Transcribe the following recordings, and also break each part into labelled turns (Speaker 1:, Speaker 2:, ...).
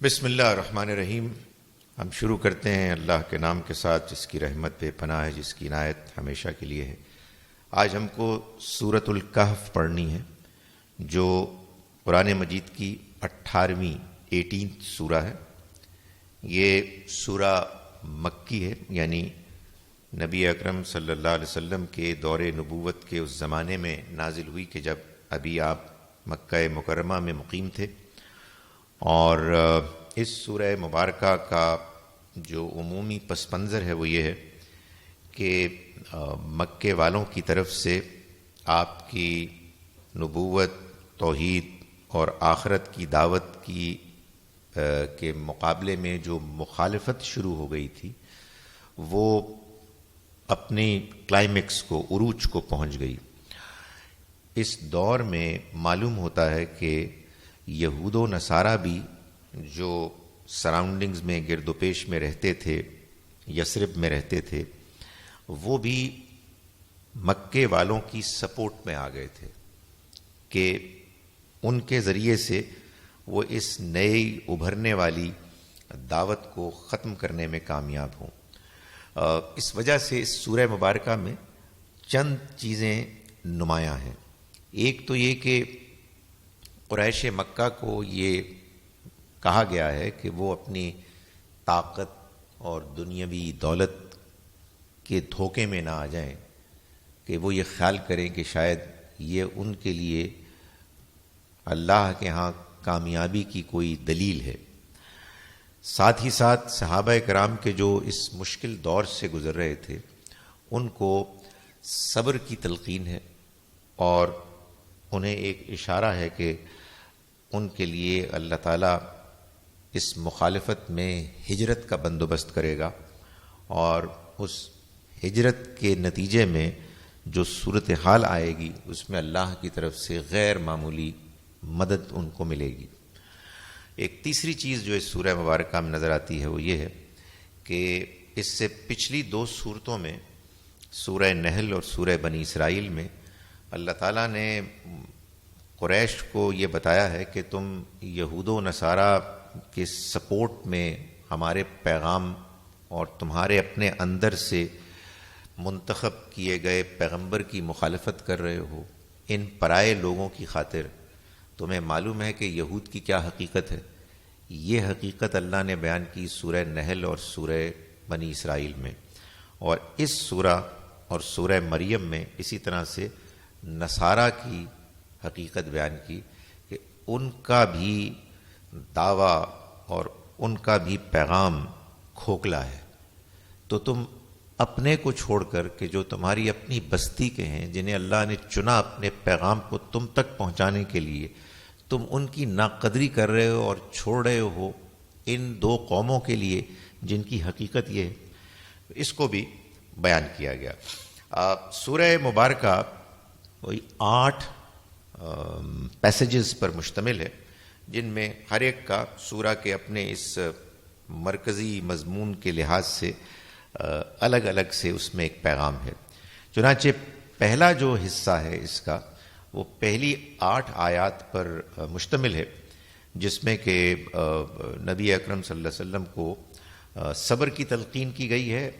Speaker 1: بسم اللہ الرحمن الرحیم۔ ہم شروع کرتے ہیں اللہ کے نام کے ساتھ جس کی رحمت بے پناہ ہے، جس کی عنایت ہمیشہ کے لیے ہے۔ آج ہم کو سورۃ الکہف پڑھنی ہے جو قرآن مجید کی 18ویں سورہ ہے۔ یہ سورہ مکی ہے، یعنی نبی اکرم صلی اللہ علیہ وسلم کے دور نبوت کے اس زمانے میں نازل ہوئی کہ جب ابھی آپ مکہ مکرمہ میں مقیم تھے۔ اور اس سورہ مبارکہ کا جو عمومی پس منظر ہے وہ یہ ہے کہ مکے والوں کی طرف سے آپ کی نبوت، توحید اور آخرت کی دعوت کی کے مقابلے میں جو مخالفت شروع ہو گئی تھی وہ اپنی کلائمیکس کو، عروج کو پہنچ گئی۔ اس دور میں معلوم ہوتا ہے کہ یہود و نصارہ بھی جو سراؤنڈنگز میں گرد و پیش میں رہتے تھے، یثرب میں رہتے تھے، وہ بھی مکے والوں کی سپورٹ میں آ گئے تھے کہ ان کے ذریعے سے وہ اس نئی ابھرنے والی دعوت کو ختم کرنے میں کامیاب ہوں۔ اس وجہ سے اس سورہ مبارکہ میں چند چیزیں نمایاں ہیں۔ ایک تو یہ کہ قریش مکہ کو یہ کہا گیا ہے کہ وہ اپنی طاقت اور دنیاوی دولت کے دھوکے میں نہ آ جائیں، کہ وہ یہ خیال کریں کہ شاید یہ ان کے لیے اللہ کے ہاں کامیابی کی کوئی دلیل ہے۔ ساتھ ہی ساتھ صحابہ کرام کے جو اس مشکل دور سے گزر رہے تھے ان کو صبر کی تلقین ہے، اور انہیں ایک اشارہ ہے کہ ان کے لیے اللہ تعالیٰ اس مخالفت میں ہجرت کا بندوبست کرے گا، اور اس ہجرت کے نتیجے میں جو صورتحال آئے گی اس میں اللہ کی طرف سے غیر معمولی مدد ان کو ملے گی۔ ایک تیسری چیز جو اس سورہ مبارکہ میں نظر آتی ہے وہ یہ ہے کہ اس سے پچھلی دو صورتوں میں، سورہ نحل اور سورہ بنی اسرائیل میں، اللہ تعالیٰ نے قریش کو یہ بتایا ہے کہ تم یہود و نصارہ کے سپورٹ میں ہمارے پیغام اور تمہارے اپنے اندر سے منتخب کیے گئے پیغمبر کی مخالفت کر رہے ہو۔ ان پرائے لوگوں کی خاطر تمہیں معلوم ہے کہ یہود کی کیا حقیقت ہے۔ یہ حقیقت اللہ نے بیان کی سورہ نحل اور سورہ بنی اسرائیل میں، اور اس سورہ اور سورہ مریم میں اسی طرح سے نصارہ کی حقیقت بیان کی کہ ان کا بھی دعویٰ اور ان کا بھی پیغام کھوکھلا ہے۔ تو تم اپنے کو چھوڑ کر کہ جو تمہاری اپنی بستی کے ہیں، جنہیں اللہ نے چنا اپنے پیغام کو تم تک پہنچانے کے لیے، تم ان کی ناقدری کر رہے ہو اور چھوڑ رہے ہو ان دو قوموں کے لیے جن کی حقیقت یہ ہے۔ اس کو بھی بیان کیا گیا۔ سورہ مبارکہ وہی 8 پیسیجز پر مشتمل ہے، جن میں ہر ایک کا سورہ کے اپنے اس مرکزی مضمون کے لحاظ سے الگ الگ سے اس میں ایک پیغام ہے۔ چنانچہ پہلا جو حصہ ہے اس کا وہ پہلی 8 آیات پر مشتمل ہے، جس میں کہ نبی اکرم صلی اللہ علیہ وسلم کو صبر کی تلقین کی گئی ہے،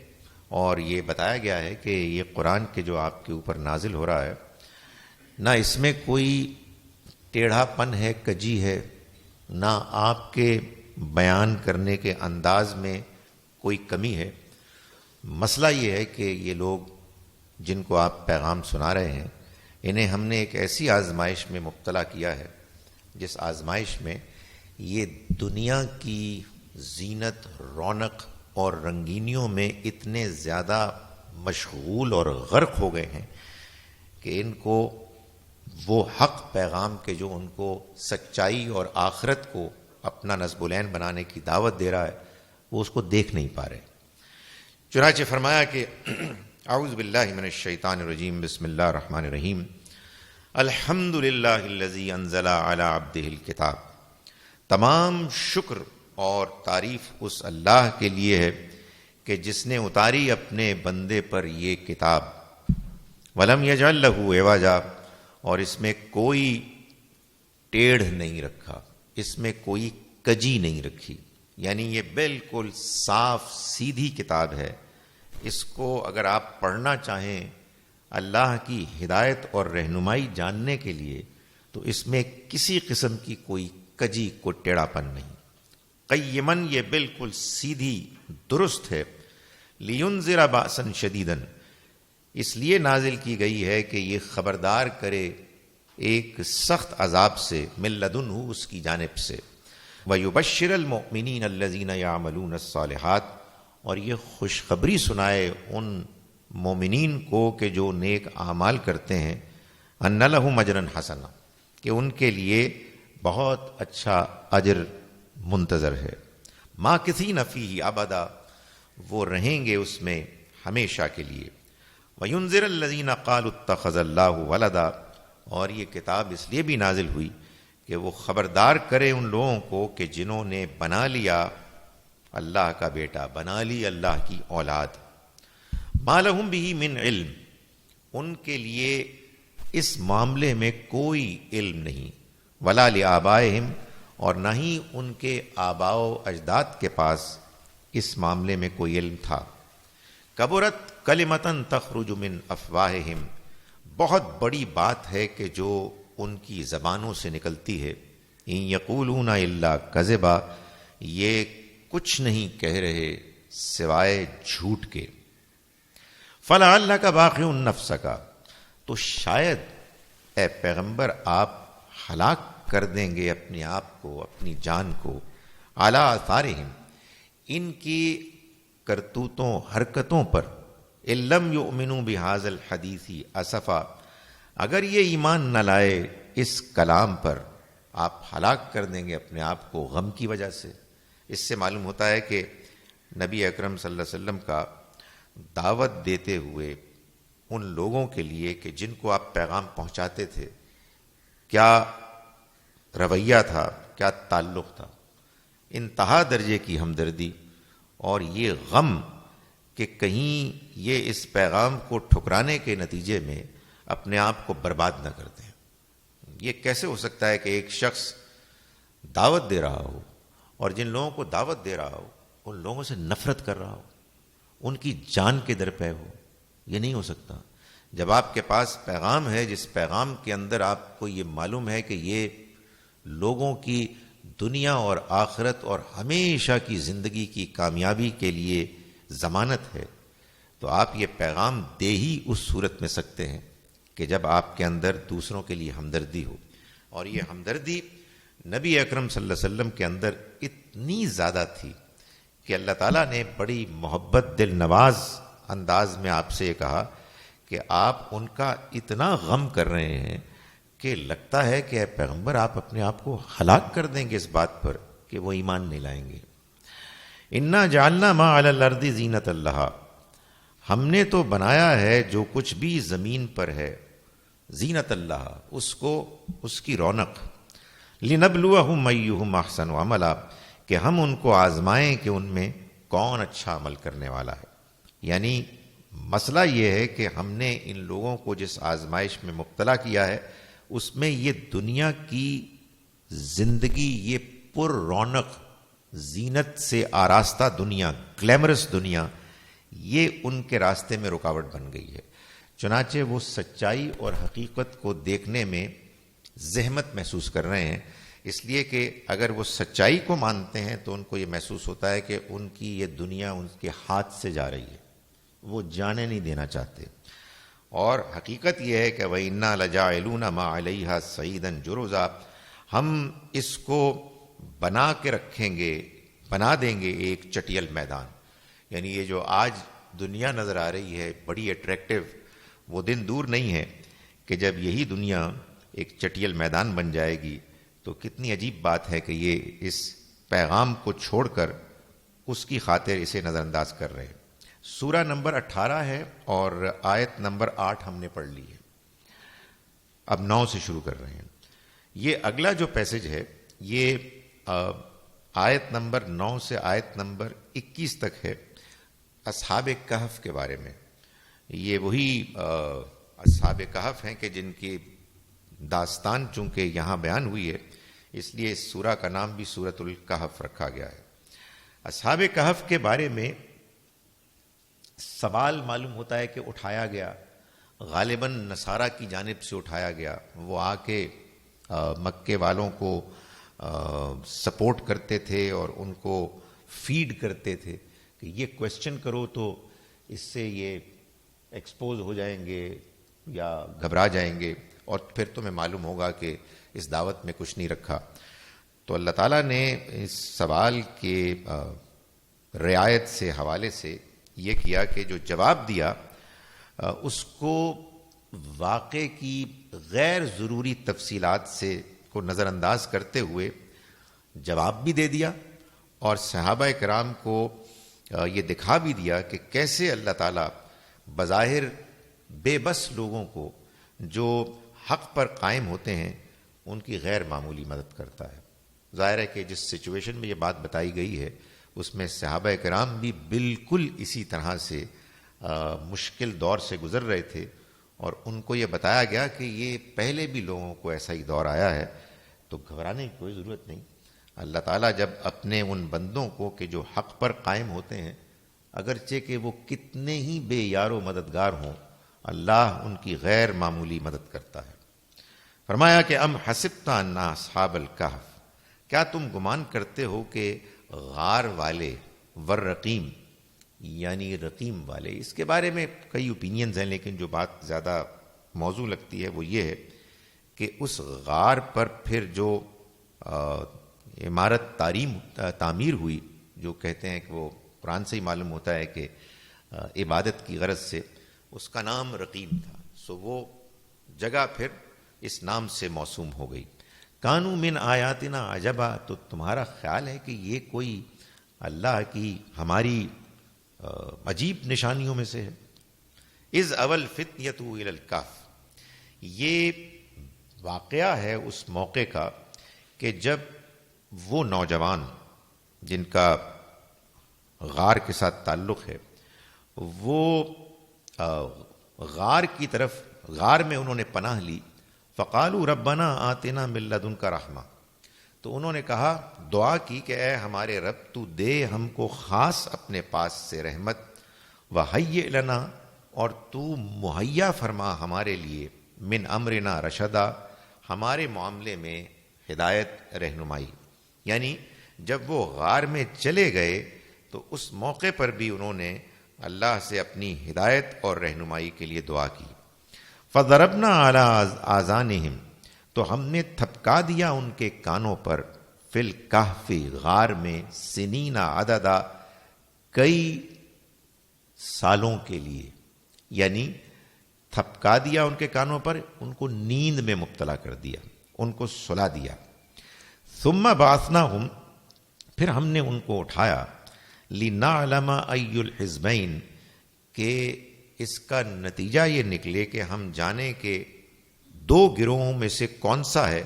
Speaker 1: اور یہ بتایا گیا ہے کہ یہ قرآن کے جو آپ کے اوپر نازل ہو رہا ہے، نہ اس میں کوئی ٹیڑھا پن ہے، کجی ہے، نہ آپ کے بیان کرنے کے انداز میں کوئی کمی ہے۔ مسئلہ یہ ہے کہ یہ لوگ جن کو آپ پیغام سنا رہے ہیں، انہیں ہم نے ایک ایسی آزمائش میں مبتلا کیا ہے جس آزمائش میں یہ دنیا کی زینت، رونق اور رنگینیوں میں اتنے زیادہ مشغول اور غرق ہو گئے ہیں کہ ان کو وہ حق پیغام کے جو ان کو سچائی اور آخرت کو اپنا نصب العین بنانے کی دعوت دے رہا ہے، وہ اس کو دیکھ نہیں پا رہے۔ چنانچہ فرمایا کہ اعوذ باللہ من الشیطان الرجیم، بسم اللہ الرحمن الرحیم، الحمد للہ الذی انزل علی عبدہ الکتاب۔ تمام شکر اور تعریف اس اللہ کے لیے ہے کہ جس نے اتاری اپنے بندے پر یہ کتاب، ولم یجعل لہ عوجا، اور اس میں کوئی ٹیڑھ نہیں رکھا، اس میں کوئی کجی نہیں رکھی، یعنی یہ بالکل صاف سیدھی کتاب ہے. اس کو اگر آپ پڑھنا چاہیں اللہ کی ہدایت اور رہنمائی جاننے کے لیے تو اس میں کسی قسم کی کوئی کجی کو ٹیڑھا پن نہیں. قیمن، یہ بالکل سیدھی درست ہے. لینذر باسا شدیدا، اس لیے نازل کی گئی ہے کہ یہ خبردار کرے ایک سخت عذاب سے، من لدنہ، اس کی جانب سے. وَيُبَشِّرَ الْمُؤْمِنِينَ الَّذِينَ يَعْمَلُونَ الصَّالِحَاتِ، اور یہ خوشخبری سنائے ان مومنین کو کہ جو نیک اعمال کرتے ہیں، ان لہم اجرا حسنا، کہ ان کے لیے بہت اچھا اجر منتظر ہے. ماکثین فیہ ابدا، وہ رہیں گے اس میں ہمیشہ کے لیے. وَيُنذِرَ الَّذِينَ قَالُوا اتَّخَذَ اللَّهُ وَلَدًا، اور یہ کتاب اس لیے بھی نازل ہوئی کہ وہ خبردار کرے ان لوگوں کو کہ جنہوں نے بنا لیا اللہ کا بیٹا، بنا لی اللہ کی اولاد. مَا لَهُم بِهِ مِنْ علم، ان کے لیے اس معاملے میں کوئی علم نہیں. وَلَا لِآبَائِهِمْ، اور نہ ہی ان کے آباء و اجداد کے پاس اس معاملے میں کوئی علم تھا. کبرت کلمتاً تخرج من افواہہم، بہت بڑی بات ہے کہ جو ان کی زبانوں سے نکلتی ہے. ان یقولون الا کذبا، یہ کچھ نہیں کہہ رہے سوائے جھوٹ کے. فلعلک باخع نفسک، تو شاید اے پیغمبر آپ ہلاک کر دیں گے اپنے آپ کو، اپنی جان کو، علی آثارہم، ان کی کرتوتوں حرکتوں پر. ان لم یؤمنوا بہذا الحدیث اسفا، اگر یہ ایمان نہ لائے اس کلام پر، آپ ہلاک کر دیں گے اپنے آپ کو غم کی وجہ سے. اس سے معلوم ہوتا ہے کہ نبی اکرم صلی اللہ علیہ وسلم کا دعوت دیتے ہوئے ان لوگوں کے لیے کہ جن کو آپ پیغام پہنچاتے تھے، کیا رویہ تھا، کیا تعلق تھا. انتہا درجے کی ہمدردی اور یہ غم کہ کہیں یہ اس پیغام کو ٹھکرانے کے نتیجے میں اپنے آپ کو برباد نہ کر دیں. یہ کیسے ہو سکتا ہے کہ ایک شخص دعوت دے رہا ہو اور جن لوگوں کو دعوت دے رہا ہو ان لوگوں سے نفرت کر رہا ہو، ان کی جان کے درپے ہو؟ یہ نہیں ہو سکتا. جب آپ کے پاس پیغام ہے جس پیغام کے اندر آپ کو یہ معلوم ہے کہ یہ لوگوں کی دنیا اور آخرت اور ہمیشہ کی زندگی کی کامیابی کے لیے ضمانت ہے، تو آپ یہ پیغام دے ہی اس صورت میں سکتے ہیں کہ جب آپ کے اندر دوسروں کے لیے ہمدردی ہو. اور یہ ہمدردی نبی اکرم صلی اللہ علیہ وسلم کے اندر اتنی زیادہ تھی کہ اللہ تعالیٰ نے بڑی محبت دل نواز انداز میں آپ سے یہ کہا کہ آپ ان کا اتنا غم کر رہے ہیں کہ لگتا ہے کہ اے پیغمبر آپ اپنے آپ کو ہلاک کر دیں گے اس بات پر کہ وہ ایمان نہیں لائیں گے. انا جعلنا ما علی الارض زینۃ اللہ، ہم نے تو بنایا ہے جو کچھ بھی زمین پر ہے، زینت اللہ، اس کو، اس کی رونق. لنبلوہم ایہم احسن عملا، کہ ہم ان کو آزمائیں کہ ان میں کون اچھا عمل کرنے والا ہے. یعنی مسئلہ یہ ہے کہ ہم نے ان لوگوں کو جس آزمائش میں مبتلا کیا ہے اس میں یہ دنیا کی زندگی، یہ پر رونق زینت سے آراستہ دنیا، گلیمرس دنیا، یہ ان کے راستے میں رکاوٹ بن گئی ہے. چنانچہ وہ سچائی اور حقیقت کو دیکھنے میں زحمت محسوس کر رہے ہیں، اس لیے کہ اگر وہ سچائی کو مانتے ہیں تو ان کو یہ محسوس ہوتا ہے کہ ان کی یہ دنیا ان کے ہاتھ سے جا رہی ہے، وہ جانے نہیں دینا چاہتے. اور حقیقت یہ ہے کہ وَإِنَّا لَجَاعِلُونَ مَا عَلَيْهَا صَعِيدًا جُرُزًا، ہم اس کو بنا کے رکھیں گے، بنا دیں گے ایک چٹیل میدان. یعنی یہ جو آج دنیا نظر آ رہی ہے بڑی اٹریکٹیو، وہ دن دور نہیں ہے کہ جب یہی دنیا ایک چٹیل میدان بن جائے گی. تو کتنی عجیب بات ہے کہ یہ اس پیغام کو چھوڑ کر اس کی خاطر اسے نظر انداز کر رہے ہیں. سورہ نمبر 18 ہے اور آیت نمبر 8 ہم نے پڑھ لی ہے. اب 9 سے شروع کر رہے ہیں. یہ اگلا جو پیسج ہے یہ آیت نمبر 9 سے آیت نمبر 21 تک ہے، اصحاب کہف کے بارے میں. یہ وہی اصحاب کہف ہیں کہ جن کی داستان چونکہ یہاں بیان ہوئی ہے، اس لیے اس سورہ کا نام بھی سورۃ الکہف رکھا گیا ہے۔ اصحاب کہف کے بارے میں سوال معلوم ہوتا ہے کہ اٹھایا گیا، غالباً نصارہ کی جانب سے اٹھایا گیا۔ وہ آ کے مکے والوں کو سپورٹ کرتے تھے اور ان کو فیڈ کرتے تھے کہ یہ کویسچن کرو تو اس سے یہ ایکسپوز ہو جائیں گے یا گھبرا جائیں گے اور پھر تمہیں معلوم ہوگا کہ اس دعوت میں کچھ نہیں رکھا۔ تو اللہ تعالیٰ نے اس سوال کے رعایت سے حوالے سے یہ کیا کہ جو جواب دیا اس کو واقعے کی غیر ضروری تفصیلات سے کو نظر انداز کرتے ہوئے جواب بھی دے دیا اور صحابہ کرام کو یہ دکھا بھی دیا کہ کیسے اللہ تعالیٰ بظاہر بے بس لوگوں کو جو حق پر قائم ہوتے ہیں ان کی غیر معمولی مدد کرتا ہے۔ ظاہر ہے کہ جس سچویشن میں یہ بات بتائی گئی ہے اس میں صحابہ کرام بھی بالکل اسی طرح سے مشکل دور سے گزر رہے تھے اور ان کو یہ بتایا گیا کہ یہ پہلے بھی لوگوں کو ایسا ہی دور آیا ہے، تو گھبرانے کی کوئی ضرورت نہیں۔ اللہ تعالیٰ جب اپنے ان بندوں کو کہ جو حق پر قائم ہوتے ہیں، اگرچہ کہ وہ کتنے ہی بے یار و مددگار ہوں، اللہ ان کی غیر معمولی مدد کرتا ہے۔ فرمایا کہ ام حسبت ان اصحاب الکہف، کیا تم گمان کرتے ہو کہ غار والے والرقیم یعنی رقیم والے، اس کے بارے میں کئی اوپینینز ہیں، لیکن جو بات زیادہ موضوع لگتی ہے وہ یہ ہے کہ اس غار پر پھر جو عمارت تعمیر ہوئی، جو کہتے ہیں کہ وہ قرآن سے ہی معلوم ہوتا ہے کہ عبادت کی غرض سے، اس کا نام رقیم تھا، سو وہ جگہ پھر اس نام سے موسوم ہو گئی۔ کانوا من آیاتنا عجبا، تو تمہارا خیال ہے کہ یہ کوئی اللہ کی ہماری عجیب نشانیوں میں سے ہے۔ اذ اول فتیۃ الی الکہف، یہ واقعہ ہے اس موقع کا کہ جب وہ نوجوان جن کا غار کے ساتھ تعلق ہے، وہ غار کی طرف، غار میں انہوں نے پناہ لی، فقالوا ربنا آتنا من لدنک رحمہ، تو انہوں نے کہا، دعا کی کہ اے ہمارے رب تو دے ہم کو خاص اپنے پاس سے رحمت، وہیئ لنا، اور تو مہیا فرما ہمارے لیے، من امرنا رشدا، ہمارے معاملے میں ہدایت رہنمائی۔ یعنی جب وہ غار میں چلے گئے تو اس موقع پر بھی انہوں نے اللہ سے اپنی ہدایت اور رہنمائی کے لیے دعا کی۔ فضربنا علی آذانہم، تو ہم نے تھپکا دیا ان کے کانوں پر، فی الکہف، غار میں، سنین عددا، کئی سالوں کے لیے، یعنی تھپکا دیا ان کے کانوں پر، ان کو نیند میں مبتلا کر دیا، ان کو سلا دیا۔ ثم بعثناہم، پھر ہم نے ان کو اٹھایا، لنعلم ای الحزبین، کہ اس کا نتیجہ یہ نکلے کہ ہم جانیں کہ دو گروہوں میں سے کون سا ہے،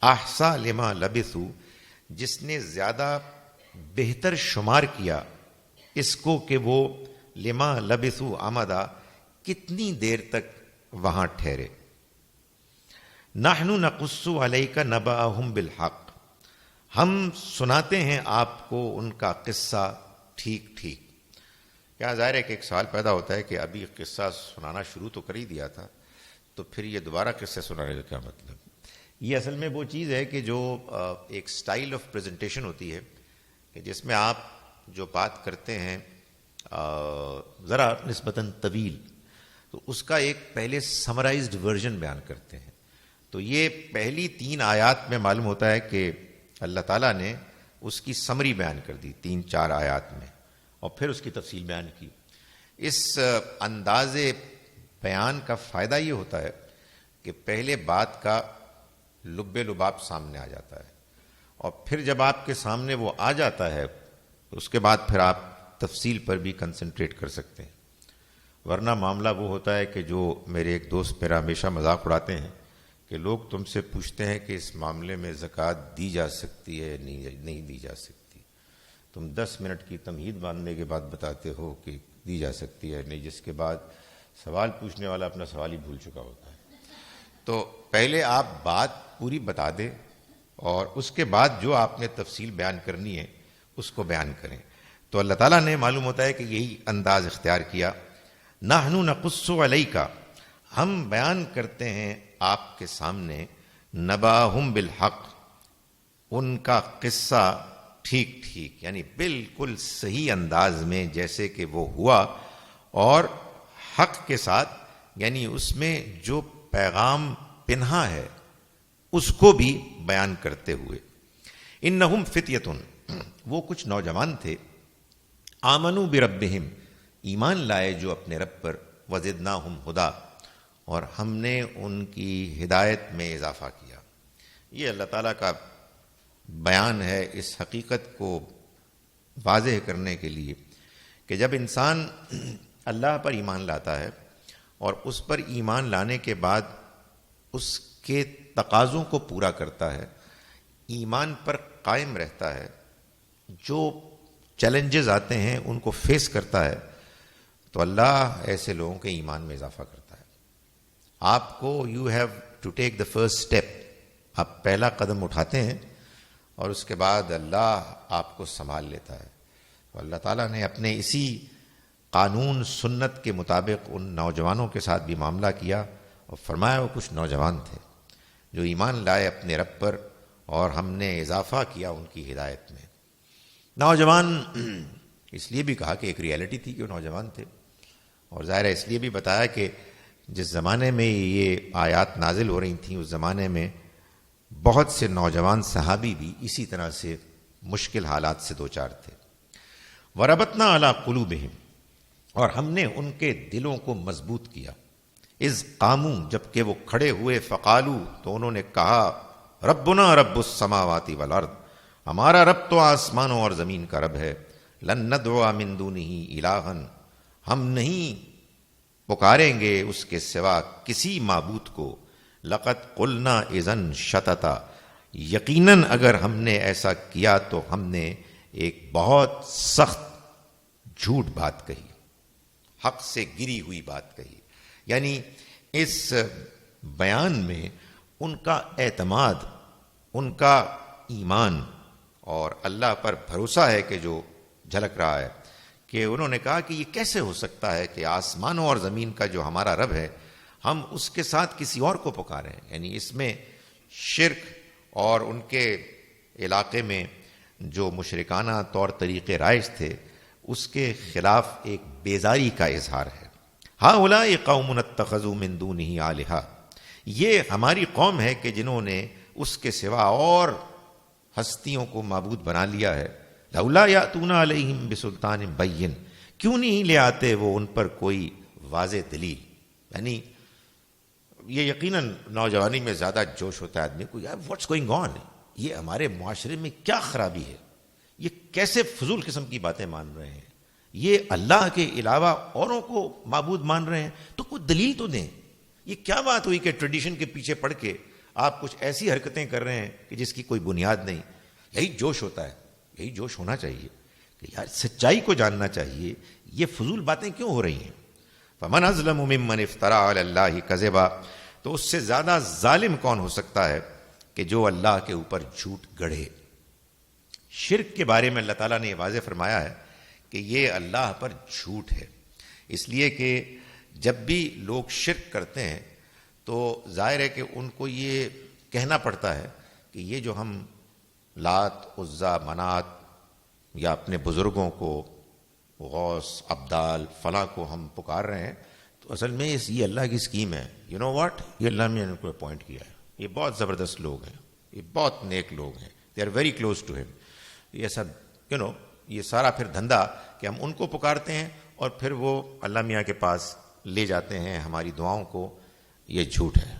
Speaker 1: احصا لما لبثوا، جس نے زیادہ بہتر شمار کیا اس کو کہ وہ لما لبثوا امدا، کتنی دیر تک وہاں ٹھہرے۔ نحن نقص علیک نبأہم بالحق، ہم سناتے ہیں آپ کو ان کا قصہ ٹھیک ٹھیک۔ کیا ظاہر ہے کہ ایک سوال پیدا ہوتا ہے کہ ابھی قصہ سنانا شروع تو کر ہی دیا تھا، تو پھر یہ دوبارہ قصے سنانے کا کیا مطلب؟ یہ اصل میں وہ چیز ہے کہ جو ایک سٹائل آف پریزنٹیشن ہوتی ہے کہ جس میں آپ جو بات کرتے ہیں ذرا نسبتاً طویل، تو اس کا ایک پہلے سمرائزڈ ورژن بیان کرتے ہیں۔ تو یہ پہلی 3 آیات میں معلوم ہوتا ہے کہ اللہ تعالیٰ نے اس کی سمری بیان کر دی 3-4 آیات میں، اور پھر اس کی تفصیل بیان کی۔ اس انداز بیان کا فائدہ یہ ہوتا ہے کہ پہلے بات کا لب لباب سامنے آ جاتا ہے، اور پھر جب آپ کے سامنے وہ آ جاتا ہے تو اس کے بعد پھر آپ تفصیل پر بھی کنسنٹریٹ کر سکتے ہیں۔ ورنہ معاملہ وہ ہوتا ہے کہ جو میرے ایک دوست میرا ہمیشہ مذاق اڑاتے ہیں کہ لوگ تم سے پوچھتے ہیں کہ اس معاملے میں زکوٰۃ دی جا سکتی ہے نہیں دی جا سکتی، تم 10 منٹ کی تمہید باندھنے کے بعد بتاتے ہو کہ دی جا سکتی ہے نہیں، جس کے بعد سوال پوچھنے والا اپنا سوال ہی بھول چکا ہوتا ہے۔ تو پہلے آپ بات پوری بتا دیں، اور اس کے بعد جو آپ نے تفصیل بیان کرنی ہے اس کو بیان کریں. تو اللہ تعالیٰ نے معلوم ہوتا ہے کہ یہی انداز اختیار کیا. نحن نقص علیک، ہم بیان کرتے ہیں آپ کے سامنے، نباہم بالحق، ان کا قصہ ٹھیک ٹھیک، یعنی بالکل صحیح انداز میں جیسے کہ وہ ہوا، اور حق کے ساتھ، یعنی اس میں جو پیغام پنہا ہے اس کو بھی بیان کرتے ہوئے. انہم فتیتن، وہ کچھ نوجوان تھے، آمنوا بربہم، ایمان لائے جو اپنے رب پر، وزدناہم ہدا، اور ہم نے ان کی ہدایت میں اضافہ کیا. یہ اللہ تعالیٰ کا بیان ہے اس حقیقت کو واضح کرنے کے لیے کہ جب انسان اللہ پر ایمان لاتا ہے اور اس پر ایمان لانے کے بعد اس کے تقاضوں کو پورا کرتا ہے، ایمان پر قائم رہتا ہے، جو چیلنجز آتے ہیں ان کو فیس کرتا ہے، تو اللہ ایسے لوگوں کے ایمان میں اضافہ کرتا ہے. آپ کو you have to take the first step, آپ پہلا قدم اٹھاتے ہیں اور اس کے بعد اللہ آپ کو سنبھال لیتا ہے. تو اللہ تعالیٰ نے اپنے اسی قانون سنت کے مطابق ان نوجوانوں کے ساتھ بھی معاملہ کیا اور فرمایا وہ کچھ نوجوان تھے جو ایمان لائے اپنے رب پر اور ہم نے اضافہ کیا ان کی ہدایت میں. نوجوان اس لیے بھی کہا کہ ایک ریئلٹی تھی کہ وہ نوجوان تھے، اور ظاہر ہے اس لیے بھی بتایا کہ جس زمانے میں یہ آیات نازل ہو رہی تھیں اس زمانے میں بہت سے نوجوان صحابی بھی اسی طرح سے مشکل حالات سے دوچار تھے. وَرَبَطْنَا عَلَىٰ قُلُوبِهِمْ، اور ہم نے ان کے دلوں کو مضبوط کیا. اذ قاموا، جب کہ وہ کھڑے ہوئے، فقالو، تو انہوں نے کہا، ربنا رب السماوات والارض، ہمارا رب تو آسمانوں اور زمین کا رب ہے. لن ندعو من دونہ الہا، ہم نہیں پکاریں گے اس کے سوا کسی معبود کو. لقد قلنا اذن شططا، یقیناً اگر ہم نے ایسا کیا تو ہم نے ایک بہت سخت جھوٹ بات کہی، حق سے گری ہوئی بات کہی. یعنی اس بیان میں ان کا اعتماد، ان کا ایمان اور اللہ پر بھروسہ ہے کہ جو جھلک رہا ہے کہ انہوں نے کہا کہ یہ کیسے ہو سکتا ہے کہ آسمانوں اور زمین کا جو ہمارا رب ہے ہم اس کے ساتھ کسی اور کو پکاریں. یعنی اس میں شرک اور ان کے علاقے میں جو مشرکانہ طور طریقے رائج تھے اس کے خلاف ایک بیزاری کا اظہار ہے. ہؤلاء قوم اتخذوا من دونہ آلہہ، یہ ہماری قوم ہے کہ جنہوں نے اس کے سوا اور ہستیوں کو معبود بنا لیا ہے. لولا یاتون علیہم بسلطان بین، کیوں نہیں لے آتے وہ ان پر کوئی واضح دلیل. یعنی یہ یقیناً نوجوانی میں زیادہ جوش ہوتا ہے آدمی کو، یار واٹس گوئنگ آن، یہ ہمارے معاشرے میں کیا خرابی ہے، یہ کیسے فضول قسم کی باتیں مان رہے ہیں، یہ اللہ کے علاوہ اوروں کو معبود مان رہے ہیں، تو کوئی دلیل تو دیں. یہ کیا بات ہوئی کہ ٹریڈیشن کے پیچھے پڑھ کے آپ کچھ ایسی حرکتیں کر رہے ہیں کہ جس کی کوئی بنیاد نہیں. یہی جوش ہوتا ہے، یہی جوش ہونا چاہیے کہ یار سچائی کو جاننا چاہیے، یہ فضول باتیں کیوں ہو رہی ہیں. فمن اظلم ممن افترى علی اللہ کذبا، تو اس سے زیادہ ظالم کون ہو سکتا ہے کہ جو اللہ کے اوپر جھوٹ گڑھے. شرک کے بارے میں اللہ تعالیٰ نے یہ واضح فرمایا ہے کہ یہ اللہ پر جھوٹ ہے، اس لیے کہ جب بھی لوگ شرک کرتے ہیں تو ظاہر ہے کہ ان کو یہ کہنا پڑتا ہے کہ یہ جو ہم لات، عزا، منات یا اپنے بزرگوں کو، غوث، ابدال، فلاں کو ہم پکار رہے ہیں تو اصل میں یہ اللہ کی اسکیم ہے. یو نو واٹ، یہ اللہ نے ان کو اپوائنٹ کیا ہے. یہ بہت زبردست لوگ ہیں، یہ بہت نیک لوگ ہیں، they are very close to ہم. یہ سب یہ سارا پھر دھندا کہ ہم ان کو پکارتے ہیں اور پھر وہ اللہ میاں کے پاس لے جاتے ہیں ہماری دعاؤں کو، یہ جھوٹ ہے.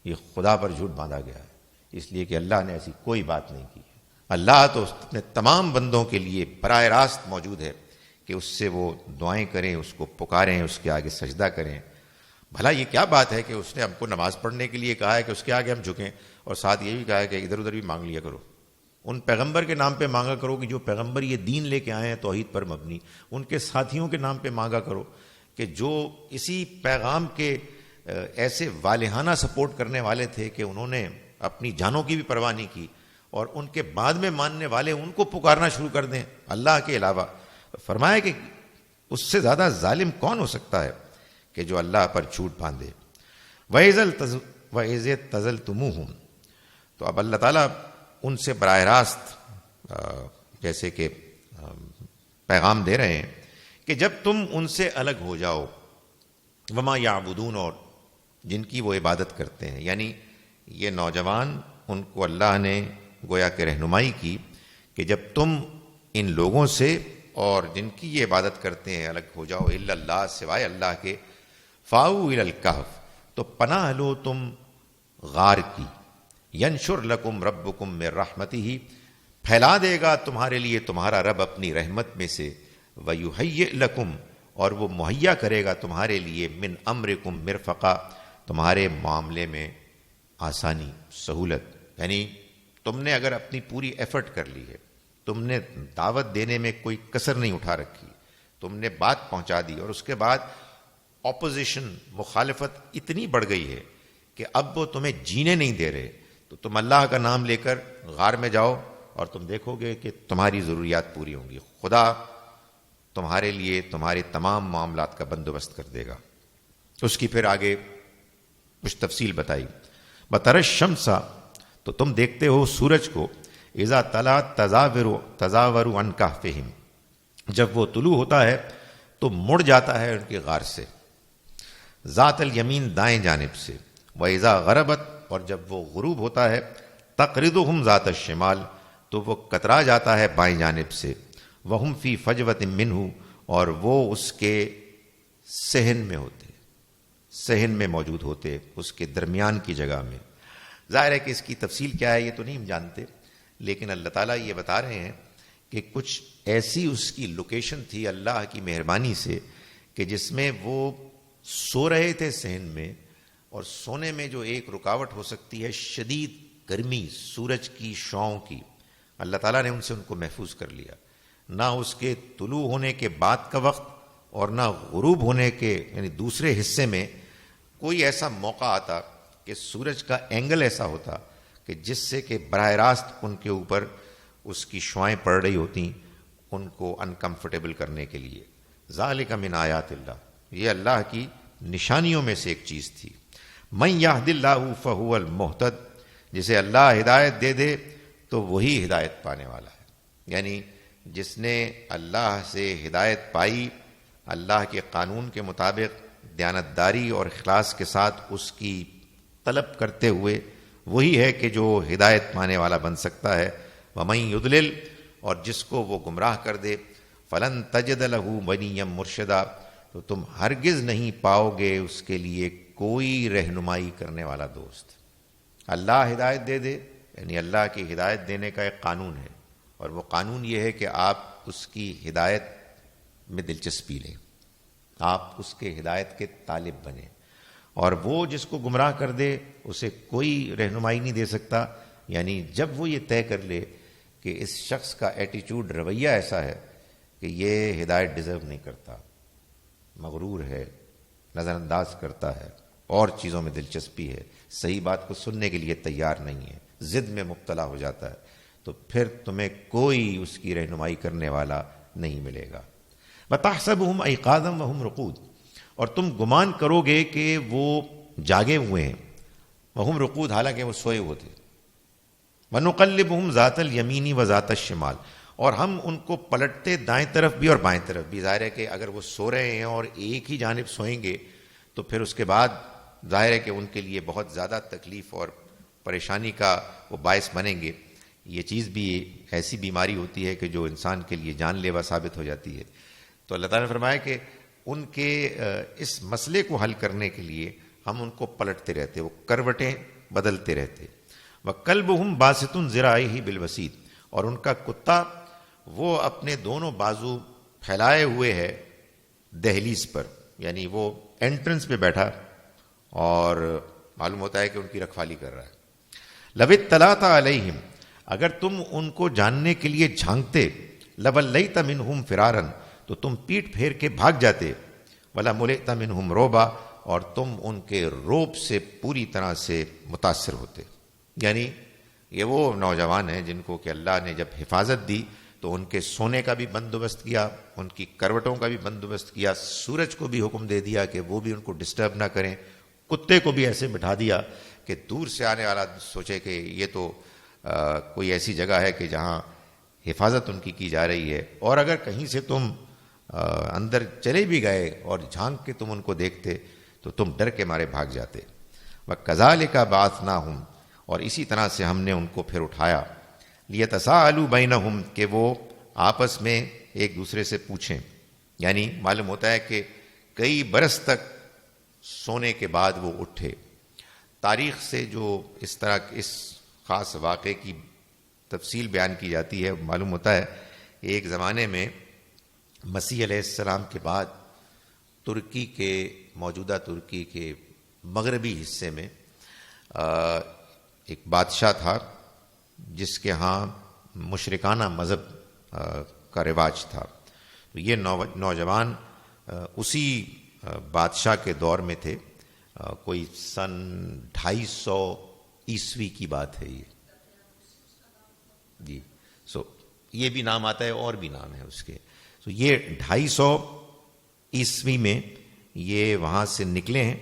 Speaker 1: یہ خدا پر جھوٹ باندھا گیا ہے، اس لیے کہ اللہ نے ایسی کوئی بات نہیں کی ہے. اللہ تو اپنے تمام بندوں کے لیے براہ راست موجود ہے کہ اس سے وہ دعائیں کریں، اس کو پکاریں، اس کے آگے سجدہ کریں. بھلا یہ کیا بات ہے کہ اس نے ہم کو نماز پڑھنے کے لیے کہا ہے کہ اس کے آگے ہم جھکیں، اور ساتھ یہ بھی کہا ہے کہ ادھر ادھر بھی مانگ لیا کرو. ان پیغمبر کے نام پہ مانگا کرو کہ جو پیغمبر یہ دین لے کے آئے ہیں توحید پر مبنی. ان کے ساتھیوں کے نام پہ مانگا کرو کہ جو اسی پیغام کے ایسے والہانہ سپورٹ کرنے والے تھے کہ انہوں نے اپنی جانوں کی بھی پرواہ نہیں کی اور ان کے بعد میں ماننے والے ان کو پکارنا شروع کر دیں اللہ کے علاوہ. فرمایا کہ اس سے زیادہ ظالم کون ہو سکتا ہے کہ جو اللہ پر جھوٹ باندھے. وَإِذْ اعْتَزَلْتُمُوهُمْ، تو اب اللہ تعالیٰ ان سے براہ راست جیسے کہ پیغام دے رہے ہیں کہ جب تم ان سے الگ ہو جاؤ، وما یعبدون، اور جن کی وہ عبادت کرتے ہیں. یعنی یہ نوجوان ان کو اللہ نے گویا کہ رہنمائی کی کہ جب تم ان لوگوں سے اور جن کی یہ عبادت کرتے ہیں الگ ہو جاؤ، الا اللہ، سوائے اللہ کے، فاؤ الی الکہف، تو پناہ لو تم غار کی، ینشر لکم ربکم من رحمتہ، پھیلا دے گا تمہارے لیے تمہارا رب اپنی رحمت میں سے، ویہیئ لکم، اور وہ مہیا کرے گا تمہارے لیے، من امرکم مرفقا، تمہارے معاملے میں آسانی، سہولت. یعنی تم نے اگر اپنی پوری ایفرٹ کر لی ہے، تم نے دعوت دینے میں کوئی کسر نہیں اٹھا رکھی، تم نے بات پہنچا دی، اور اس کے بعد اپوزیشن، مخالفت اتنی بڑھ گئی ہے کہ اب وہ تمہیں جینے نہیں دے رہے، تو تم اللہ کا نام لے کر غار میں جاؤ اور تم دیکھو گے کہ تمہاری ضروریات پوری ہوں گی. خدا تمہارے لیے تمہارے تمام معاملات کا بندوبست کر دے گا. اس کی پھر آگے کچھ تفصیل بتائی. بَتَرَ الشَّمْسَ، تو تم دیکھتے ہو سورج کو، اذا طلع تزاور عن کہفہم، جب وہ طلوع ہوتا ہے تو مڑ جاتا ہے ان کے غار سے، ذات الیمین، دائیں جانب سے، وَإِذَا غَرَبَتْ، اور جب وہ غروب ہوتا ہے، تقرضهم ذات الشمال، تو وہ کترا جاتا ہے بائیں جانب سے، وَهُمْ فِي فَجْوَةٍ مِّنْهُ، اور وہ اس کے صحن میں ہوتے، صحن میں موجود ہوتے، اس کے درمیان کی جگہ میں. ظاہر ہے کہ اس کی تفصیل کیا ہے یہ تو نہیں ہم جانتے، لیکن اللہ تعالیٰ یہ بتا رہے ہیں کہ کچھ ایسی اس کی لوکیشن تھی اللہ کی مہربانی سے کہ جس میں وہ سو رہے تھے صحن میں، اور سونے میں جو ایک رکاوٹ ہو سکتی ہے شدید گرمی سورج کی شعاؤں کی، اللہ تعالیٰ نے ان سے ان کو محفوظ کر لیا. نہ اس کے طلوع ہونے کے بعد کا وقت اور نہ غروب ہونے کے یعنی دوسرے حصے میں کوئی ایسا موقع آتا کہ سورج کا اینگل ایسا ہوتا کہ جس سے کہ براہ راست ان کے اوپر اس کی شعائیں پڑ رہی ہوتی ان کو انکمفرٹیبل کرنے کے لیے. ذالک من آیات اللہ، یہ اللہ کی نشانیوں میں سے ایک چیز تھی. من یہد اللہ فہو المہتد، جسے اللہ ہدایت دے دے تو وہی ہدایت پانے والا ہے. یعنی جس نے اللہ سے ہدایت پائی، اللہ کے قانون کے مطابق دیانتداری اور اخلاص کے ساتھ اس کی طلب کرتے ہوئے، وہی ہے کہ جو ہدایت پانے والا بن سکتا ہے. وَمَن يُضْلِلْ، اور جس کو وہ گمراہ کر دے، فَلَن تَجِدَ لَهُ وَلِيًّا مُرْشِدًا، تو تم ہرگز نہیں پاؤ گے اس کے لیے کوئی رہنمائی کرنے والا دوست. اللہ ہدایت دے دے، یعنی اللہ کی ہدایت دینے کا ایک قانون ہے، اور وہ قانون یہ ہے کہ آپ اس کی ہدایت میں دلچسپی لیں، آپ اس کے ہدایت کے طالب بنیں. اور وہ جس کو گمراہ کر دے اسے کوئی رہنمائی نہیں دے سکتا. یعنی جب وہ یہ طے کر لے کہ اس شخص کا ایٹیچیوڈ، رویہ ایسا ہے کہ یہ ہدایت ڈیزرو نہیں کرتا، مغرور ہے، نظر انداز کرتا ہے، اور چیزوں میں دلچسپی ہے، صحیح بات کو سننے کے لیے تیار نہیں ہے، ضد میں مبتلا ہو جاتا ہے، تو پھر تمہیں کوئی اس کی رہنمائی کرنے والا نہیں ملے گا. وَتَحْسَبُهُمْ أَيْقَاظًا وَهُمْ رُقُودٌ، اور تم گمان کرو گے کہ وہ جاگے ہوئے ہیں، وَهُمْ رُقُود، حالانکہ وہ سوئے ہوتے. وَنُقَلِّبُهُمْ ذَاتَ الْيَمِينِ وَذَاتَ الشِّمَالِ، اور ہم ان کو پلٹتے دائیں طرف بھی اور بائیں طرف بھی. ظاہر ہے کہ اگر وہ سو رہے ہیں اور ایک ہی جانب سوئیں گے تو پھر اس کے بعد ظاہر ہے کہ ان کے لیے بہت زیادہ تکلیف اور پریشانی کا وہ باعث بنیں گے. یہ چیز بھی ایسی بیماری ہوتی ہے کہ جو انسان کے لیے جان لیوا ثابت ہو جاتی ہے. تو اللہ تعالیٰ نے فرمایا کہ ان کے اس مسئلے کو حل کرنے کے لیے ہم ان کو پلٹتے رہتے، وہ کروٹیں بدلتے رہتے. وَكَلْبُهُمْ بَاسِطٌ ذِرَاعِهِ بِالْوَسِيدِ، اور ان کا کتا وہ اپنے دونوں بازو پھیلائے ہوئے ہے دہلیز پر، یعنی وہ انٹرنس پہ بیٹھا اور معلوم ہوتا ہے کہ ان کی رکھوالی کر رہا ہے. لَوِ اطَّلَعْتَ عَلَيْهِمْ، اگر تم ان کو جاننے کے لیے جھانکتے، لَوَلَّيْتَ مِنْهُمْ فِرَارًا، تو تم پیٹ پھیر کے بھاگ جاتے. وَلَمُلِئْتَ مِنْهُمْ رُعْبًا، اور تم ان کے روب سے پوری طرح سے متاثر ہوتے. یعنی یہ وہ نوجوان ہیں جن کو کہ اللہ نے جب حفاظت دی تو ان کے سونے کا بھی بندوبست کیا، ان کی کروٹوں کا بھی بندوبست کیا، سورج کو بھی حکم دے دیا کہ وہ بھی ان کو ڈسٹرب نہ کریں، کتے کو بھی ایسے بٹھا دیا کہ دور سے آنے والا سوچے کہ یہ تو کوئی ایسی جگہ ہے کہ جہاں حفاظت ان کی جا رہی ہے، اور اگر کہیں سے تم اندر چلے بھی گئے اور جھانک کے تم ان کو دیکھتے تو تم ڈر کے مارے بھاگ جاتے۔ وَكَذَلِكَ بَعَثْنَاهُمْ، اور اسی طرح سے ہم نے ان کو پھر اٹھایا، لِيَتَسَاءَلُوا بَيْنَهُمْ، کہ وہ آپس میں ایک دوسرے سے پوچھیں، یعنی معلوم ہوتا ہے کہ کئی برس تک سونے کے بعد وہ اٹھے۔ تاریخ سے جو اس طرح اس خاص واقعے کی تفصیل بیان کی جاتی ہے، معلوم ہوتا ہے ایک زمانے میں مسیح علیہ السلام کے بعد ترکی کے، موجودہ ترکی کے مغربی حصے میں ایک بادشاہ تھا جس کے ہاں مشرکانہ مذہب کا رواج تھا۔ تو یہ نوجوان اسی بادشاہ کے دور میں تھے، کوئی سن 250 عیسوی کی بات ہے یہ جی۔ یہ بھی نام آتا ہے اور بھی نام ہے اس کے۔ یہ 250 عیسوی میں یہ وہاں سے نکلے ہیں،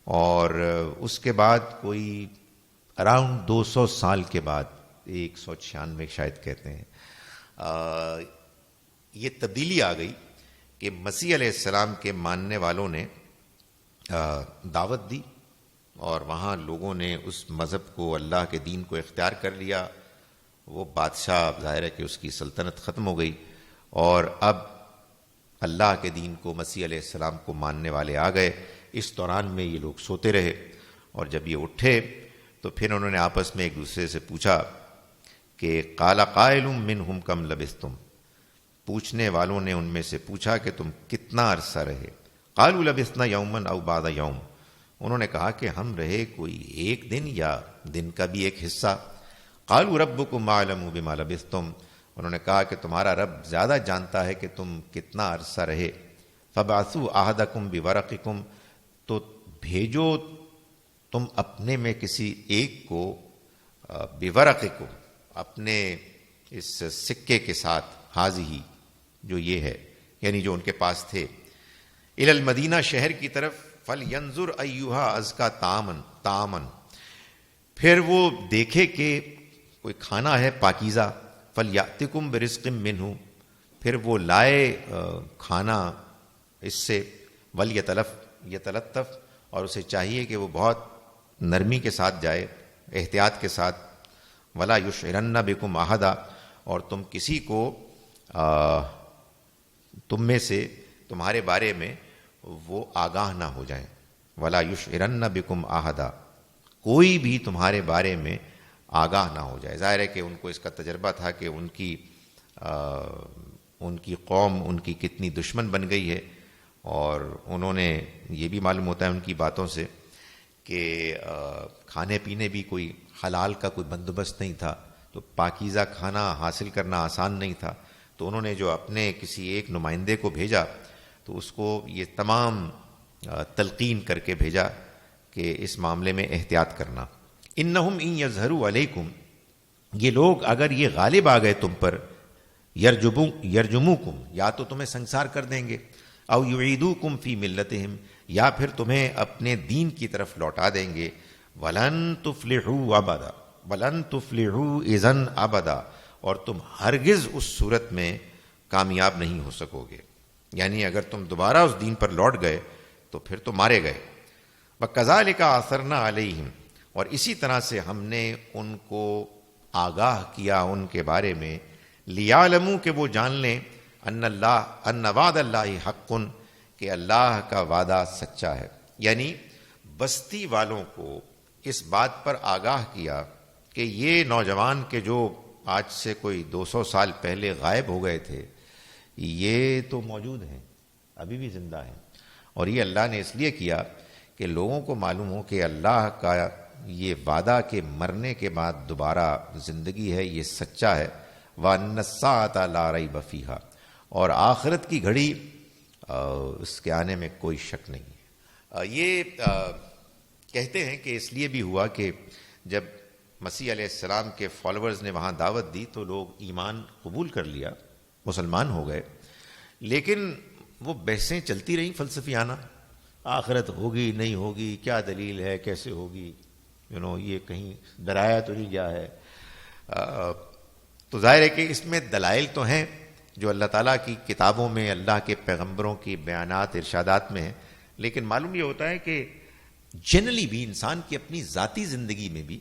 Speaker 1: اور اس کے بعد کوئی اراؤنڈ 200 سال کے بعد، 196 شاید کہتے ہیں، یہ تبدیلی آ گئی کہ مسیح علیہ السلام کے ماننے والوں نے دعوت دی، اور وہاں لوگوں نے اس مذہب کو، اللہ کے دین کو اختیار کر لیا۔ وہ بادشاہ ظاہر ہے کہ اس کی سلطنت ختم ہو گئی، اور اب اللہ کے دین کو، مسیح علیہ السلام کو ماننے والے آ گئے۔ اس دوران میں یہ لوگ سوتے رہے، اور جب یہ اٹھے تو پھر انہوں نے آپس میں ایک دوسرے سے پوچھا کہ قال قائل منہم کم لبثتم، پوچھنے والوں نے ان میں سے پوچھا کہ تم کتنا عرصہ رہے؟ قالوا لبثنا یوما او بعض یوم، انہوں نے کہا کہ ہم رہے کوئی ایک دن یا دن کا بھی ایک حصہ۔ قالوا ربکم اعلم بما لبثتم، انہوں نے کہا کہ تمہارا رب زیادہ جانتا ہے کہ تم کتنا عرصہ رہے۔ فبعثوا احدکم بورقکم، تو بھیجو تم اپنے میں کسی ایک کو، بورقکم، اپنے اس سکے کے ساتھ، حاضی جو یہ ہے، یعنی جو ان کے پاس تھے، الی المدینہ، شہر کی طرف، فلینظر ایھا ازکا طعاما، پھر وہ دیکھے کہ کوئی کھانا ہے پاکیزہ، فلیاتکم برزق منہ، پھر وہ لائے کھانا اس سے، یتلطف، اور اسے چاہیے کہ وہ بہت نرمی کے ساتھ جائے، احتیاط کے ساتھ، ولا یشعرن بکم احدا، اور تم کسی کو تم میں سے، تمہارے بارے میں وہ آگاہ نہ ہو جائیں، ولا یشعرن بکم احدا، کوئی بھی تمہارے بارے میں آگاہ نہ ہو جائے۔ ظاہر ہے کہ ان کو اس کا تجربہ تھا کہ ان کی قوم ان کی کتنی دشمن بن گئی ہے، اور انہوں نے، یہ بھی معلوم ہوتا ہے ان کی باتوں سے کہ کھانے پینے بھی کوئی حلال کا کوئی بندوبست نہیں تھا، تو پاکیزہ کھانا حاصل کرنا آسان نہیں تھا، تو انہوں نے جو اپنے کسی ایک نمائندے کو بھیجا تو اس کو یہ تمام تلقین کر کے بھیجا کہ اس معاملے میں احتیاط کرنا۔ انہم ان یظہروا علیکم، یہ لوگ اگر یہ غالب آ گئے تم پر، یرجموکم، یا تو تمہیں سنسار کر دیں گے، او یعیدوکم فی ملتہم، یا پھر تمہیں اپنے دین کی طرف لوٹا دیں گے، ولن تفلحوا ابدا، ولن تفلحوا اذن ابدا، اور تم ہرگز اس صورت میں کامیاب نہیں ہو سکو گے، یعنی اگر تم دوبارہ اس دین پر لوٹ گئے تو پھر تو مارے گئے۔ وَكَذَلِكَ أَثَرْنَا عَلَيْهِمْ، اور اسی طرح سے ہم نے ان کو آگاہ کیا ان کے بارے میں، لِيَعْلَمُوا، کہ وہ جان لیں، ان وعد اللہ حق، کہ اللہ کا وعدہ سچا ہے، یعنی بستی والوں کو اس بات پر آگاہ کیا کہ یہ نوجوان کے جو آج سے کوئی 200 سال پہلے غائب ہو گئے تھے، یہ تو موجود ہیں، ابھی بھی زندہ ہیں، اور یہ اللہ نے اس لیے کیا کہ لوگوں کو معلوم ہو کہ اللہ کا یہ وعدہ کہ مرنے کے بعد دوبارہ زندگی ہے، یہ سچا ہے، وَأَنَّ السَّاعَةَ لَا رَيْبَ فِيهَا، اور آخرت کی گھڑی اس کے آنے میں کوئی شک نہیں ہے۔ یہ کہتے ہیں کہ اس لیے بھی ہوا کہ جب مسیح علیہ السلام کے فالوورز نے وہاں دعوت دی تو لوگ ایمان قبول کر لیا، مسلمان ہو گئے، لیکن وہ بحثیں چلتی رہیں فلسفیانہ، آخرت ہوگی نہیں ہوگی، کیا دلیل ہے، کیسے ہوگی، یہ کہیں ڈرایا تو نہیں گیا ہے۔ تو ظاہر ہے کہ اس میں دلائل تو ہیں جو اللہ تعالیٰ کی کتابوں میں، اللہ کے پیغمبروں کی بیانات، ارشادات میں ہیں، لیکن معلوم یہ ہوتا ہے کہ جنرلی بھی انسان کی اپنی ذاتی زندگی میں بھی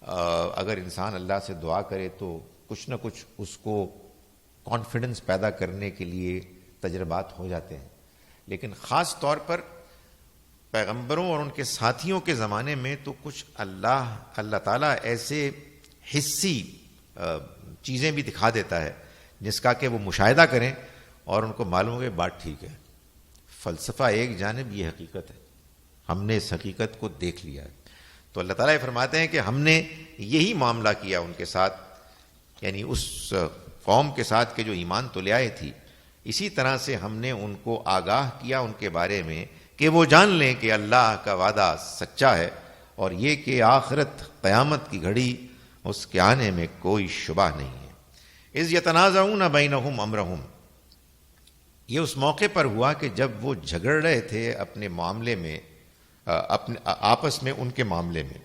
Speaker 1: اگر انسان اللہ سے دعا کرے تو کچھ نہ کچھ اس کو کانفیڈنس پیدا کرنے کے لیے تجربات ہو جاتے ہیں، لیکن خاص طور پر پیغمبروں اور ان کے ساتھیوں کے زمانے میں تو کچھ اللہ تعالیٰ ایسے حسی چیزیں بھی دکھا دیتا ہے جس کا کہ وہ مشاہدہ کریں اور ان کو معلوم ہو کہ بات ٹھیک ہے۔ فلسفہ ایک جانب، یہ حقیقت ہے، ہم نے اس حقیقت کو دیکھ لیا ہے۔ تو اللہ تعالیٰ یہ فرماتے ہیں کہ ہم نے یہی معاملہ کیا ان کے ساتھ، یعنی اس قوم کے ساتھ کہ جو ایمان تو لے آئی تھی، اسی طرح سے ہم نے ان کو آگاہ کیا ان کے بارے میں کہ وہ جان لیں کہ اللہ کا وعدہ سچا ہے، اور یہ کہ آخرت، قیامت کی گھڑی، اس کے آنے میں کوئی شبہ نہیں ہے۔ اذ یتنازعون بینہم امرہم، یہ اس موقع پر ہوا کہ جب وہ جھگڑ رہے تھے اپنے معاملے میں، اپنے آپس میں ان کے معاملے میں،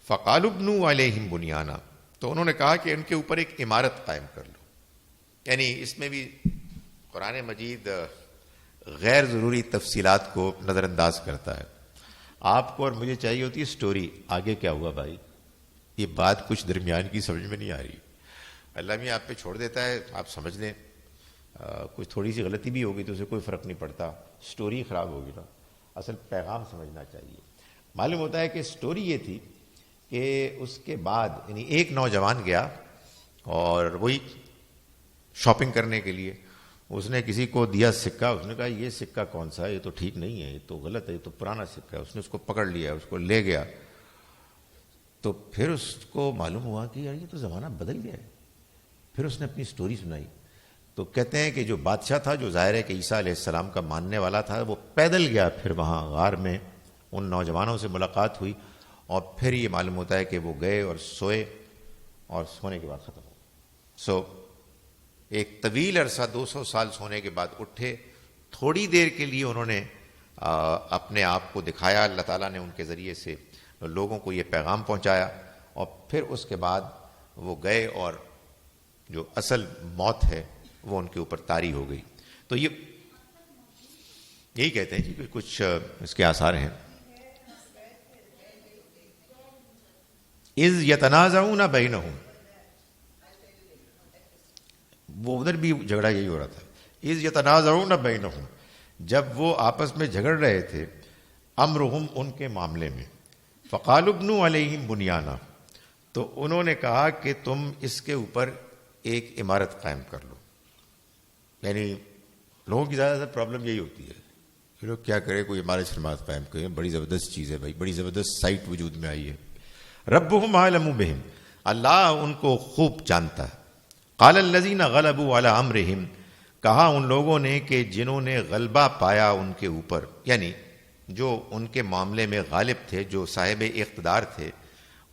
Speaker 1: فقالوا ابنوا علیہم بنیانا، تو انہوں نے کہا کہ ان کے اوپر ایک عمارت قائم کر لو۔ یعنی اس میں بھی قرآن مجید غیر ضروری تفصیلات کو نظر انداز کرتا ہے۔ آپ کو اور مجھے چاہیے ہوتی ہے سٹوری، آگے کیا ہوا بھائی، یہ بات کچھ درمیان کی سمجھ میں نہیں آ رہی، اللہ بھی آپ پہ چھوڑ دیتا ہے، آپ سمجھ لیں، کچھ تھوڑی سی غلطی بھی ہوگی تو اسے کوئی فرق نہیں پڑتا، سٹوری خراب ہوگی نا، اصل پیغام سمجھنا چاہیے۔ معلوم ہوتا ہے کہ سٹوری یہ تھی کہ اس کے بعد یعنی ایک نوجوان گیا اور وہی شاپنگ کرنے کے لیے، اس نے کسی کو دیا سکہ، اس نے کہا یہ سکہ کون سا ہے، یہ تو ٹھیک نہیں ہے، یہ تو غلط ہے، یہ تو پرانا سکہ ہے۔ اس نے اس کو پکڑ لیا، اس کو لے گیا، تو پھر اس کو معلوم ہوا کہ یار یہ تو زمانہ بدل گیا ہے۔ پھر اس نے اپنی سٹوری سنائی، تو کہتے ہیں کہ جو بادشاہ تھا، جو ظاہر ہے کہ عیسیٰ علیہ السلام کا ماننے والا تھا، وہ پیدل گیا، پھر وہاں غار میں ان نوجوانوں سے ملاقات ہوئی، اور پھر یہ معلوم ہوتا ہے کہ وہ گئے اور سوئے، اور سونے کے بعد ختم ہو۔ ایک طویل عرصہ 200 سال سونے کے بعد اٹھے، تھوڑی دیر کے لیے انہوں نے اپنے آپ کو دکھایا، اللہ تعالیٰ نے ان کے ذریعے سے لوگوں کو یہ پیغام پہنچایا، اور پھر اس کے بعد وہ گئے اور جو اصل موت ہے وہ ان کے اوپر طاری ہو گئی۔ تو یہی کہتے ہیں جی کہ کچھ اس کے آثار ہیں۔ اذ یتنازعون بینہم، وہ ادھر بھی جھگڑا یہی ہو رہا تھا، اذ یتنازعون بینہم، جب وہ آپس میں جھگڑ رہے تھے، امرہم، ان کے معاملے میں، فقالوا ابنوا علیہم بنیانا، تو انہوں نے کہا کہ تم اس کے اوپر ایک عمارت قائم کر لو۔ یعنی لوگوں کی زیادہ تر پرابلم یہی ہوتی ہے کہ لوگ کیا کریں، کوئی عمارت قائم کریں، بڑی زبردست چیز ہے بھائی، بڑی زبردست سائٹ وجود میں آئی ہے۔ ربہم اعلم بہم، اللہ ان کو خوب جانتا ہے۔ قال الذین غلبوا علی امرہم، کہا ان لوگوں نے کہ جنہوں نے غلبہ پایا ان کے اوپر، یعنی جو ان کے معاملے میں غالب تھے، جو صاحب اقتدار تھے،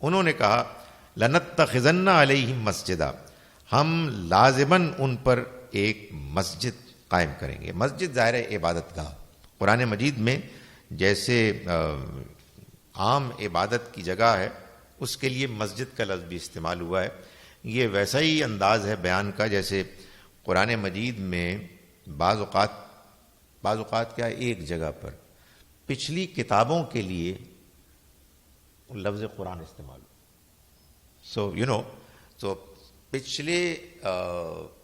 Speaker 1: انہوں نے کہا لنتخذن علیہم مسجدا، ہم لازماً ان پر ایک مسجد قائم کریں گے۔ مسجد ظاہر ہے عبادت گاہ، قرآن مجید میں جیسے عام عبادت کی جگہ ہے، اس کے لیے مسجد کا لفظ بھی استعمال ہوا ہے۔ یہ ویسا ہی انداز ہے بیان کا جیسے قرآن مجید میں بعض اوقات کیا ایک جگہ پر پچھلی کتابوں کے لیے لفظ قرآن استعمال ہو۔ سو پچھلے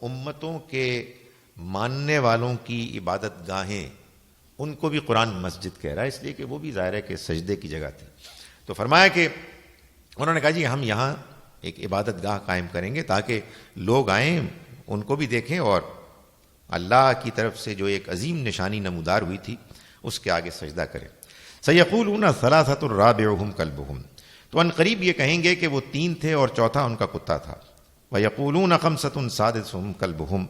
Speaker 1: امتوں کے ماننے والوں کی عبادت گاہیں، ان کو بھی قرآن مسجد کہہ رہا ہے، اس لیے کہ وہ بھی ظاہر ہے کہ سجدے کی جگہ تھی۔ تو فرمایا کہ انہوں نے کہا جی ہم یہاں ایک عبادت گاہ قائم کریں گے تاکہ لوگ آئیں، ان کو بھی دیکھیں، اور اللہ کی طرف سے جو ایک عظیم نشانی نمودار ہوئی تھی اس کے آگے سجدہ کریں۔ سیقولون ثلاثۃ رابعہم کلبہم، تو ان قریب یہ کہیں گے کہ وہ 3 تھے اور چوتھا ان کا کتا تھا۔ ویقولون خمسۃ سادسہم کلبہم،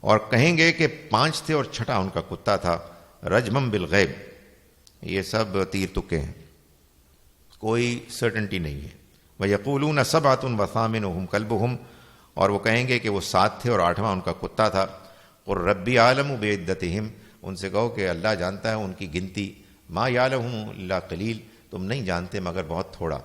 Speaker 1: اور کہیں گے کہ 5 تھے اور چھٹا ان کا کتا تھا۔ رجمم بالغیب، یہ سب تیر تکے ہیں، کوئی سرٹنٹی نہیں ہے۔ وَيَقُولُونَ سَبْعَةٌ وَثَامِنُهُمْ كَلْبُهُمْ، اور وہ کہیں گے کہ وہ 7 تھے اور 8واں ان کا کتا تھا. قُلْ رَبِّي أَعْلَمُ بِعِدَّتِهِمْ، ان سے کہو کہ اللہ جانتا ہے ان کی گنتی. مَا يَعْلَمُهُمْ إِلَّا قَلِيلٌ، تم نہیں جانتے مگر بہت تھوڑا.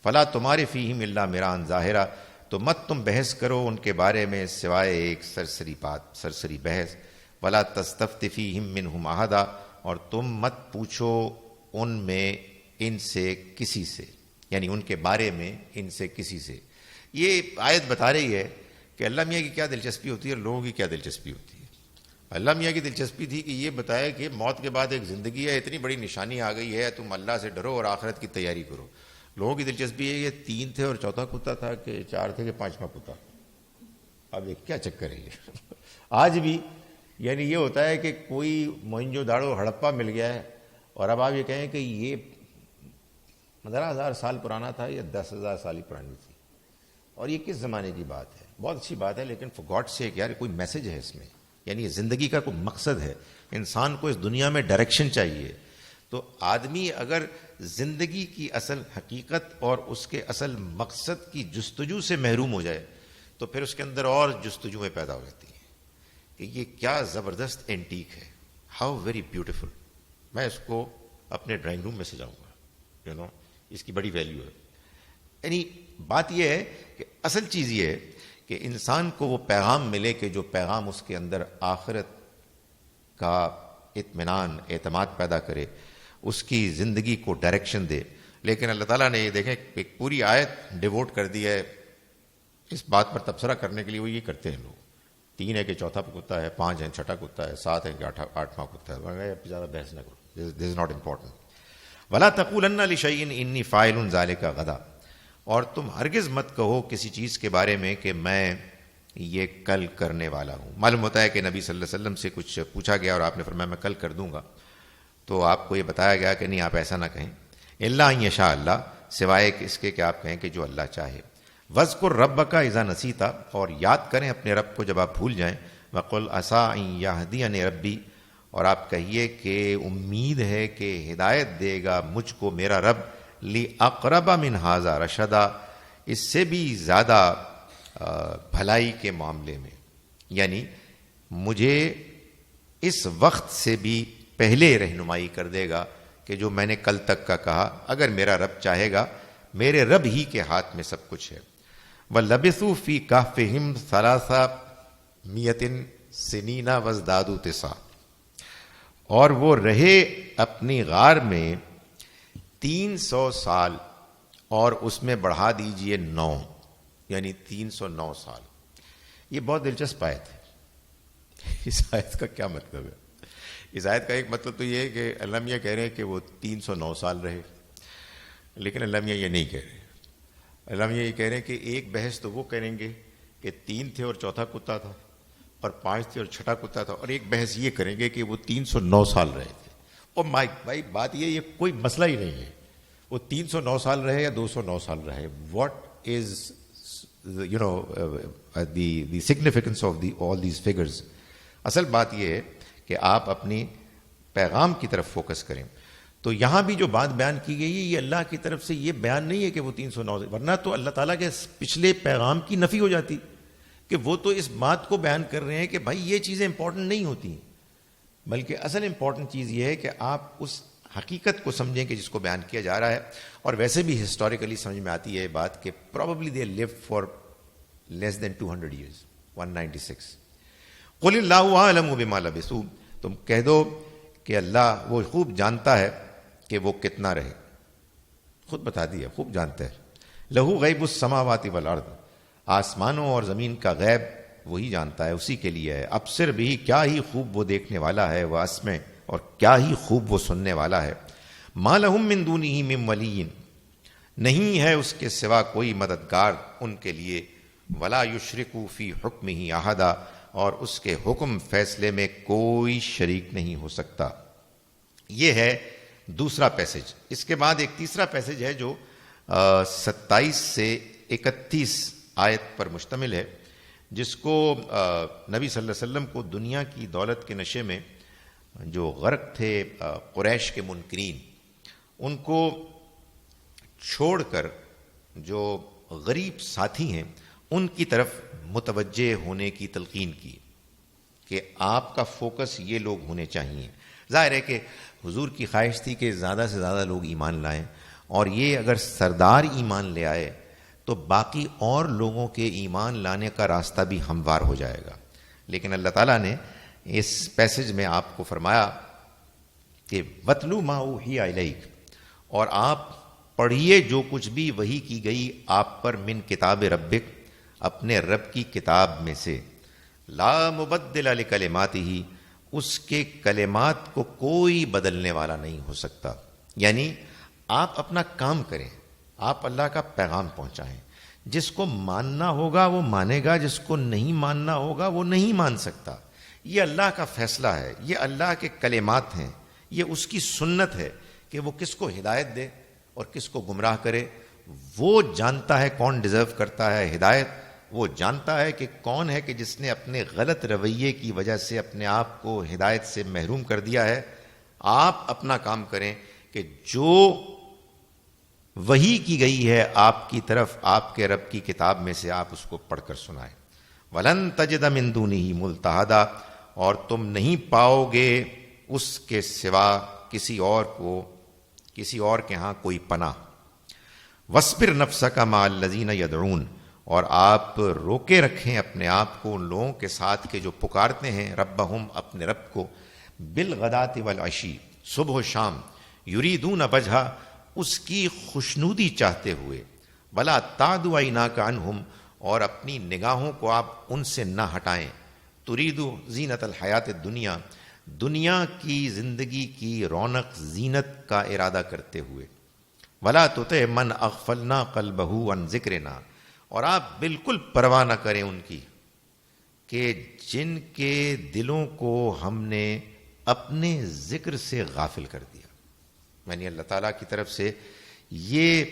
Speaker 1: فَلَا تُمَارِ فِيهِمْ إِلَّا مِرَاءً ظَاهِرًا، تو مت تم بحث کرو ان کے بارے میں سوائے ایک سرسری بات، سرسری بحث. وَلَا تَسْتَفْتِ فِيهِمْ مِنْهُمْ أَحَدًا، اور تم مت پوچھو ان میں ان سے کسی سے، یعنی ان کے بارے میں ان سے کسی سے. یہ آیت بتا رہی ہے کہ اللہ میاں کی کیا دلچسپی ہوتی ہے اور لوگوں کی کیا دلچسپی ہوتی ہے. اللہ میاں کی دلچسپی تھی کہ یہ بتایا کہ موت کے بعد ایک زندگی ہے، اتنی بڑی نشانی آ گئی ہے، تم اللہ سے ڈرو اور آخرت کی تیاری کرو. لوگوں کی دلچسپی ہے یہ 3 تھے اور 4تھا کتا تھا کہ 4 تھے کہ 5واں کتا. اب یہ کیا چکر ہے یہ آج بھی یعنی یہ ہوتا ہے کہ کوئی موہنجو داڑو ہڑپا مل گیا ہے اور اب آپ یہ کہیں کہ یہ 15,000 سال پرانا تھا یا 10,000 سال ہی پرانی تھی، اور یہ کس زمانے کی بات ہے. بہت اچھی بات ہے لیکن فار گاڈ سیک یار کوئی میسج ہے اس میں، یعنی زندگی کا کوئی مقصد ہے. انسان کو اس دنیا میں ڈائریکشن چاہیے. تو آدمی اگر زندگی کی اصل حقیقت اور اس کے اصل مقصد کی جستجو سے محروم ہو جائے تو پھر اس کے اندر اور جستجویں پیدا ہو جاتی ہیں کہ یہ کیا زبردست اینٹیک ہے، ہاؤ ویری بیوٹیفل، میں اس کو اپنے ڈرائنگ روم میں سجاؤں گا، اس کی بڑی ویلیو ہے. یعنی بات یہ ہے کہ اصل چیز یہ ہے کہ انسان کو وہ پیغام ملے کہ جو پیغام اس کے اندر آخرت کا اطمینان، اعتماد پیدا کرے، اس کی زندگی کو ڈائریکشن دے. لیکن اللہ تعالیٰ نے یہ دیکھیں ایک پوری آیت ڈیووٹ کر دی ہے اس بات پر تبصرہ کرنے کے لیے. وہ یہ کرتے ہیں لوگ، 3 ہے کہ 4تھا کتا ہے، 5 ہے 6ٹھا کتا ہے، 7 ہے کہ 8واں کتا ہے. زیادہ بحث نہ کرو، دس از ناٹ امپورٹنٹ. وَلَا تَقُولَنَّ لِشَيْءٍ إِنِّي فَاعِلٌ ذَلِكَ غَدًا، اور تم ہرگز مت کہو کسی چیز کے بارے میں کہ میں یہ کل کرنے والا ہوں. معلوم ہوتا ہے کہ نبی صلی اللہ علیہ وسلم سے کچھ پوچھا گیا اور آپ نے فرمایا میں کل کر دوں گا، تو آپ کو یہ بتایا گیا کہ نہیں آپ ایسا نہ کہیں. اِلَّا أَن يَشَاءَ اللہ، سوائے اس کے کہ آپ کہیں کہ جو اللہ چاہے. وَاذْكُرْ رَبَّكَ إِذَا نَسِيتَ، اور یاد کریں اپنے رب کو جب آپ بھول جائیں. وَقُلْ عَسَىٰ أَن يَهْدِيَنِ رَبِّي، اور آپ کہیے کہ امید ہے کہ ہدایت دے گا مجھ کو میرا رب. لِأَقْرَبَ مِنْ هَٰذَا رَشَدًا، اس سے بھی زیادہ بھلائی کے معاملے میں، یعنی مجھے اس وقت سے بھی پہلے رہنمائی کر دے گا کہ جو میں نے کل تک کا کہا. اگر میرا رب چاہے گا، میرے رب ہی کے ہاتھ میں سب کچھ ہے. وَلَبِثُوا فِي كَهْفِهِمْ 300 سنین وازدادوا تسعا، اور وہ رہے اپنی غار میں 300 سال اور اس میں بڑھا دیجئے 9، یعنی 309 سال. یہ بہت دلچسپ آیت ہے. اس آیت کا کیا مطلب ہے؟ اس آیت کا ایک مطلب تو یہ ہے کہ اللہ میاں کہہ رہے ہیں کہ وہ 309 سال رہے، لیکن اللہ میاں یہ نہیں کہہ رہے. اللہ میاں یہ کہہ رہے ہیں کہ ایک بحث تو وہ کریں گے کہ 3 تھے اور 4تھا کتا تھا، اور 5 تھے اور 6ٹھا کتا تھا، اور ایک بحث یہ کریں گے کہ وہ 309 سال رہے تھے. اور بھائی بات یہ کوئی مسئلہ ہی نہیں ہے وہ 309 سال رہے یا 209 سال رہے. What is the significance of all these figures. اصل بات یہ ہے کہ آپ اپنی پیغام کی طرف فوکس کریں. تو یہاں بھی جو بات بیان کی گئی ہے یہ اللہ کی طرف سے یہ بیان نہیں ہے کہ وہ 309، ورنہ تو اللہ تعالیٰ کے پچھلے پیغام کی نفی ہو جاتی کہ وہ تو اس بات کو بیان کر رہے ہیں کہ بھائی یہ چیزیں امپورٹنٹ نہیں ہوتی، بلکہ اصل امپورٹنٹ چیز یہ ہے کہ آپ اس حقیقت کو سمجھیں کہ جس کو بیان کیا جا رہا ہے. اور ویسے بھی ہسٹوریکلی سمجھ میں آتی ہے بات کہ probably they lived for less than 200 years, 196. قُلِ اللَّهُ أَعْلَمُ بِمَا لَبِثُوا، تم کہہ دو کہ اللہ وہ خوب جانتا ہے کہ وہ کتنا رہے. خود بتا دیا، خوب جانتا ہے. لَهُ غَيْبُ السَّمَاوَاتِ وَالْأَرْضِ، آسمانوں اور زمین کا غیب وہی جانتا ہے، اسی کے لیے ہے. ابصر بھی، کیا ہی خوب وہ دیکھنے والا ہے. وہ اسمع، اور کیا ہی خوب وہ سننے والا ہے. ما لہم من دونہ من ولی، نہیں ہے اس کے سوا کوئی مددگار ان کے لیے. ولا یشرک فی حکمہ احدا، اور اس کے حکم فیصلے میں کوئی شریک نہیں ہو سکتا. یہ ہے دوسرا پیسج. اس کے بعد ایک تیسرا پیسج ہے جو 27 سے 31 آیت پر مشتمل ہے، جس کو نبی صلی اللہ علیہ وسلم کو دنیا کی دولت کے نشے میں جو غرق تھے قریش کے منکرین، ان کو چھوڑ کر جو غریب ساتھی ہیں ان کی طرف متوجہ ہونے کی تلقین کی کہ آپ کا فوکس یہ لوگ ہونے چاہیے. ظاہر ہے کہ حضور کی خواہش تھی کہ زیادہ سے زیادہ لوگ ایمان لائیں، اور یہ اگر سردار ایمان لے آئے تو باقی اور لوگوں کے ایمان لانے کا راستہ بھی ہموار ہو جائے گا. لیکن اللہ تعالیٰ نے اس پیسج میں آپ کو فرمایا کہ وَاتْلُ مَا أُوحِیَ إِلَيْكَ، اور آپ پڑھیے جو کچھ بھی وحی کی گئی آپ پر من کتاب ربک، اپنے رب کی کتاب میں سے، لا مبدل لکلماتہ، اس کے کلمات کو کوئی بدلنے والا نہیں ہو سکتا. یعنی آپ اپنا کام کریں، آپ اللہ کا پیغام پہنچائیں. جس کو ماننا ہوگا وہ مانے گا، جس کو نہیں ماننا ہوگا وہ نہیں مان سکتا. یہ اللہ کا فیصلہ ہے، یہ اللہ کے کلمات ہیں، یہ اس کی سنت ہے کہ وہ کس کو ہدایت دے اور کس کو گمراہ کرے. وہ جانتا ہے کون ڈیزرو کرتا ہے ہدایت، وہ جانتا ہے کہ کون ہے کہ جس نے اپنے غلط رویے کی وجہ سے اپنے آپ کو ہدایت سے محروم کر دیا ہے. آپ اپنا کام کریں کہ جو وحی کی گئی ہے آپ کی طرف آپ کے رب کی کتاب میں سے آپ اس کو پڑھ کر سنائیں. وَلَن تَجِدَ مِن دُونِهِ مُلْتَحَدًا، اور تم نہیں پاؤ گے اس کے سوا کسی اور کے ہاں کوئی پناہ. وَاصْبِرْ نَفْسَكَ مَعَ الَّذِينَ يَدْعُونَ، اور آپ روکے رکھیں اپنے آپ کو ان لوگوں کے ساتھ کے جو پکارتے ہیں ربہم، اپنے رب کو، بالغداۃ والعشی، صبح و شام، یریدون وجہہ، اس کی خوشنودی چاہتے ہوئے، ولا تعد عیناک عنہم، اور اپنی نگاہوں کو آپ ان سے نہ ہٹائیں، ترید زینت الحیات الدنیا، دنیا کی زندگی کی رونق زینت کا ارادہ کرتے ہوئے، ولا تطع من اغفلنا قلبہ عن ذکرنا، اور آپ بالکل پرواہ نہ کریں ان کی کہ جن کے دلوں کو ہم نے اپنے ذکر سے غافل کر دیا. یعنی اللہ تعالیٰ کی طرف سے یہ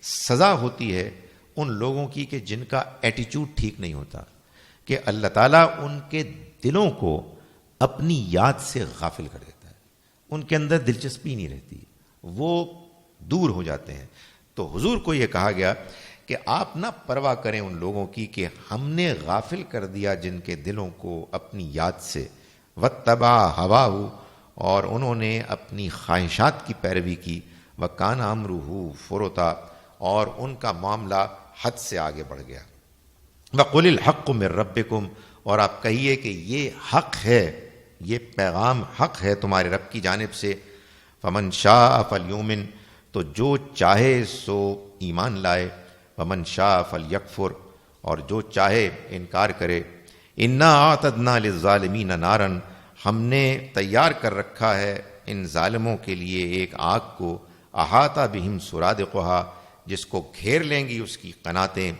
Speaker 1: سزا ہوتی ہے ان لوگوں کی کہ جن کا ایٹیچیوڈ ٹھیک نہیں ہوتا، کہ اللہ تعالیٰ ان کے دلوں کو اپنی یاد سے غافل کر دیتا ہے، ان کے اندر دلچسپی نہیں رہتی، وہ دور ہو جاتے ہیں. تو حضور کو یہ کہا گیا کہ آپ نہ پرواہ کریں ان لوگوں کی کہ ہم نے غافل کر دیا جن کے دلوں کو اپنی یاد سے، واتبع ہواہ، اور انہوں نے اپنی خواہشات کی پیروی کی، وکان امرہ فرطا، اور ان کا معاملہ حد سے آگے بڑھ گیا. وقل الحق من ربکم، اور آپ کہیے کہ یہ حق ہے، یہ پیغام حق ہے تمہارے رب کی جانب سے. فمن شاء فلیؤمن، تو جو چاہے سو ایمان لائے، ومن شاء فلیکفر، اور جو چاہے انکار کرے. انا اعتدنا للظالمین نارا، ہم نے تیار کر رکھا ہے ان ظالموں کے لیے ایک آگ کو، احاطہ بہم سرادقہا، جس کو گھیر لیں گی اس کی قناتیں.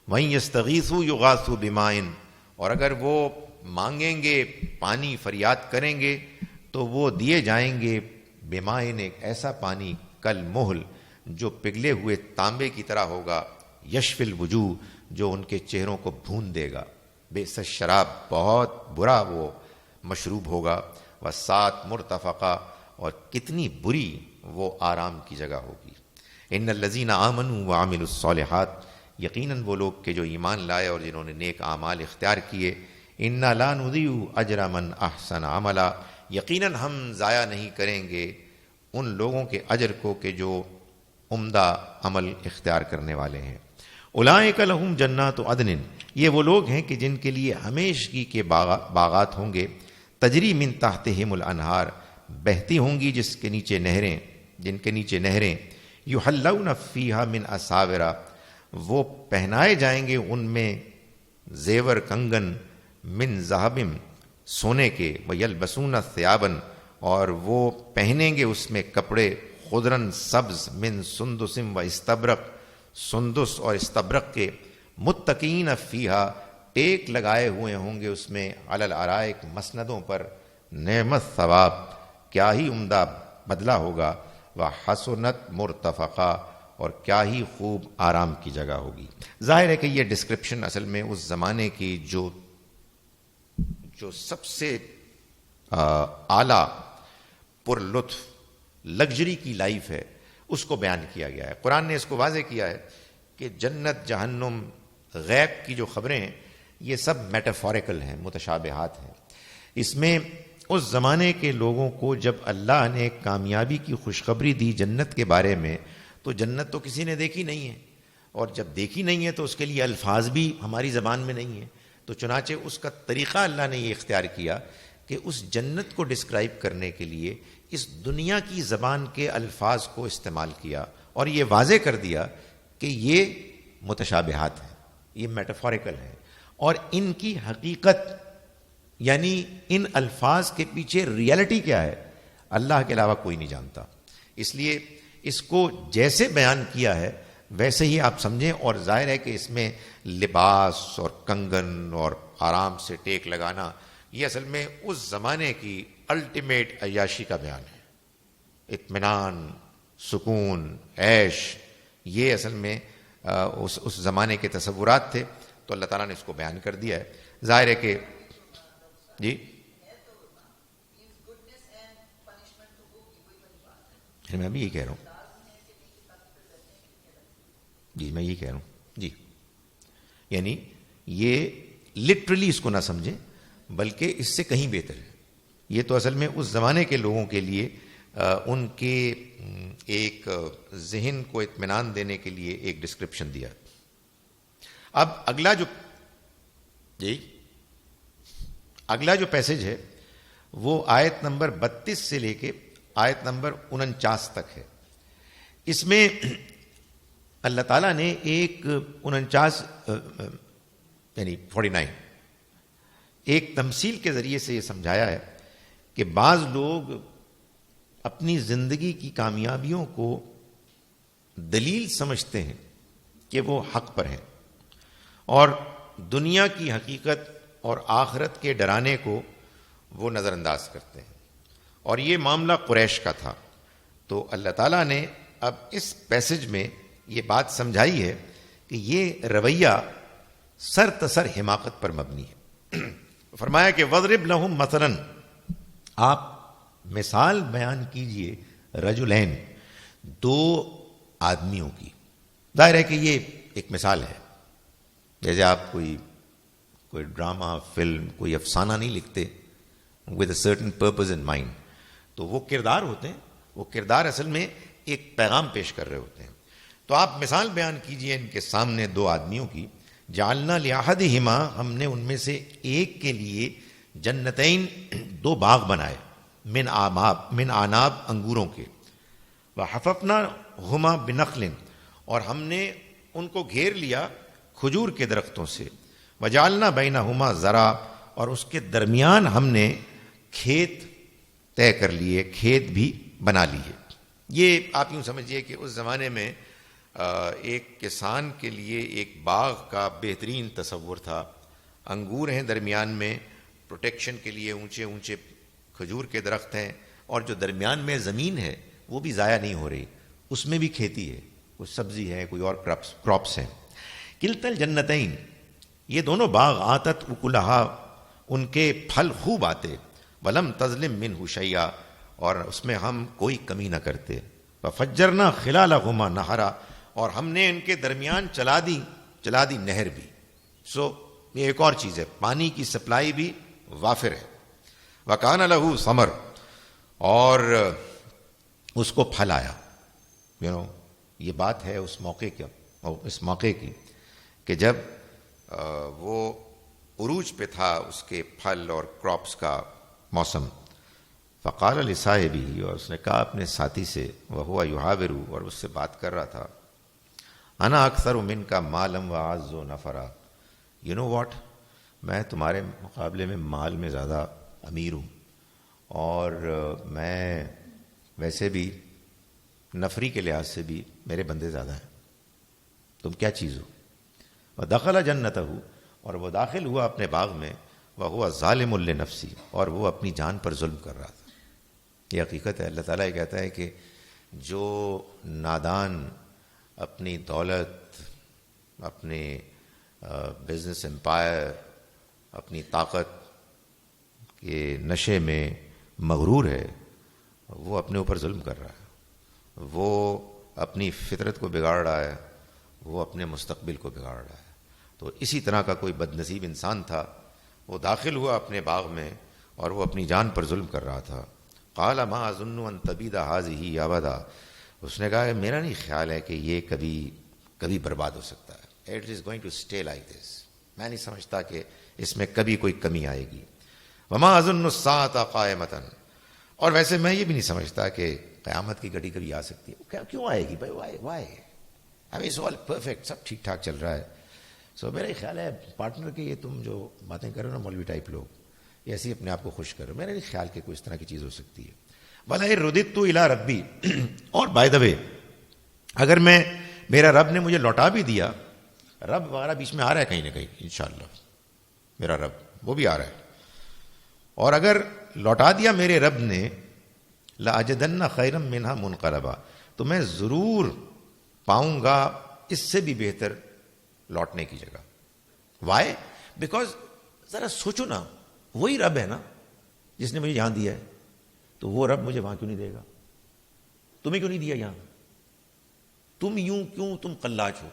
Speaker 1: وَإِن يَسْتَغِيثُوا يُغَاثُوا بِمَاءٍ، اور اگر وہ مانگیں گے پانی، فریاد کریں گے تو وہ دیے جائیں گے، بِمَاءٍ، ایک ایسا پانی، کالمہل، جو پگھلے ہوئے تانبے کی طرح ہوگا، یشفی الوجوہ، جو ان کے چہروں کو بھون دے گا. بئس الشراب، بہت برا وہ مشروب ہوگا. وساعت مرتفقہ، اور کتنی بری وہ آرام کی جگہ ہوگی. ان الذین آمنوا وعملوا الصالحات، یقیناً وہ لوگ کہ جو ایمان لائے اور جنہوں نے نیک اعمال اختیار کیے. انا لا نضیع اجر من احسن عملا، یقیناً ہم ضائع نہیں کریں گے ان لوگوں کے اجر کو کہ جو عمدہ عمل اختیار کرنے والے ہیں. اولئک لہم جنات عدن، یہ وہ لوگ ہیں کہ جن کے لیے ہمیشگی کے باغات ہوں گے. تجری من تحتہم الانہار، بہتی ہوں گی جس کے نیچے نہریں، جن کے نیچے نہریں. یحلون فیہا من اساور، وہ پہنائے جائیں گے ان میں زیور کنگن، من ذہب، سونے کے، ویلبسون ثیابا، اور وہ پہنیں گے اس میں کپڑے، خضرن، سبز، من سندس و استبرق، سندس اور استبرق کے، متقین فیہا، ٹیک لگائے ہوئے ہوں گے اس میں، علی الارائک، مسندوں پر. نعمت ثواب، کیا ہی عمدہ بدلہ ہوگا. وحسنت مرتفقہ، اور کیا ہی خوب آرام کی جگہ ہوگی. ظاہر ہے کہ یہ ڈسکرپشن اصل میں اس زمانے کی جو سب سے اعلیٰ پر لطف لگژری کی لائف ہے اس کو بیان کیا گیا ہے. قرآن نے اس کو واضح کیا ہے کہ جنت جہنم غیب کی جو خبریں ہیں یہ سب میٹافوریکل ہیں، متشابہات ہیں. اس میں اس زمانے کے لوگوں کو جب اللہ نے کامیابی کی خوشخبری دی جنت کے بارے میں، تو جنت تو کسی نے دیکھی نہیں ہے، اور جب دیکھی نہیں ہے تو اس کے لیے الفاظ بھی ہماری زبان میں نہیں ہیں. تو چنانچہ اس کا طریقہ اللہ نے یہ اختیار کیا کہ اس جنت کو ڈسکرائب کرنے کے لیے اس دنیا کی زبان کے الفاظ کو استعمال کیا، اور یہ واضح کر دیا کہ یہ متشابہات ہیں، یہ میٹافوریکل ہیں، اور ان کی حقیقت یعنی ان الفاظ کے پیچھے ریالٹی کیا ہے اللہ کے علاوہ کوئی نہیں جانتا. اس لیے اس کو جیسے بیان کیا ہے ویسے ہی آپ سمجھیں. اور ظاہر ہے کہ اس میں لباس اور کنگن اور آرام سے ٹیک لگانا یہ اصل میں اس زمانے کی الٹیمیٹ عیاشی کا بیان ہے. اطمینان، سکون، عیش، یہ اصل میں اس زمانے کے تصورات تھے. تو اللہ تعالیٰ نے اس کو بیان کر دیا ہے. ظاہر ہے کہ جی میں بھی یہی کہہ رہا ہوں. جی میں یہی کہہ رہا ہوں. جی یعنی یہ لٹرلی اس کو نہ سمجھیں بلکہ اس سے کہیں بہتر ہے. یہ تو اصل میں اس زمانے کے لوگوں کے لیے ان کے ایک ذہن کو اطمینان دینے کے لیے ایک ڈسکرپشن دیا. اب اگلا جو پیسج ہے وہ آیت نمبر 32 سے لے کے آیت نمبر 49 تک ہے. اس میں اللہ تعالیٰ نے ایک 49 یعنی 49 ایک تمثیل کے ذریعے سے یہ سمجھایا ہے کہ بعض لوگ اپنی زندگی کی کامیابیوں کو دلیل سمجھتے ہیں کہ وہ حق پر ہیں، اور دنیا کی حقیقت اور آخرت کے ڈرانے کو وہ نظر انداز کرتے ہیں. اور یہ معاملہ قریش کا تھا. تو اللہ تعالیٰ نے اب اس پیسج میں یہ بات سمجھائی ہے کہ یہ رویہ سر تسر حماقت پر مبنی ہے. فرمایا کہ وَضْرِبْ لَهُمْ مَثَلًا، آپ مثال بیان کیجئے رجلین، دو آدمیوں کی. ظاہر ہے کہ یہ ایک مثال ہے. جیسے آپ کوئی ڈرامہ، فلم، کوئی افسانہ نہیں لکھتے with a certain purpose in mind. تو وہ کردار ہوتے ہیں، وہ کردار اصل میں ایک پیغام پیش کر رہے ہوتے ہیں. تو آپ مثال بیان کیجئے ان کے سامنے دو آدمیوں کی. جعلنا لأحدہما، ہم نے ان میں سے ایک کے لیے جنتین، دو باغ بنائے، من آناب، انگوروں کے. وحففناہما بنخل، اور ہم نے ان کو گھیر لیا کھجور کے درختوں سے. وجعلنا بینہما زرعا، اور اس کے درمیان ہم نے کھیت طے کر لیے، کھیت بھی بنا لیے. یہ آپ یوں سمجھیے کہ اس زمانے میں ایک کسان کے لیے ایک باغ کا بہترین تصور تھا. انگور ہیں درمیان میں، پروٹیکشن کے لیے اونچے اونچے کھجور کے درخت ہیں، اور جو درمیان میں زمین ہے وہ بھی ضائع نہیں ہو رہی، اس میں بھی کھیتی ہے، کوئی سبزی ہے، کوئی اور کراپس ہیں. کلتا الجنتین، یہ دونوں باغ آتت اکلہا، ان کے پھل خوب آتے. ولم تظلم منہ شیئا، اور اس میں ہم کوئی کمی نہ کرتے. ففجرنا خلالہما نہرا، اور ہم نے ان کے درمیان چلا دی نہر بھی. یہ ایک اور چیز ہے، پانی کی سپلائی بھی وافر ہے. وکان لہ ثمر، اور اس کو پھل آیا. یہ بات ہے اس موقع کی کہ جب وہ عروج پہ تھا اس کے پھل اور کراپس کا موسم. فقال لصاحبہ، اور اس نے کہا اپنے ساتھی سے، وہو یحاور، اور اس سے بات کر رہا تھا، انا اکثر منک مالا واعز نفرا. یو نو واٹ، میں تمہارے مقابلے میں مال میں زیادہ امیر ہوں، اور میں ویسے بھی نفری کے لحاظ سے بھی میرے بندے زیادہ ہیں. تم کیا چیز ہو؟ ودخل جنتہ، اور وہ داخل ہوا اپنے باغ میں. وہو ظالم لنفسی، اور وہ اپنی جان پر ظلم کر رہا تھا. یہ حقیقت ہے. اللہ تعالیٰ یہ کہتا ہے کہ جو نادان اپنی دولت، اپنے بزنس امپائر، اپنی طاقت کے نشے میں مغرور ہے، وہ اپنے اوپر ظلم کر رہا ہے، وہ اپنی فطرت کو بگاڑ رہا ہے، وہ اپنے مستقبل کو بگاڑ رہا ہے. تو اسی طرح کا کوئی بد نصیب انسان تھا. وہ داخل ہوا اپنے باغ میں اور وہ اپنی جان پر ظلم کر رہا تھا. قال ما اظن ان تبید هذه ابدا. اس نے کہا کہ میرا نہیں خیال ہے کہ یہ کبھی برباد ہو سکتا ہے. It is going to stay like this. میں نہیں سمجھتا کہ اس میں کبھی کوئی کمی آئے گی. وما اظن الساعة قائمة. اور ویسے میں یہ بھی نہیں سمجھتا کہ قیامت کی گھڑی کبھی آ سکتی ہے. کیوں آئے گی بھائی؟ وائی اٹس آل پرفیکٹ, سب ٹھیک ٹھاک چل رہا ہے. سو میرا خیال ہے پارٹنر کے یہ تم جو باتیں کر رہے ہو نا مولوی ٹائپ لوگ, یہ ایسے ہی اپنے آپ کو خوش کر رہے ہو. میرا نہیں خیال کہ کوئی اس طرح کی چیز ہو سکتی ہے. وَلَئِن رُدِدتُّ إِلَىٰ رَبِّي. اور بائی دا وے, اگر میرا رب نے مجھے لوٹا بھی دیا, رب وغیرہ بیچ میں آ رہا ہے کہیں نہ کہیں انشاءاللہ, میرا رب وہ بھی آ رہا ہے, اور اگر لوٹا دیا میرے رب نے, لَأَجِدَنَّ خَيْرًا مِّنْهَا مُنْقَلَبًا. تو میں ضرور پاؤں گا اس سے بھی بہتر لوٹنے کی جگہ. وائی؟ بیکاز ذرا سوچو نا, وہی رب ہے نا جس نے مجھے یہاں دیا ہے, تو وہ رب مجھے وہاں کیوں نہیں دے گا؟ تمہیں کیوں نہیں دیا یہاں؟ تم یوں کیوں تم قلاج ہو؟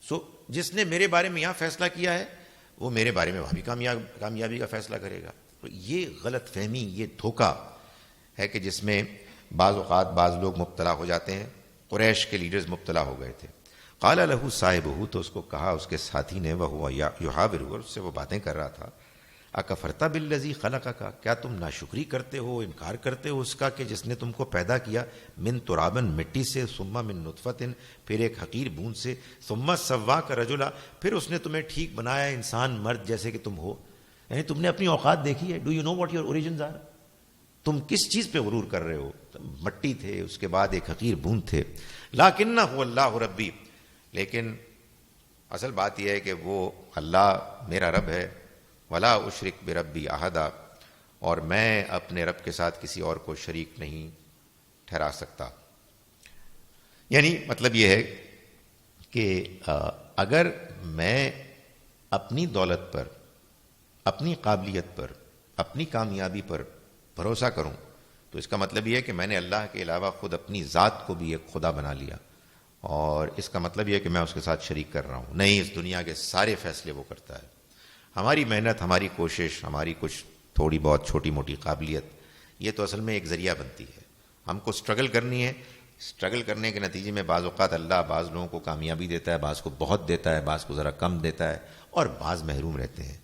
Speaker 1: سو جس نے میرے بارے میں یہاں فیصلہ کیا ہے وہ میرے بارے میں وہاں بھی کامیابی کا فیصلہ کرے گا. تو یہ غلط فہمی, یہ دھوکہ ہے کہ جس میں بعض اوقات بعض لوگ مبتلا ہو جاتے ہیں. قریش کے لیڈرز مبتلا ہو گئے تھے. قال له صاحبہ. تو اس کو کہا اس کے ساتھی نے, وہو یحاورہ, اس سے وہ باتیں کر رہا تھا, اکفرت بالذی خلقک. کیا تم ناشکری کرتے ہو, انکار کرتے ہو اس کا کہ جس نے تم کو پیدا کیا, من ترابن, مٹی سے, ثم من نطفۃ, پھر ایک حقیر بوند سے, ثم سواک رجلا, پھر اس نے تمہیں ٹھیک بنایا انسان مرد جیسے کہ تم ہو. یعنی تم نے اپنی اوقات دیکھی ہے؟ Do you know what your origins are? تم کس چیز پہ غرور کر رہے ہو؟ مٹی تھے, اس کے بعد ایک حقیر بوند تھے. لیکنہ هو اللہ ربی. لیکن اصل بات یہ ہے کہ وہ اللہ میرا رب ہے. ولا اشرک بربی احدا. اور میں اپنے رب کے ساتھ کسی اور کو شریک نہیں ٹھہرا سکتا. یعنی مطلب یہ ہے کہ اگر میں اپنی دولت پر, اپنی قابلیت پر, اپنی کامیابی پر بھروسہ کروں تو اس کا مطلب یہ ہے کہ میں نے اللہ کے علاوہ خود اپنی ذات کو بھی ایک خدا بنا لیا, اور اس کا مطلب یہ ہے کہ میں اس کے ساتھ شریک کر رہا ہوں. نہیں, اس دنیا کے سارے فیصلے وہ کرتا ہے. ہماری محنت, ہماری کوشش, ہماری کچھ تھوڑی بہت چھوٹی موٹی قابلیت, یہ تو اصل میں ایک ذریعہ بنتی ہے. ہم کو سٹرگل کرنی ہے. سٹرگل کرنے کے نتیجے میں بعض اوقات اللہ بعض لوگوں کو کامیابی دیتا ہے, بعض کو بہت دیتا ہے, بعض کو ذرا کم دیتا ہے, اور بعض محروم رہتے ہیں.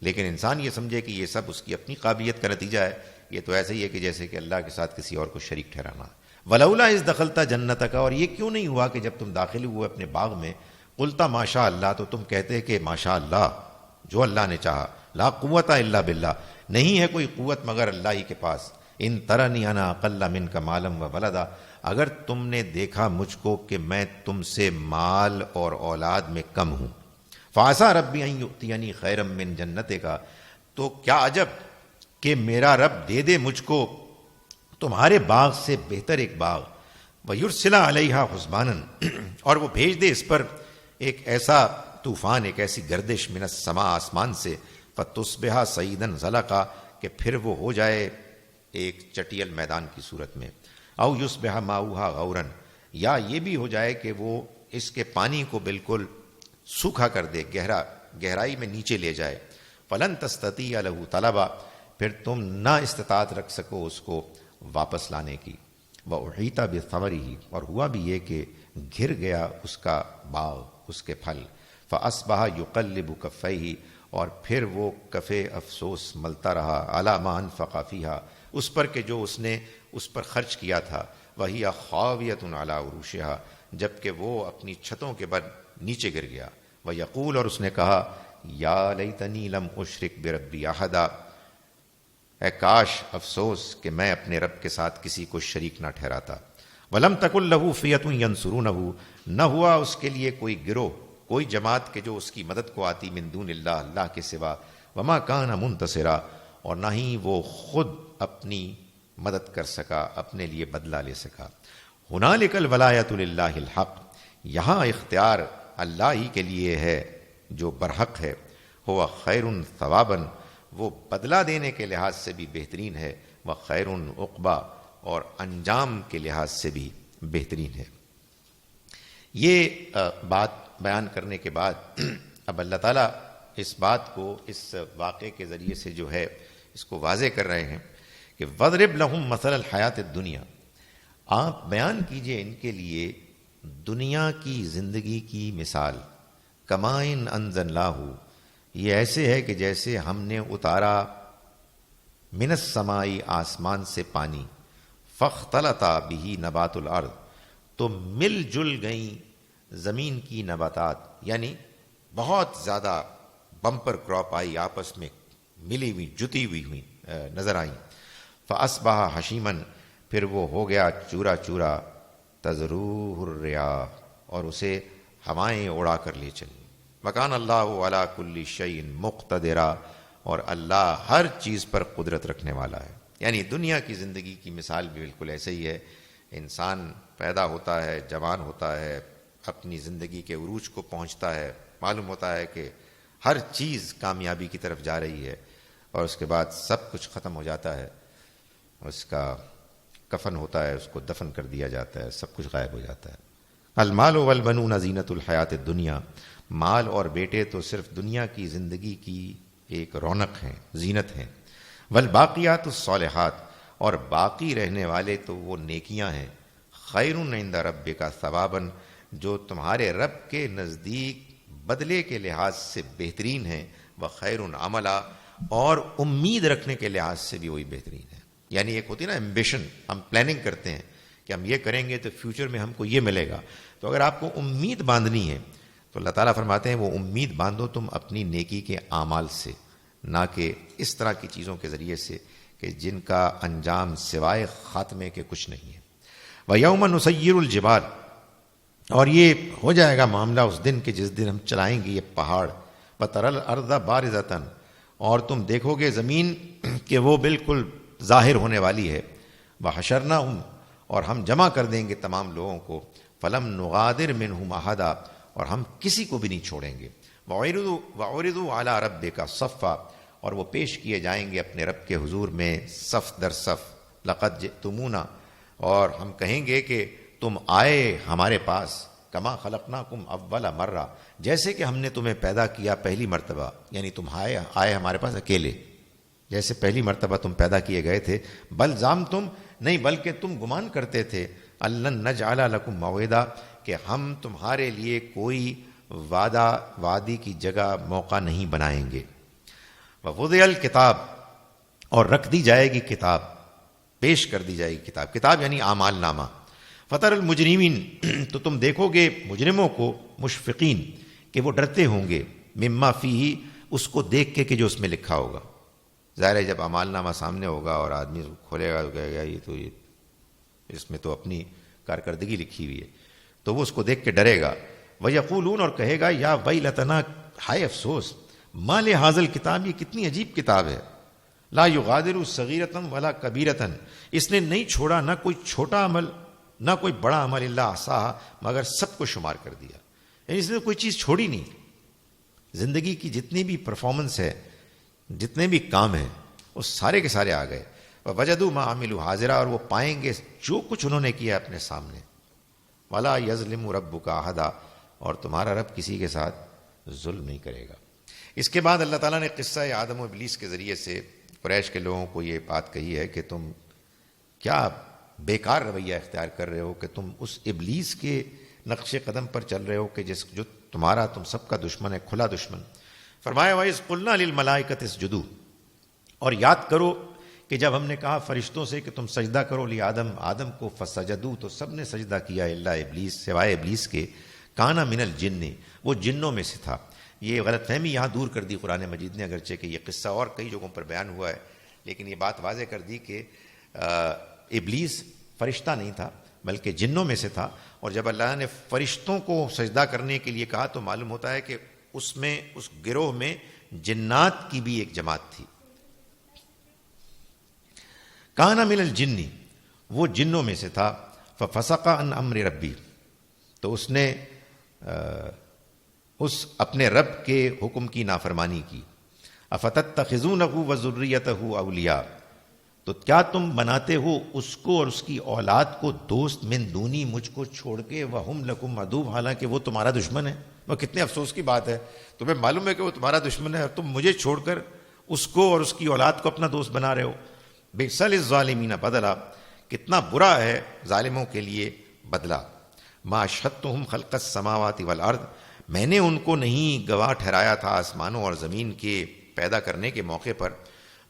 Speaker 1: لیکن انسان یہ سمجھے کہ یہ سب اس کی اپنی قابلیت کا نتیجہ ہے, یہ تو ایسے ہی ہے کہ جیسے کہ اللہ کے ساتھ کسی اور کو شریک ٹھہرانا. ولولا اذ دخلت جنتک. اور یہ کیوں نہیں ہوا کہ جب تم داخل ہوئے اپنے باغ میں, قلت ماشاء اللہ, تو تم کہتے کہ ماشاء اللہ, جو اللہ نے چاہا, لا قوت الا باللہ, نہیں ہے کوئی قوت مگر اللہ ہی کے پاس. ان ترنی انا اقل منک مالا و ولدا. اگر تم نے دیکھا مجھ کو کہ میں تم سے مال اور اولاد میں کم ہوں, فعسى ربی ان یؤتینی خیرا من جنتک. تو کیا عجب کہ میرا رب دے دے مجھ کو تمہارے باغ سے بہتر ایک باغ. وَيُرْسِلَ عَلَيْهَا حُسْبَانًا. اور وہ بھیج دے اس پر ایک ایسا طوفان, ایک ایسی گردش, من السماء, آسمان سے, فَتُصْبِحَ صَعِيدًا زَلَقًا, کہ پھر وہ ہو جائے ایک چٹیل میدان کی صورت میں. او یصبح ماؤها غورا. یا یہ بھی ہو جائے کہ وہ اس کے پانی کو بالکل سوکھا کر دے, گہرائی میں نیچے لے جائے. فلن تستطیع له طلبا. پھر تم نہ استطاعت رکھ سکو اس کو واپس لانے کی. وَأُحِيطَ بِثَمَرِهِ. اور ہوا بھی یہ کہ گھر گیا اس کا باغ, اس کے پھل. فَأَصْبَحَ يُقَلِّبُ كَفَّيْهِ. اور پھر وہ کفِ افسوس ملتا رہا, عَلَى مَا أَنفَقَ فِيهَا, اس پر کہ جو اس نے اس پر خرچ کیا تھا. وَهِيَ خَاوِيَةٌ عَلَى عُرُوشِهَا. جبکہ وہ اپنی چھتوں کے بر نیچے گر گیا. وَيَقُولُ. اور اس نے کہا, یا لیتنی لم اشرک بربی احدا. اے کاش, افسوس کہ میں اپنے رب کے ساتھ کسی کو شریک نہ ٹھہراتا. ولم تکن له فئة ینصرونه. نہ ہوا اس کے لیے کوئی گروہ, کوئی جماعت کہ جو اس کی مدد کو آتی, من دون اللہ, اللہ کے سوا. وما کان منتصرا. اور نہ ہی وہ خود اپنی مدد کر سکا, اپنے لیے بدلہ لے سکا. ہنالک الولایۃ للہ الحق. یہاں اختیار اللہ ہی کے لیے ہے جو برحق ہے. ہوا خیر ثوابا. وہ بدلہ دینے کے لحاظ سے بھی بہترین ہے. وہ خیر عقبا. اور انجام کے لحاظ سے بھی بہترین ہے. یہ بات بیان کرنے کے بعد اب اللہ تعالیٰ اس بات کو اس واقعے کے ذریعے سے جو ہے اس کو واضح کر رہے ہیں کہ وَضْرِبْ لَهُمْ مَثَلَ الْحَيَاةِ الدُّنْيَا، آپ بیان کیجئے ان کے لیے دنیا کی زندگی کی مثال، کمائن انزلناہ، یہ ایسے ہے کہ جیسے ہم نے اتارا من السمائی، آسمان سے پانی، فاختلط بہ نبات الارض، تو مل جل گئیں زمین کی نباتات، یعنی بہت زیادہ بمپر کراپ آئی، آپس میں ملی ہوئی جتی ہوئی نظر آئیں، فاصبح حشیمن، پھر وہ ہو گیا چورا چورا، تذروہ الرياح، اور اسے ہوائیں اڑا کر لے چلی، وکان اللہ علی کل شیء مقتدرا، اور اللہ ہر چیز پر قدرت رکھنے والا ہے۔ یعنی دنیا کی زندگی کی مثال بھی بالکل ایسے ہی ہے، انسان پیدا ہوتا ہے، جوان ہوتا ہے، اپنی زندگی کے عروج کو پہنچتا ہے، معلوم ہوتا ہے کہ ہر چیز کامیابی کی طرف جا رہی ہے، اور اس کے بعد سب کچھ ختم ہو جاتا ہے، اس کا کفن ہوتا ہے، اس کو دفن کر دیا جاتا ہے، سب کچھ غائب ہو جاتا ہے۔ المال والبنون زینت الحیات الدنیا، مال اور بیٹے تو صرف دنیا کی زندگی کی ایک رونق ہیں، زینت ہیں۔ والباقیات الصالحات، اور باقی رہنے والے تو وہ نیکیاں ہیں، خیر عند ربک ثوابا، جو تمہارے رب کے نزدیک بدلے کے لحاظ سے بہترین ہیں، وخیر عملا، اور امید رکھنے کے لحاظ سے بھی وہی بہترین ہے۔ یعنی ایک ہوتی ہے نا ایمبیشن، ہم پلاننگ کرتے ہیں کہ ہم یہ کریں گے تو فیوچر میں ہم کو یہ ملے گا، تو اگر آپ کو امید باندھنی ہے تو اللہ تعالیٰ فرماتے ہیں وہ امید باندھو تم اپنی نیکی کے اعمال سے، نہ کہ اس طرح کی چیزوں کے ذریعے سے کہ جن کا انجام سوائے خاتمے کے کچھ نہیں ہے۔ وَيَوْمَ نُسَيِّرُ الْجِبَالَ، اور یہ ہو جائے گا معاملہ اس دن کہ جس دن ہم چلائیں گے یہ پہاڑ، وَتَرَى الْأَرْضَ بَارِزَةً، اور تم دیکھو گے زمین کہ وہ بالکل ظاہر ہونے والی ہے، وَحَشَرْنَاهُمْ، اور ہم جمع کر دیں گے تمام لوگوں کو، فَلَمْ نُغَادِرْ مِنْهُمْ أَحَدًا، اور ہم کسی کو بھی نہیں چھوڑیں گے، وَعُرِضُوا عَلَىٰ رَبِّكَ صَفًّا، اور وہ پیش کیے جائیں گے اپنے رب کے حضور میں صف در صف، لَقَدْ جِئْتُمُونَا، اور ہم کہیں گے کہ تم آئے ہمارے پاس، کما خلقناکم اول مرہ، جیسے کہ ہم نے تمہیں پیدا کیا پہلی مرتبہ، یعنی تم آئے ہمارے پاس اکیلے، جیسے پہلی مرتبہ تم پیدا کیے گئے تھے، بل زعمتم، نہیں بلکہ تم گمان کرتے تھے، الن نجعل لکم موعدا، کہ ہم تمہارے لیے کوئی وعدی کی جگہ موقع نہیں بنائیں گے، ووضع الکتاب، اور رکھ دی جائے گی کتاب، پیش کر دی جائے گی کتاب، کتاب یعنی اعمال نامہ، فطر المجرمین، تو تم دیکھو گے مجرموں کو، مشفقین، کہ وہ ڈرتے ہوں گے، مما فیہ، اس کو دیکھ کے کہ جو اس میں لکھا ہوگا، ظاہر ہے جب اعمال نامہ سامنے ہوگا اور آدمی کھولے گا تو کہے گا یہ اس میں تو اپنی کارکردگی لکھی ہوئی ہے، تو وہ اس کو دیکھ کے ڈرے گا، وَيَقُولُونَ، اور کہے گا یا ویلتنا، ہائے افسوس، ما لہذا الکتاب، یہ کتنی عجیب کتاب ہے، لا یغادر صغیرۃ ولا کبیرۃ، اس نے نہیں چھوڑا نہ کوئی چھوٹا عمل نہ کوئی بڑا عمل، الا احصاھا، مگر سب کو شمار کر دیا، یعنی اس نے کوئی چیز چھوڑی نہیں، زندگی کی جتنی بھی پرفارمنس ہے، جتنے بھی کام ہیں، وہ سارے کے سارے آ گئے، وَوَجَدُوا مَا عَمِلُوا حاضرا، اور وہ پائیں گے جو کچھ انہوں نے کیا اپنے سامنے، وَلَا يَظْلِمُ رَبُّكَ أَحَدًا، اور تمہارا رب کسی کے ساتھ ظلم نہیں کرے گا۔ اس کے بعد اللہ تعالیٰ نے قصہ آدم و ابلیس کے ذریعے سے قریش کے لوگوں کو یہ بات کہی ہے کہ تم کیا بیکار رویہ اختیار کر رہے ہو کہ تم اس ابلیس کے نقش قدم پر چل رہے ہو کہ جو تمہارا تم سب کا دشمن ہے، کھلا دشمن۔ فرمایا وَإِذْ قُلْنَا لِلْمَلَائِكَةِ اسْجُدُوا، اور یاد کرو کہ جب ہم نے کہا فرشتوں سے کہ تم سجدہ کرو آدم کو، فسجدوا، تو سب نے سجدہ کیا، الا ابلیس، سوائے ابلیس کے، کانا من الجن، وہ جنوں میں سے تھا۔ یہ غلط فہمی یہاں دور کر دی قرآن مجید نے، اگرچہ کہ یہ قصہ اور کئی جگہوں پر بیان ہوا ہے، لیکن یہ بات واضح کر دی کہ ابلیس فرشتہ نہیں تھا بلکہ جنوں میں سے تھا، اور جب اللہ نے فرشتوں کو سجدہ کرنے کے لیے کہا تو معلوم ہوتا ہے کہ اس میں، اس گروہ میں جنات کی بھی ایک جماعت تھی۔ کانا من الجن، وہ جنوں میں سے تھا، ففسق عن امر ربی، تو اس نے اس اپنے رب کے حکم کی نافرمانی کی۔ افتتخذونہ وذریتہ اولیاء، تو کیا تم بناتے ہو اس کو اور اس کی اولاد کو دوست من دونی مجھ کو چھوڑ کے، وہم لکم عدو، حالانکہ وہ تمہارا دشمن ہے. وہ کتنے افسوس کی بات ہے. تمہیں معلوم ہے کہ وہ تمہارا دشمن ہے اور تم مجھے چھوڑ کر اس کو اور اس کی اولاد کو اپنا دوست بنا رہے ہو. بئس للظالمین بدلا، کتنا برا ہے ظالموں کے لیے بدلہ. ما اشہدتہم خلق السماوات والارض، میں نے ان کو نہیں گواہ ٹھہرایا تھا آسمانوں اور زمین کے پیدا کرنے کے موقع پر،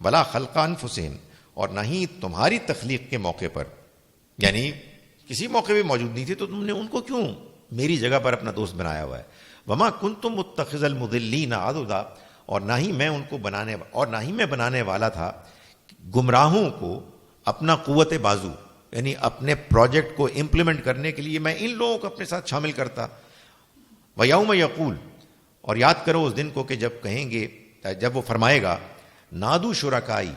Speaker 1: ولا خلق انفسہم، اور نہ ہی تمہاری تخلیق کے موقع پر، یعنی کسی موقع بھی موجود نہیں تھی تو تم نے ان کو کیوں میری جگہ پر اپنا دوست بنایا ہوا ہے. وما کنتم متخذ المضلین عضدا، اور نہ ہی میں بنانے والا تھا گمراہوں کو اپنا قوت بازو، یعنی اپنے پروجیکٹ کو امپلیمنٹ کرنے کے لیے میں ان لوگوں کو اپنے ساتھ شامل کرتا. وَيَوْمَ يَقُول، اور یاد کرو اس دن کو کہ جب وہ فرمائے گا، نادو شرکائی،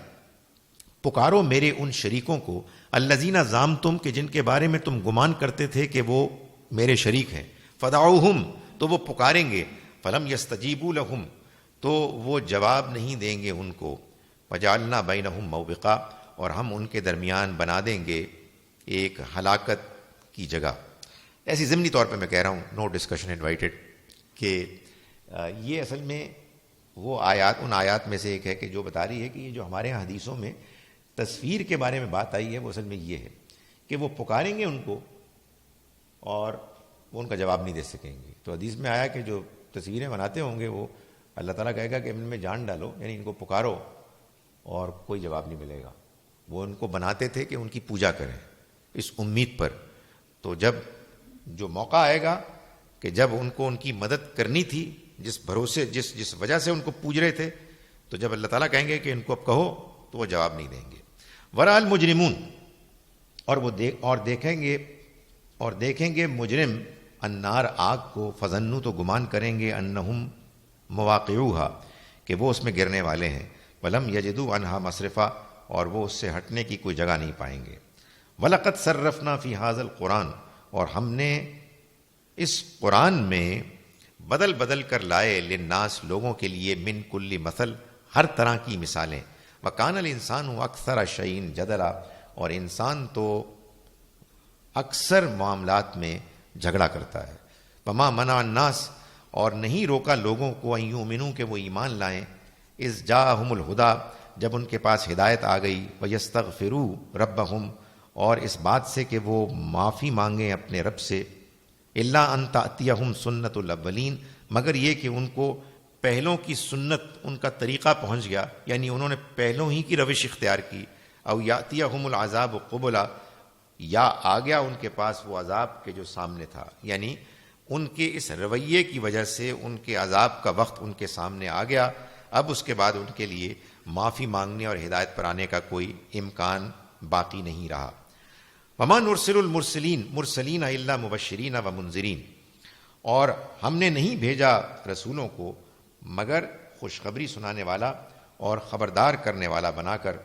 Speaker 1: پکارو میرے ان شریکوں کو، الذین زعمتم، کہ جن کے بارے میں تم گمان کرتے تھے کہ وہ میرے شریک ہیں، فدعوہم، تو وہ پکاریں گے، فلم یستجیبوا لہم، تو وہ جواب نہیں دیں گے ان کو، وجعلنا بینہم موبقا، اور ہم ان کے درمیان بنا دیں گے ایک ہلاکت کی جگہ. ایسی ضمنی طور پہ میں کہہ رہا ہوں، نو ڈسکشن انوائٹڈ، کہ یہ اصل میں وہ آیات، ان آیات میں سے ایک ہے کہ جو بتا رہی ہے کہ یہ جو ہمارے یہاں حدیثوں میں تصویر کے بارے میں بات آئی ہے وہ اصل میں یہ ہے کہ وہ پکاریں گے ان کو اور وہ ان کا جواب نہیں دے سکیں گے. تو حدیث میں آیا کہ جو تصویریں بناتے ہوں گے وہ اللہ تعالیٰ کہے گا کہ ان میں جان ڈالو، یعنی ان کو پکارو، اور کوئی جواب نہیں ملے گا. وہ ان کو بناتے تھے کہ ان کی پوجا کریں اس امید پر. تو جب جو موقع آئے گا کہ جب ان کو ان کی مدد کرنی تھی، جس بھروسے جس وجہ سے ان کو پوج رہے تھے، تو جب اللہ تعالیٰ کہیں گے کہ ان کو اب کہو تو وہ جواب نہیں دیں گے. ورا المجرمون، اور دیکھیں گے مجرم النار، آگ کو، فظنوا، تو گمان کریں گے، انہم مواقعوہا، کہ وہ اس میں گرنے والے ہیں، ولم یجدوا عنہا مصرفا، اور وہ اس سے ہٹنے کی کوئی جگہ نہیں پائیں گے. وَلَقَدْ صَرَّفْنَا فِي هَذَا الْقُرْآنِ، اور ہم نے اس قرآن میں بدل بدل کر لائے، للناس، لوگوں کے لیے، من کل مثل، ہر طرح کی مثالیں. وَكَانَ الْإِنسَانُ أَكْثَرَ شَيْءٍ جَدَلًا، اور انسان تو اکثر معاملات میں جھگڑا کرتا ہے. وَمَا مَنَعَ النَّاسَ، اور نہیں روکا لوگوں کو، أَن يُؤْمِنُوا، کہ وہ ایمان لائیں، إِذْ جَاءَهُمُ الْهُدَىٰ، جب ان کے پاس ہدایت آ گئی، وَيَسْتَغْفِرُوا رَبَّهُمْ، اور اس بات سے کہ وہ معافی مانگیں اپنے رب سے، إِلَّا أَن تَأْتِيَهُمْ سُنَّةُ الْأَوَّلِينَ، مگر یہ کہ ان کو پہلوں کی سنت، ان کا طریقہ پہنچ گیا، یعنی انہوں نے پہلوں ہی کی روش اختیار کی. او یاتیہم العذاب قبلا، یا آ گیا ان کے پاس وہ عذاب کے جو سامنے تھا، یعنی ان کے اس رویے کی وجہ سے ان کے عذاب کا وقت ان کے سامنے آ گیا. اب اس کے بعد ان کے لیے معافی مانگنے اور ہدایت پر آنے کا کوئی امکان باقی نہیں رہا. وما نرسل المرسلین مرسلین الا مبشرین و منذرین، اور ہم نے نہیں بھیجا رسولوں کو مگر خوشخبری سنانے والا اور خبردار کرنے والا بنا کر.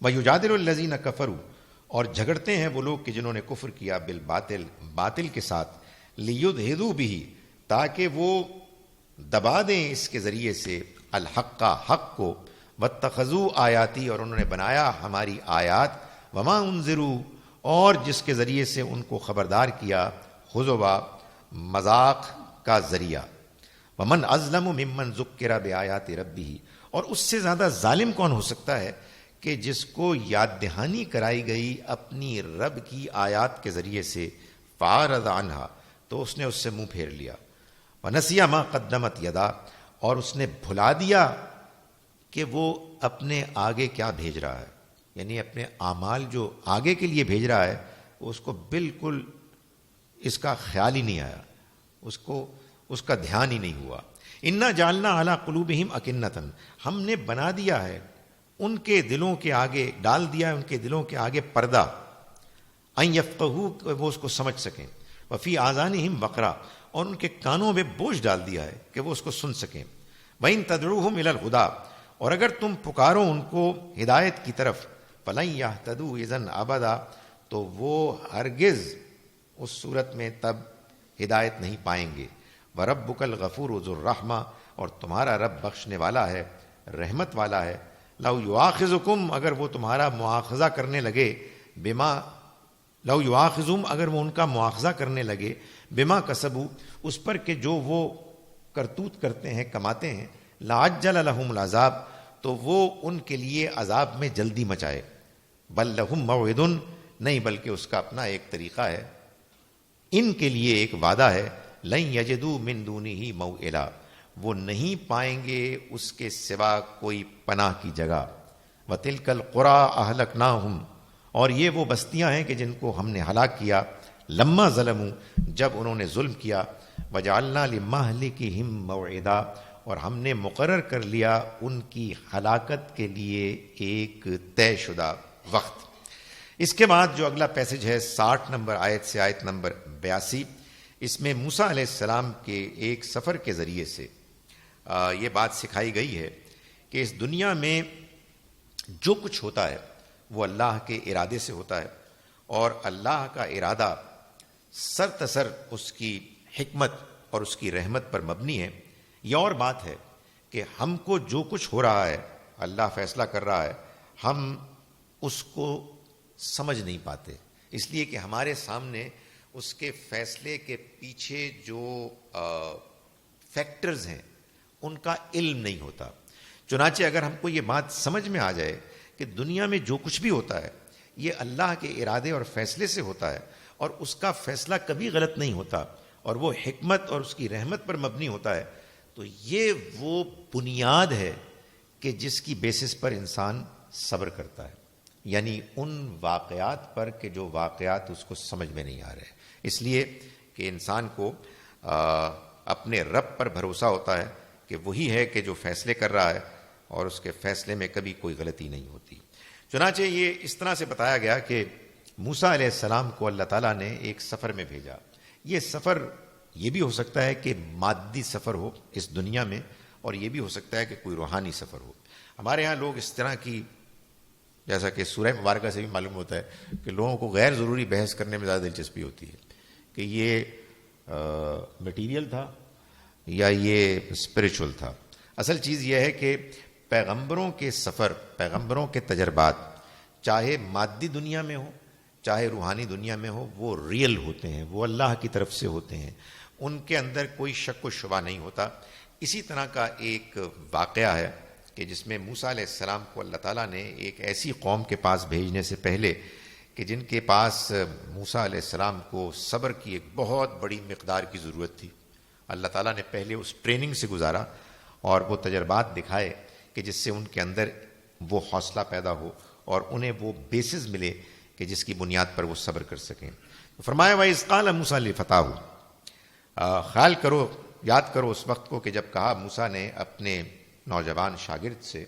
Speaker 1: وَيُجَادِلُ الَّذِينَ كَفَرُوا، اور جھگڑتے ہیں وہ لوگ کہ جنہوں نے کفر کیا، بالباطل، باطل کے ساتھ، لِيُدْحِضُوا بِهِ، تاکہ وہ دبا دیں اس کے ذریعے سے، الحق، حق کو، وَاتَّخَذُوا آیاتی، اور انہوں نے بنایا ہماری آیات، وَمَا أُنذِرُوا، اور جس کے ذریعے سے ان کو خبردار کیا، خُذُوا، مذاق کا ذریعہ. وَمَنْ أَظْلَمُ مِمَّنْ ذُكِّرَ بِآيَاتِ رَبِّهِ، اور اس سے زیادہ ظالم کون ہو سکتا ہے کہ جس کو یاد دہانی کرائی گئی اپنی رب کی آیات کے ذریعے سے، فَعَرَضَ عَنْهَا، تو اس نے اس سے منہ پھیر لیا. وَنَسِيَ مَا قَدَّمَتْ يَدَاهُ، اور اس نے بھلا دیا کہ وہ اپنے آگے کیا بھیج رہا ہے، یعنی اپنے اعمال جو آگے کے لیے بھیج رہا ہے اس کو بالکل اس کا خیال ہی نہیں آیا، اس کا دھیان ہی نہیں ہوا. انا جعلنا علی قلوبہم اکنۃ، ہم نے بنا دیا ہے ان کے دلوں کے آگے، ڈال دیا ہے ان کے دلوں کے آگے پردہ، ان یفقہوا، کہ وہ اس کو سمجھ سکیں، وفی آذانہم وقرا، اور ان کے کانوں میں بوجھ ڈال دیا ہے کہ وہ اس کو سن سکیں. وَإِن تَدْعُوهُمْ إِلَى الْهُدَىٰ، اور اگر تم پکارو ان کو ہدایت کی طرف، فَلَن يَهْتَدُوا إِذًا أَبَدًا، تو وہ ہرگز اس صورت میں تب ہدایت نہیں پائیں گے. وَرَبُّكَ الْغَفُورُ ذُو الرَّحْمَةِ، اور تمہارا رب بخشنے والا ہے، رحمت والا ہے. لو یواخذکم، اگر وہ تمہارا مواخذہ کرنے لگے، بما لو یواخذہم، اگر وہ ان کا مواخذہ کرنے لگے، بما کسبوا، اس پر کہ جو وہ کرتوت کرتے ہیں، کماتے ہیں، لعجل لہم العذاب، تو وہ ان کے لیے عذاب میں جلدی مچائے، بل لہم موعد، نہیں بلکہ اس کا اپنا ایک طریقہ ہے، ان کے لیے ایک وعدہ ہے، لن یجدوا من دونہ موئلا، وہ نہیں پائیں گے اس کے سوا کوئی پناہ کی جگہ، وتلک القری اہلکناہم، اور یہ وہ بستیاں ہیں کہ جن کو ہم نے ہلاک کیا، لما ظلموا، جب انہوں نے ظلم کیا، وجعلنا لمہلکہم موعدا، اور ہم نے مقرر کر لیا ان کی ہلاکت کے لیے ایک طے شدہ وقت۔ اس کے بعد جو اگلا پیسج ہے 60 نمبر آیت سے آیت نمبر 82، اس میں موسیٰ علیہ السلام کے ایک سفر کے ذریعے سے یہ بات سکھائی گئی ہے کہ اس دنیا میں جو کچھ ہوتا ہے وہ اللہ کے ارادے سے ہوتا ہے، اور اللہ کا ارادہ سرتسر اس کی حکمت اور اس کی رحمت پر مبنی ہے۔ یہ اور بات ہے کہ ہم کو جو کچھ ہو رہا ہے، اللہ فیصلہ کر رہا ہے، ہم اس کو سمجھ نہیں پاتے، اس لیے کہ ہمارے سامنے اس کے فیصلے کے پیچھے جو فیکٹرز ہیں ان کا علم نہیں ہوتا۔ چنانچہ اگر ہم کو یہ بات سمجھ میں آ جائے کہ دنیا میں جو کچھ بھی ہوتا ہے یہ اللہ کے ارادے اور فیصلے سے ہوتا ہے، اور اس کا فیصلہ کبھی غلط نہیں ہوتا، اور وہ حکمت اور اس کی رحمت پر مبنی ہوتا ہے، تو یہ وہ بنیاد ہے کہ جس کی بیسس پر انسان صبر کرتا ہے، یعنی ان واقعات پر کہ جو واقعات اس کو سمجھ میں نہیں آ رہے، اس لیے کہ انسان کو اپنے رب پر بھروسہ ہوتا ہے کہ وہی ہے کہ جو فیصلے کر رہا ہے، اور اس کے فیصلے میں کبھی کوئی غلطی نہیں ہوتی۔ چنانچہ یہ اس طرح سے بتایا گیا کہ موسیٰ علیہ السلام کو اللہ تعالیٰ نے ایک سفر میں بھیجا۔ یہ سفر یہ بھی ہو سکتا ہے کہ مادی سفر ہو اس دنیا میں، اور یہ بھی ہو سکتا ہے کہ کوئی روحانی سفر ہو۔ ہمارے ہاں لوگ اس طرح کی، جیسا کہ سورہ مبارکہ سے بھی معلوم ہوتا ہے کہ لوگوں کو غیر ضروری بحث کرنے میں زیادہ دلچسپی ہوتی ہے کہ یہ مٹیریل تھا یا یہ اسپریچول تھا۔ اصل چیز یہ ہے کہ پیغمبروں کے سفر، پیغمبروں کے تجربات، چاہے مادی دنیا میں ہو چاہے روحانی دنیا میں ہو، وہ ریئل ہوتے ہیں، وہ اللہ کی طرف سے ہوتے ہیں، ان کے اندر کوئی شک و شبہ نہیں ہوتا۔ اسی طرح کا ایک واقعہ ہے کہ جس میں موسیٰ علیہ السلام کو اللہ تعالیٰ نے ایک ایسی قوم کے پاس بھیجنے سے پہلے کہ جن کے پاس موسیٰ علیہ السلام کو صبر کی ایک بہت بڑی مقدار کی ضرورت تھی، اللہ تعالیٰ نے پہلے اس ٹریننگ سے گزارا اور وہ تجربات دکھائے کہ جس سے ان کے اندر وہ حوصلہ پیدا ہو اور انہیں وہ بیسز ملے کہ جس کی بنیاد پر وہ صبر کر سکیں۔ فرمایا وَإِذْ قَالَ مُوسَىٰ لِفَتَاهُ، خیال کرو، یاد کرو اس وقت کو کہ جب کہا موسیٰ نے اپنے نوجوان شاگرد سے،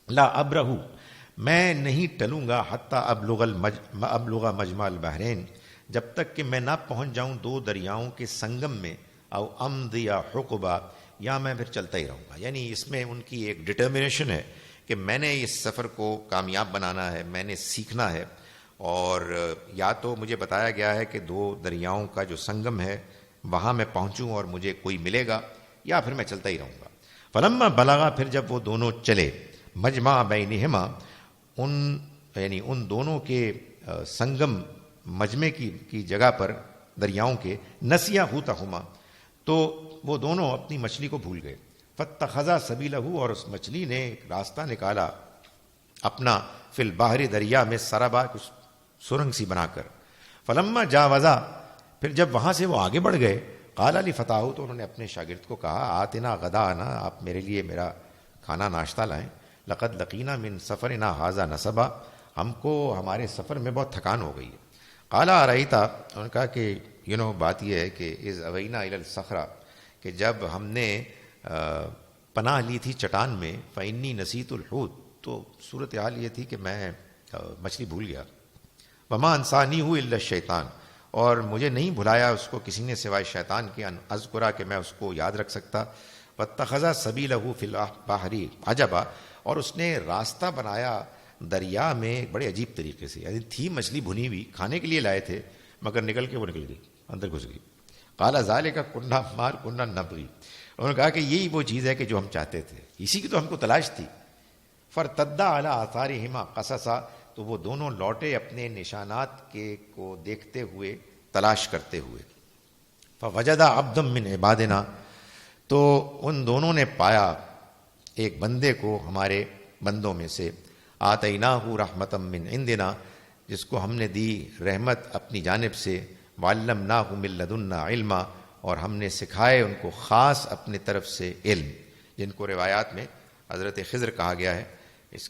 Speaker 1: لا ابرہ، میں نہیں ٹلوں گا، حتی ابلغ مجمع البحرین، جب تک کہ میں نہ پہنچ جاؤں دو دریاؤں کے سنگم میں، او امضی حقبا، یا میں پھر چلتا ہی رہوں گا۔ یعنی اس میں ان کی ایک ڈٹرمنیشن ہے کہ میں نے اس سفر کو کامیاب بنانا ہے، میں نے سیکھنا ہے، اور یا تو مجھے بتایا گیا ہے کہ دو دریاؤں کا جو سنگم ہے وہاں میں پہنچوں اور مجھے کوئی ملے گا، یا پھر میں چلتا ہی رہوں گا۔ فلما بلغا، پھر جب وہ دونوں چلے، مجمع بینہما، یعنی ان دونوں کے سنگم مجمع کی جگہ پر دریاؤں کے، نسیا حوتہما، تو وہ دونوں اپنی مچھلی کو بھول گئے، فاتخذا سبیلہ، اور اس مچھلی نے ایک راستہ نکالا اپنا، فی البحر، دریا میں، سربا، کچھ سرنگ سی بنا کر، فلما جاوزا، پھر جب وہاں سے وہ آگے بڑھ گئے، قال لفتاہ، تو انہوں نے اپنے شاگرد کو کہا، آتنا غدانا، آپ میرے لیے میرا کھانا ناشتہ لائیں، لقد لقینا من سفرنا ھذا نصبا، ہم کو ہمارے سفر میں بہت تھکان ہو گئی ہے۔ قال ارأیتا، انہوں نے کہا کہ بات یہ ہے کہ اذ اوینا الی الصخرہ، کہ جب ہم نے پناہ لی تھی چٹان میں، فانی نسیت الحوت، تو صورتحال یہ تھی کہ میں مچھلی بھول گیا، وما انسانیہ الا الشیطان، اور مجھے نہیں بھلایا اس کو کسی نے سوائے شیطان کے، ان اذکرہ، کہ میں اس کو یاد رکھ سکتا، واتخذ سبیلہ فی البحر عجبا، اور اس نے راستہ بنایا دریا میں بڑے عجیب طریقے سے، یعنی تھی مچھلی بھنی ہوئی، کھانے کے لیے لائے تھے، مگر نکل کے وہ نکل گئی، اندر گھس گئی۔ قال ذالک کنا ما کنا نبغی، انہوں نے کہا کہ یہی وہ چیز ہے کہ جو ہم چاہتے تھے، اسی کی تو ہم کو تلاش تھی۔ فرتدا علی آثارہما قصصا، تو وہ دونوں لوٹے اپنے نشانات کے کو دیکھتے ہوئے، تلاش کرتے ہوئے. فوجد عبدا من عبادنا، تو ان دونوں نے پایا ایک بندے کو ہمارے بندوں میں سے. آتیناہ رحمتا من عندنا، جس کو ہم نے دی رحمت اپنی جانب سے. وعلمناہ من لدنا علما، اور ہم نے سکھائے ان کو خاص اپنی طرف سے علم، جن کو روایات میں حضرت خضر کہا گیا ہے.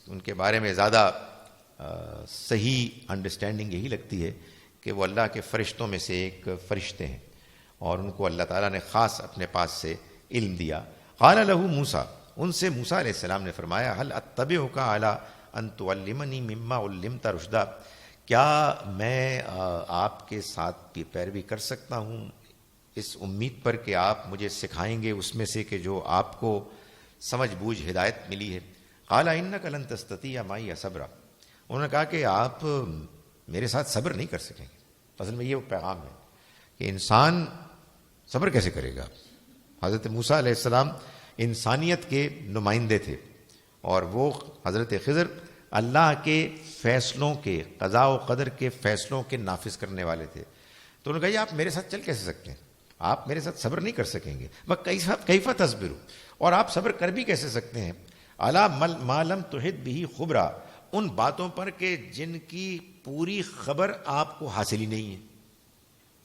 Speaker 1: ان کے بارے میں زیادہ صحیح انڈرسٹینڈنگ یہی لگتی ہے کہ وہ اللہ کے فرشتوں میں سے ایک فرشتے ہیں، اور ان کو اللہ تعالیٰ نے خاص اپنے پاس سے علم دیا. قال لہ موسیٰ، ان سے موسیٰ علیہ السلام نے فرمایا، هل اتبعک علی ان تعلمنی مما علمت رشدا، کیا میں آپ کے ساتھ پیروی کر سکتا ہوں اس امید پر کہ آپ مجھے سکھائیں گے اس میں سے کہ جو آپ کو سمجھ بوجھ ہدایت ملی ہے. قال انک لن تستطیع معی صبرا، انہوں نے کہا کہ آپ میرے ساتھ صبر نہیں کر سکیں گے. اصل میں یہ وہ پیغام ہے کہ انسان صبر کیسے کرے گا. حضرت موسیٰ علیہ السلام انسانیت کے نمائندے تھے، اور وہ حضرت خضر اللہ کے فیصلوں کے، قضاء و قدر کے فیصلوں کے نافذ کرنے والے تھے. تو انہوں نے کہا یہ آپ میرے ساتھ چل کیسے سکتے ہیں، آپ میرے ساتھ صبر نہیں کر سکیں گے. کیف تصبروا، اور آپ صبر کر بھی کیسے سکتے ہیں. علی ما لم تحط بہ خبرا، ان باتوں پر کہ جن کی پوری خبر آپ کو حاصل ہی نہیں ہے.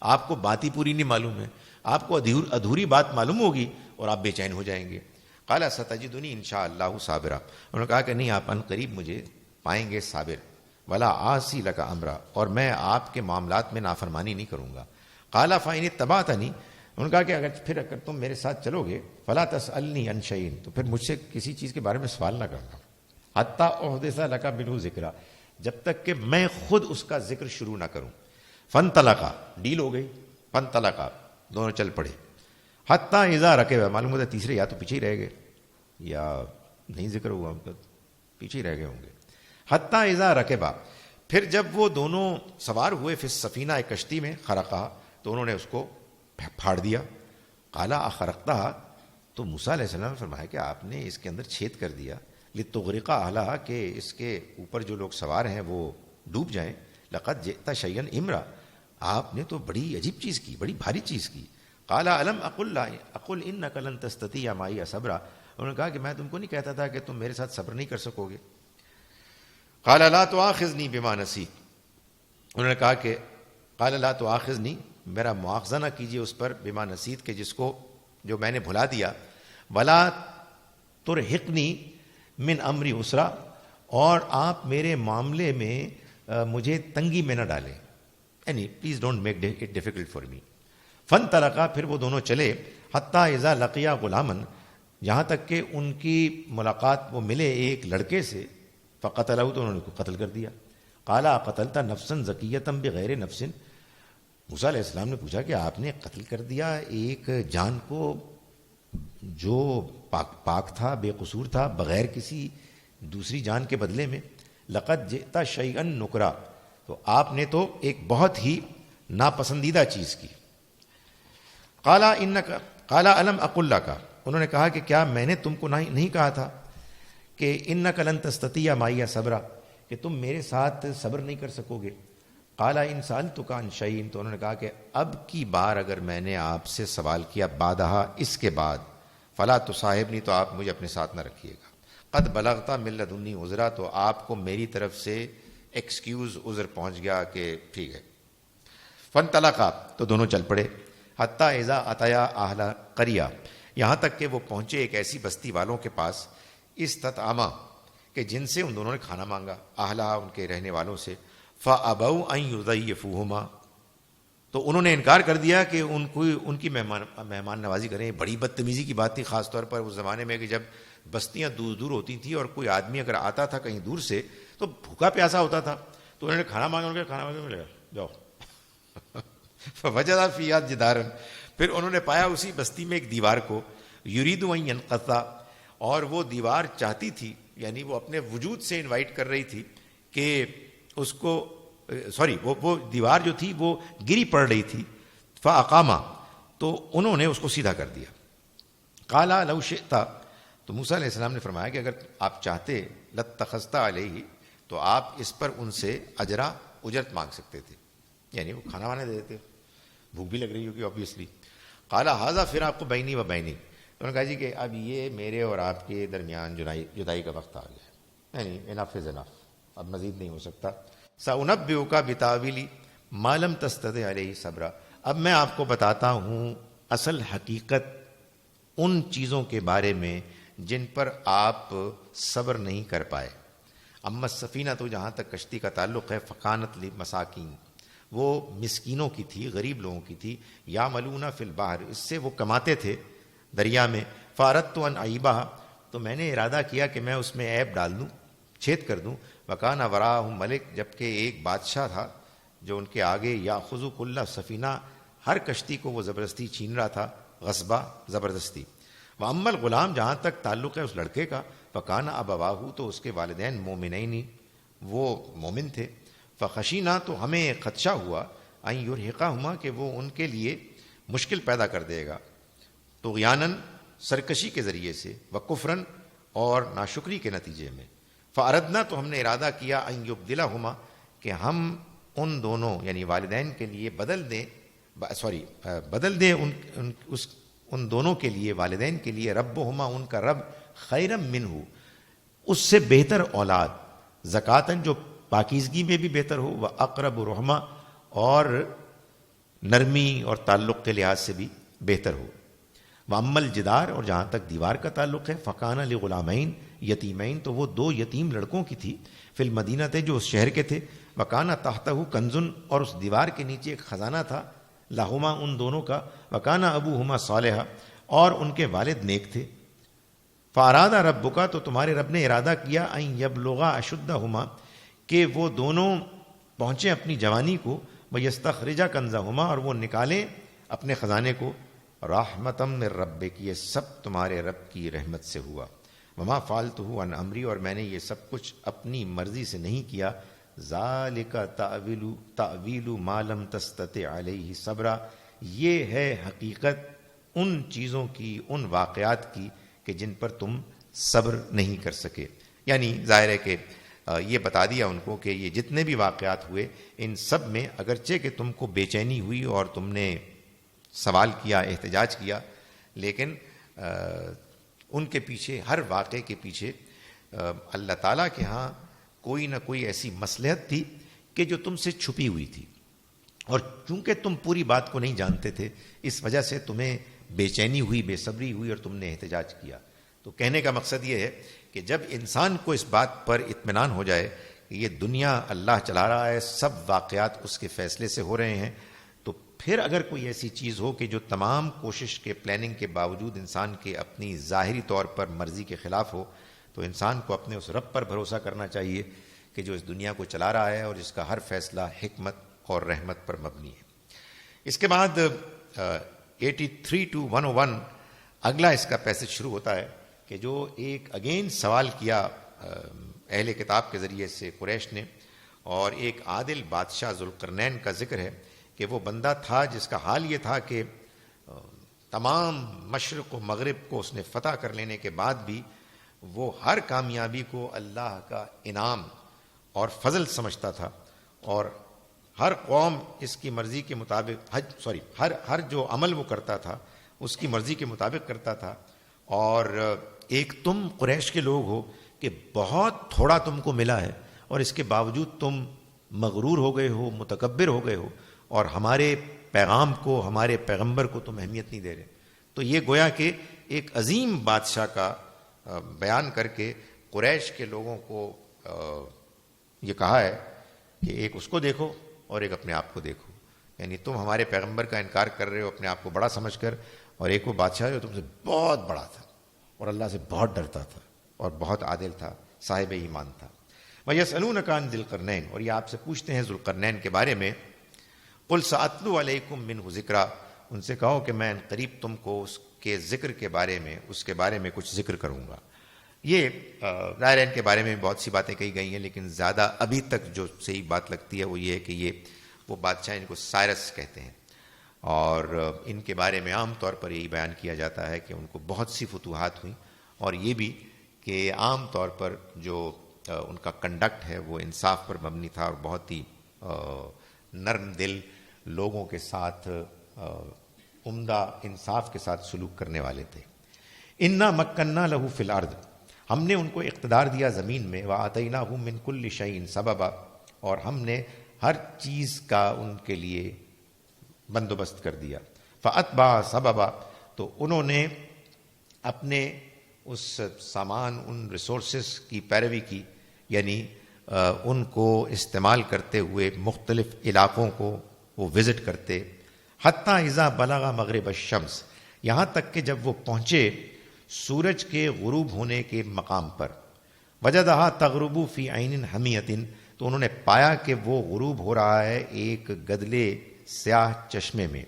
Speaker 1: آپ کو بات ہی پوری نہیں معلوم ہے، آپ کو ادھوری بات معلوم ہوگی اور آپ بے چین ہو جائیں گے. قال ستجدنی ان شاء اللہ صابرا، انہوں نے کہا کہ نہیں، آپ ان قریب مجھے پائیں گے صابر. ولا عاصی لک امرا، اور میں آپ کے معاملات میں نافرمانی نہیں کروں گا. قال فإن اتبعتنی، انہوں نے کہا کہ اگر تم میرے ساتھ چلو گے، فلا تسألنی عن شیء، تو پھر مجھ سے کسی چیز کے بارے میں سوال نہ کرنا. حتی احدث لک منہ ذکرا، جب تک کہ میں خود اس کا ذکر شروع نہ کروں. فانطلقا، ڈیل ہو گئی. فانطلقا، دونوں چل پڑے. حتی اذا رکبا، معلوم ہوتا ہے تیسرے یا تو پیچھے ہی رہ گئے یا نہیں ذکر ہوا ان کا، پیچھے ہی رہ گئے ہوں گے. حتی اذا رکبا، پھر جب وہ دونوں سوار ہوئے فی السفینہ، ایک کشتی میں. خرقہا، تو انہوں نے اس کو پھاڑ دیا. قال اخرقتہا، تو موسیٰ علیہ السلام نے فرمایا کہ آپ نے اس کے اندر چھید کر دیا. لتغرق اہلہا، کہ اس کے اوپر جو لوگ سوار ہیں وہ ڈوب جائیں. لقد جئت شیئا امرا، آپ نے تو بڑی عجیب چیز کی، بڑی بھاری چیز کی. قال الم اقل انک لن تستطیع معی صبرا، انہوں نے کہا کہ میں تم کو نہیں کہتا تھا کہ تم میرے ساتھ صبر نہیں کر سکو گے. قال لا تؤاخذنی بما نسیت، انہوں نے کہا کہ قال لا تؤاخذنی، میرا مواخذہ نہ کیجیے اس پر، بما نسیت، کہ جس کو جو میں نے بھلا دیا. ولا ترہقنی من امری عسرا، اور آپ میرے معاملے میں مجھے تنگی میں نہ ڈالیں، یعنی please don't make it difficult for me. فانطلقا، پھر وہ دونوں چلے. حتی اذا لقیا غلاما، یہاں تک کہ ان کی ملاقات، وہ ملے ایک لڑکے سے. فقتلہ، تو انہوں نے کو قتل کر دیا. قال اقتلت نفسا زکیۃ بغیر نفس، موسیٰ علیہ السلام نے پوچھا کہ آپ نے قتل کر دیا ایک جان کو جو پاک تھا، بے قصور تھا، بغیر کسی دوسری جان کے بدلے میں. لقد جئت شیئا نکرا، تو آپ نے تو ایک بہت ہی ناپسندیدہ چیز کی. قال الم اقل لک، انہوں نے کہا کہ کیا میں نے تم کو نہیں کہا تھا کہ انک لن تستطیع معی صبرا، کہ تم میرے ساتھ صبر نہیں کر سکو گے. قال ان سألتک عن شیء، تو انہوں نے کہا کہ اب کی بار اگر میں نے آپ سے سوال کیا، بعدہا، اس کے بعد، فلا تصاحبنی، تو آپ مجھے اپنے ساتھ نہ رکھیے گا. قد بلغت من لدنی عذرا، تو آپ کو میری طرف سے ایکسکیوز، عذر پہنچ گیا کہ ٹھیک ہے. فانطلقا، تو دونوں چل پڑے. حتی اذا اتیا اہل قریہ، یہاں تک کہ وہ پہنچے ایک ایسی بستی والوں کے پاس. استطعما، کہ جن سے ان دونوں نے کھانا مانگا. اہلہا، ان کے رہنے والوں سے. فابوا ان یضیفوہما، تو انہوں نے انکار کر دیا کہ ان کی مہمان نوازی کریں. بڑی بدتمیزی کی بات تھی، خاص طور پر اس زمانے میں کہ جب بستیاں دور دور ہوتی تھیں اور کوئی آدمی اگر آتا تھا کہیں دور سے تو بھوکا پیاسا ہوتا تھا، تو انہوں نے کھانا مانگا، ان کے کھانا مانگا ملے گا، جاؤ. فوجد فیہا جدارا، پھر انہوں نے پایا اسی بستی میں ایک دیوار کو. یرید ان ینقض، اور وہ دیوار چاہتی تھی، یعنی وہ اپنے وجود سے انوائٹ کر رہی تھی کہ اس کو وہ دیوار جو تھی وہ گری پڑ رہی تھی. فاقاما، تو انہوں نے اس کو سیدھا کر دیا. قال لو شئت، تو تو موسیٰ علیہ السلام نے فرمایا کہ اگر آپ چاہتے لاتخذت علیہ، تو آپ اس پر ان سے اجرت مانگ سکتے تھے، یعنی وہ کھانا وانا دے دیتے، بھوک بھی لگ رہی ہوگی آبویسلی. قال ھذا فراق بینی و بینک، تو انہوں نے کہا جی کہ اب یہ میرے اور آپ کے درمیان جدائی کا وقت آ گیا ہے، یعنی انف از انف، اب مزید نہیں ہو سکتا. سأنبئک بتاویل ما لم تستطع علیہ صبرا، اب میں آپ کو بتاتا ہوں اصل حقیقت ان چیزوں کے بارے میں جن پر آپ صبر نہیں کر پائے. اما السفینہ، تو جہاں تک کشتی کا تعلق ہے، فکانت لمساکین، وہ مسکینوں کی تھی، غریب لوگوں کی تھی. یعملون فی البحر، اس سے وہ کماتے تھے دریا میں. فاردت ان اعیبھا، تو میں نے ارادہ کیا کہ میں اس میں عیب ڈال دوں، چھید کر دوں. وکان وراءہم ملک، جبکہ ایک بادشاہ تھا جو ان کے آگے. یاخذ کل سفینہ، ہر کشتی کو وہ زبردستی چھین رہا تھا، غصبہ، زبردستی. واما الغلام، جہاں تک تعلق ہے اس لڑکے کا، فکان ابواہ، تو اس کے والدین مومنین، وہ مومن تھے. فخشینا، تو ہمیں خدشہ ہوا، ان یرہقہما، کہ وہ ان کے لیے مشکل پیدا کر دے گا. طغیاناً، سرکشی کے ذریعے سے، وکفراً، اور ناشکری کے نتیجے میں. فاردنا، تو ہم نے ارادہ کیا، ان یبدلہما، کہ ہم ان دونوں یعنی والدین کے لیے بدل دیں ان دونوں کے لیے، والدین کے لیے، ربہما، ان کا رب، خیرم منہ، اس سے بہتر اولاد، زکاتن، جو پاکیزگی میں بھی بہتر ہو، وہ اقرب رحمہ، اور نرمی اور تعلق کے لحاظ سے بھی بہتر ہو. واما الجدار، اور جہاں تک دیوار کا تعلق ہے، فکان لغلامین یتیمین، تو وہ 2 یتیم لڑکوں کی تھی، فی المدینہ تھے، جو اس شہر کے تھے. وکانا تحتہ کنزن، اور اس دیوار کے نیچے ایک خزانہ تھا، لہما، ان دونوں کا. وکانا ابوہما صالحا، اور ان کے والد نیک تھے. فارادہ ربکا، تو تمہارے رب نے ارادہ کیا، ان یبلغا اشدہما، کہ وہ دونوں پہنچیں اپنی جوانی کو. ویستخرجا کنزہما، اور وہ نکالیں اپنے خزانے کو. رحمتم من ربک، یہ سب تمہارے رب کی رحمت سے ہوا. وما فعلتہ عن امری، اور میں نے یہ سب کچھ اپنی مرضی سے نہیں کیا. ذالک تأویل ما لم تستطع علیہ صبرا، یہ ہے حقیقت ان چیزوں کی، ان واقعات کی کہ جن پر تم صبر نہیں کر سکے. یعنی ظاہر ہے کہ یہ بتا دیا ان کو کہ یہ جتنے بھی واقعات ہوئے، ان سب میں اگرچہ کہ تم کو بے چینی ہوئی اور تم نے سوال کیا، احتجاج کیا، لیکن ان کے پیچھے، ہر واقعے کے پیچھے اللہ تعالیٰ کے ہاں کوئی نہ کوئی ایسی مصلحت تھی کہ جو تم سے چھپی ہوئی تھی. اور چونکہ تم پوری بات کو نہیں جانتے تھے، اس وجہ سے تمہیں بے چینی ہوئی، بے صبری ہوئی، اور تم نے احتجاج کیا. تو کہنے کا مقصد یہ ہے کہ جب انسان کو اس بات پر اطمینان ہو جائے کہ یہ دنیا اللہ چلا رہا ہے، سب واقعات اس کے فیصلے سے ہو رہے ہیں، تو پھر اگر کوئی ایسی چیز ہو کہ جو تمام کوشش کے، پلاننگ کے باوجود انسان کے اپنی ظاہری طور پر مرضی کے خلاف ہو، تو انسان کو اپنے اس رب پر بھروسہ کرنا چاہیے کہ جو اس دنیا کو چلا رہا ہے اور جس کا ہر فیصلہ حکمت اور رحمت پر مبنی ہے. اس کے بعد 83 to 101 اگلا اس کا پیسج شروع ہوتا ہے کہ جو ایک اگین سوال کیا اہل کتاب کے ذریعے سے قریش نے، اور ایک عادل بادشاہ ذوالقرنین کا ذکر ہے کہ وہ بندہ تھا جس کا حال یہ تھا کہ تمام مشرق و مغرب کو اس نے فتح کر لینے کے بعد بھی وہ ہر کامیابی کو اللہ کا انعام اور فضل سمجھتا تھا، اور ہر قوم اس کی مرضی کے مطابق ہر جو عمل وہ کرتا تھا اس کی مرضی کے مطابق کرتا تھا. اور ایک تم قریش کے لوگ ہو کہ بہت تھوڑا تم کو ملا ہے، اور اس کے باوجود تم مغرور ہو گئے ہو، متکبر ہو گئے ہو، اور ہمارے پیغام کو، ہمارے پیغمبر کو تم اہمیت نہیں دے رہے. تو یہ گویا کہ ایک عظیم بادشاہ کا بیان کر کے قریش کے لوگوں کو یہ کہا ہے کہ ایک اس کو دیکھو اور ایک اپنے آپ کو دیکھو. یعنی تم ہمارے پیغمبر کا انکار کر رہے ہو اپنے آپ کو بڑا سمجھ کر، اور ایک وہ بادشاہ جو تم سے بہت بڑا تھا اور اللہ سے بہت ڈرتا تھا اور بہت عادل تھا، صاحب ایمان تھا. وَيَسْأَلُونَكَ عَنِ ذِي الْقَرْنَيْنِ، اور یہ آپ سے پوچھتے ہیں ذوالقرنین کے بارے میں. قُلْ سَأَتْلُو عَلَيْكُم مِّنْهُ ذِكْرًا، ان سے کہو کہ میں قریب تم کو اس کے ذکر کے بارے میں، اس کے بارے میں کچھ ذکر کروں گا. یہ ظاہر ہے ان کے بارے میں بہت سی باتیں کہی گئی ہیں، لیکن زیادہ ابھی تک جو صحیح بات لگتی ہے وہ یہ ہے کہ یہ وہ بادشاہ، ان کو سائرس کہتے ہیں، اور ان کے بارے میں عام طور پر یہی بیان کیا جاتا ہے کہ ان کو بہت سی فتوحات ہوئیں اور یہ بھی کہ عام طور پر جو ان کا کنڈکٹ ہے وہ انصاف پر مبنی تھا اور بہت ہی نرم دل لوگوں کے ساتھ عمدہ انصاف کے ساتھ سلوک کرنے والے تھے. انا مکننا لہو فی الارض، ہم نے ان کو اقتدار دیا زمین میں، وآتیناہ من کل شیء سببا، اور ہم نے ہر چیز کا ان کے لیے بندوبست کر دیا. فاتبع سببا، تو انہوں نے اپنے اس سامان، ان ریسورسز کی پیروی کی، یعنی ان کو استعمال کرتے ہوئے مختلف علاقوں کو وہ وزٹ کرتے. حتیٰ اذا بلغ مغرب الشمس، یہاں تک کہ جب وہ پہنچے سورج کے غروب ہونے کے مقام پر. وجدہا تغرب فی عین حمیۃ، تو انہوں نے پایا کہ وہ غروب ہو رہا ہے ایک گدلے سیاہ چشمے میں.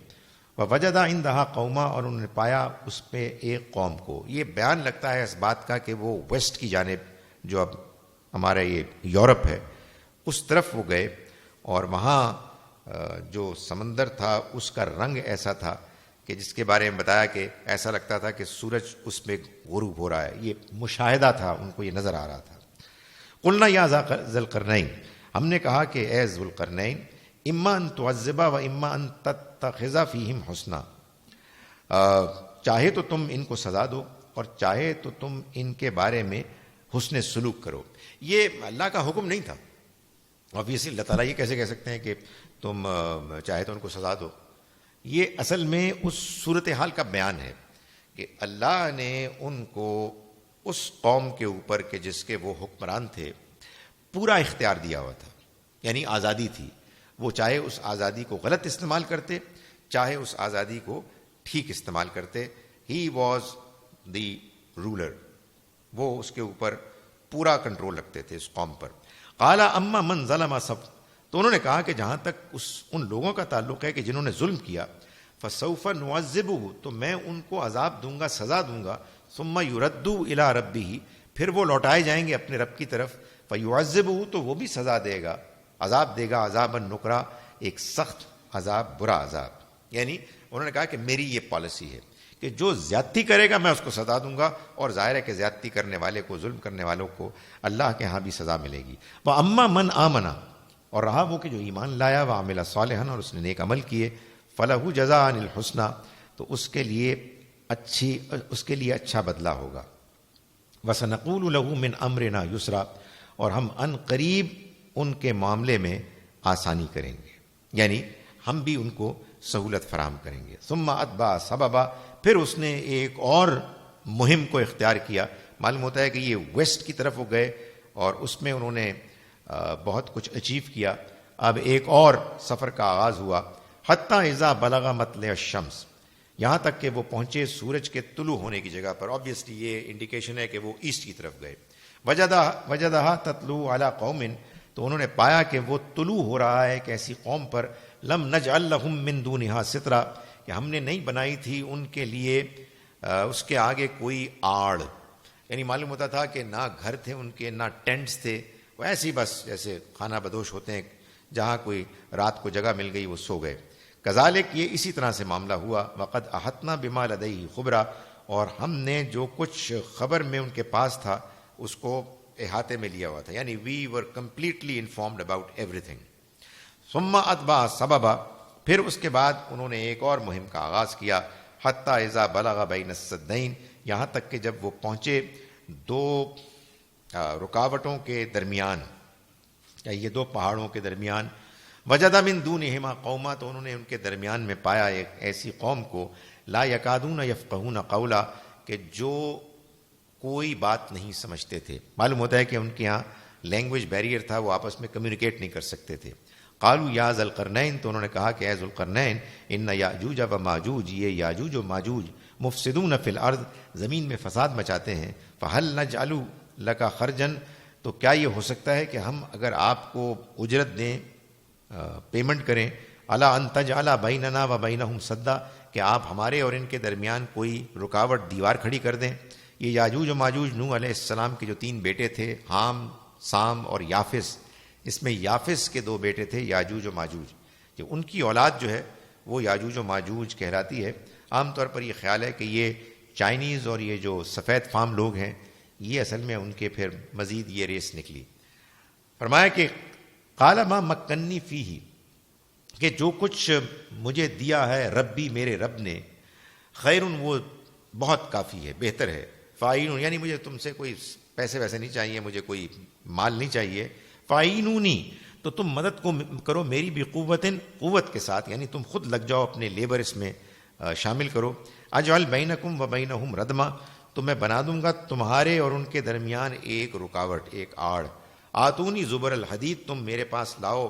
Speaker 1: ووجد عندہا قوما، اور انہوں نے پایا اس پہ ایک قوم کو. یہ بیان لگتا ہے اس بات کا کہ وہ ویسٹ کی جانب، جو اب ہمارا یہ یورپ ہے، اس طرف وہ گئے، اور وہاں جو سمندر تھا اس کا رنگ ایسا تھا کہ جس کے بارے میں بتایا کہ ایسا لگتا تھا کہ سورج اس میں غروب ہو رہا ہے. یہ مشاہدہ تھا، ان کو یہ نظر آ رہا تھا. قلنا یا ذی القرنین، ہم نے کہا کہ اے ذو القرنین، اما ان تعذب و اما ان تتخذ فیہم حسنا، چاہے تو تم ان کو سزا دو اور چاہے تو تم ان کے بارے میں حسن سلوک کرو. یہ اللہ کا حکم نہیں تھا. obviously اللہ تعالیٰ یہ کیسے کہہ سکتے ہیں کہ تم چاہے تو ان کو سزا دو؟ یہ اصل میں اس صورتحال کا بیان ہے کہ اللہ نے ان کو اس قوم کے اوپر کہ جس کے وہ حکمران تھے پورا اختیار دیا ہوا تھا، یعنی آزادی تھی. وہ چاہے اس آزادی کو غلط استعمال کرتے، چاہے اس آزادی کو ٹھیک استعمال کرتے. ہی واز دی رولر، وہ اس کے اوپر پورا کنٹرول رکھتے تھے اس قوم پر. قال اما من ظلم، سب تو انہوں نے کہا کہ جہاں تک ان لوگوں کا تعلق ہے کہ جنہوں نے ظلم کیا، فسوف نعذبہ، تو میں ان کو عذاب دوں گا، سزا دوں گا. ثم یردوا الی ربہ، پھر وہ لوٹائے جائیں گے اپنے رب کی طرف. فیعذبہ، تو وہ بھی سزا دے گا، عذاب دے گا، عذابا نکرا، ایک سخت عذاب، برا عذاب. یعنی انہوں نے کہا کہ میری یہ پالیسی ہے کہ جو زیادتی کرے گا میں اس کو سزا دوں گا، اور ظاہر ہے کہ زیادتی کرنے والے کو، ظلم کرنے والوں کو اللہ کے ہاں بھی سزا ملے گی. وَأَمَّا مَنْ آمَنَ، اور رہا وہ کہ جو ایمان لایا، وَعَمِلَ صَالِحًا، اور اس نے نیک عمل کیے، فَلَهُ جَزَاءً الْحُسْنَى، تو اس کے لیے اچھا بدلہ ہوگا. وَسَنَقُولُ لَهُ مِنْ أَمْرِنَا يُسْرًا، اور ہم ان قریب ان کے معاملے میں آسانی کریں گے، یعنی ہم بھی ان کو سہولت فراہم کریں گے. ثم اتبع سببا، پھر اس نے ایک اور مہم کو اختیار کیا. معلوم ہوتا ہے کہ یہ ویسٹ کی طرف وہ گئے اور اس میں انہوں نے بہت کچھ اچیو کیا. اب ایک اور سفر کا آغاز ہوا. حتی اذا بلغ مطلع الشمس، یہاں تک کہ وہ پہنچے سورج کے طلوع ہونے کی جگہ پر. آبویسلی یہ انڈیکیشن ہے کہ وہ ایسٹ کی طرف گئے. وجدہا تطلع علی قوم، تو انہوں نے پایا کہ وہ طلوع ہو رہا ہے ایک ایسی قوم پر. لم نجعل لہم من دونہا سترا، کہ ہم نے نہیں بنائی تھی ان کے لیے اس کے آگے کوئی آڑ. یعنی معلوم ہوتا تھا کہ نہ گھر تھے ان کے، نہ ٹینٹس تھے، وہ ایسے ہی بس جیسے خانہ بدوش ہوتے ہیں، جہاں کوئی رات کو جگہ مل گئی وہ سو گئے. کذالک، یہ اسی طرح سے معاملہ ہوا. وقد احطنا بما لدیہ خبرا، اور ہم نے جو کچھ خبر میں ان کے پاس تھا اس کو احاطے میں لیا ہوا تھا، یعنی we were completely informed about everything. ثم اتبع سببا، پھر اس کے بعد انہوں نے ایک اور مہم کا آغاز کیا. حتی اذا بلغ بین السدین، یہاں تک کہ جب وہ پہنچے دو رکاوٹوں کے درمیان، یہ دو پہاڑوں کے درمیان. وجد من دونہما قوما، تو انہوں نے ان کے درمیان میں پایا ایک ایسی قوم کو. لا یکادون یفقہون قولا، کہ جو کوئی بات نہیں سمجھتے تھے. معلوم ہوتا ہے کہ ان کے یہاں لینگویج بیریئر تھا، وہ آپس میں کمیونیکیٹ نہیں کر سکتے تھے. قالوا یا ذا القرنین، تو انہوں نے کہا کہ اے ذو القرنین، ان یاجوج و ماجوج، یہ یاجوج و ماجوج مفسدون فی الارض، زمین میں فساد مچاتے ہیں. فہل نجعل لک خرجا، تو کیا یہ ہو سکتا ہے کہ ہم اگر آپ کو اجرت دیں، پیمنٹ کریں، الا ان تجعل بیننا و بینہم سدا، کہ آپ ہمارے اور ان کے درمیان کوئی رکاوٹ، دیوار کھڑی کر دیں. یہ یاجوج و ماجوج نوح علیہ السلام کے جو 3 بیٹے تھے، حام، سام اور یافس، اس میں یافس کے 2 بیٹے تھے یاجوج و ماجوج. کہ ان کی اولاد جو ہے وہ یاجوج و ماجوج کہلاتی ہے. عام طور پر یہ خیال ہے کہ یہ چائنیز اور یہ جو سفید فام لوگ ہیں، یہ اصل میں ان کے پھر مزید یہ ریس نکلی. فرمایا کہ قال ما مکنی فیہ، کہ جو کچھ مجھے دیا ہے ربی میرے رب نے، خیر وہ بہت کافی ہے، بہتر ہے. فاعین یعنی مجھے تم سے کوئی پیسے ویسے نہیں چاہیے، مجھے کوئی مال نہیں چاہیے. فاعینونی، تو تم مدد کو کرو میری بھی قوت کے ساتھ، یعنی تم خود لگ جاؤ، اپنے لیبر اس میں شامل کرو. اجعل بینکم و بینہم ردما، تو میں بنا دوں گا تمہارے اور ان کے درمیان ایک رکاوٹ، ایک آڑ. آتونی زبر الحدید، تم میرے پاس لاؤ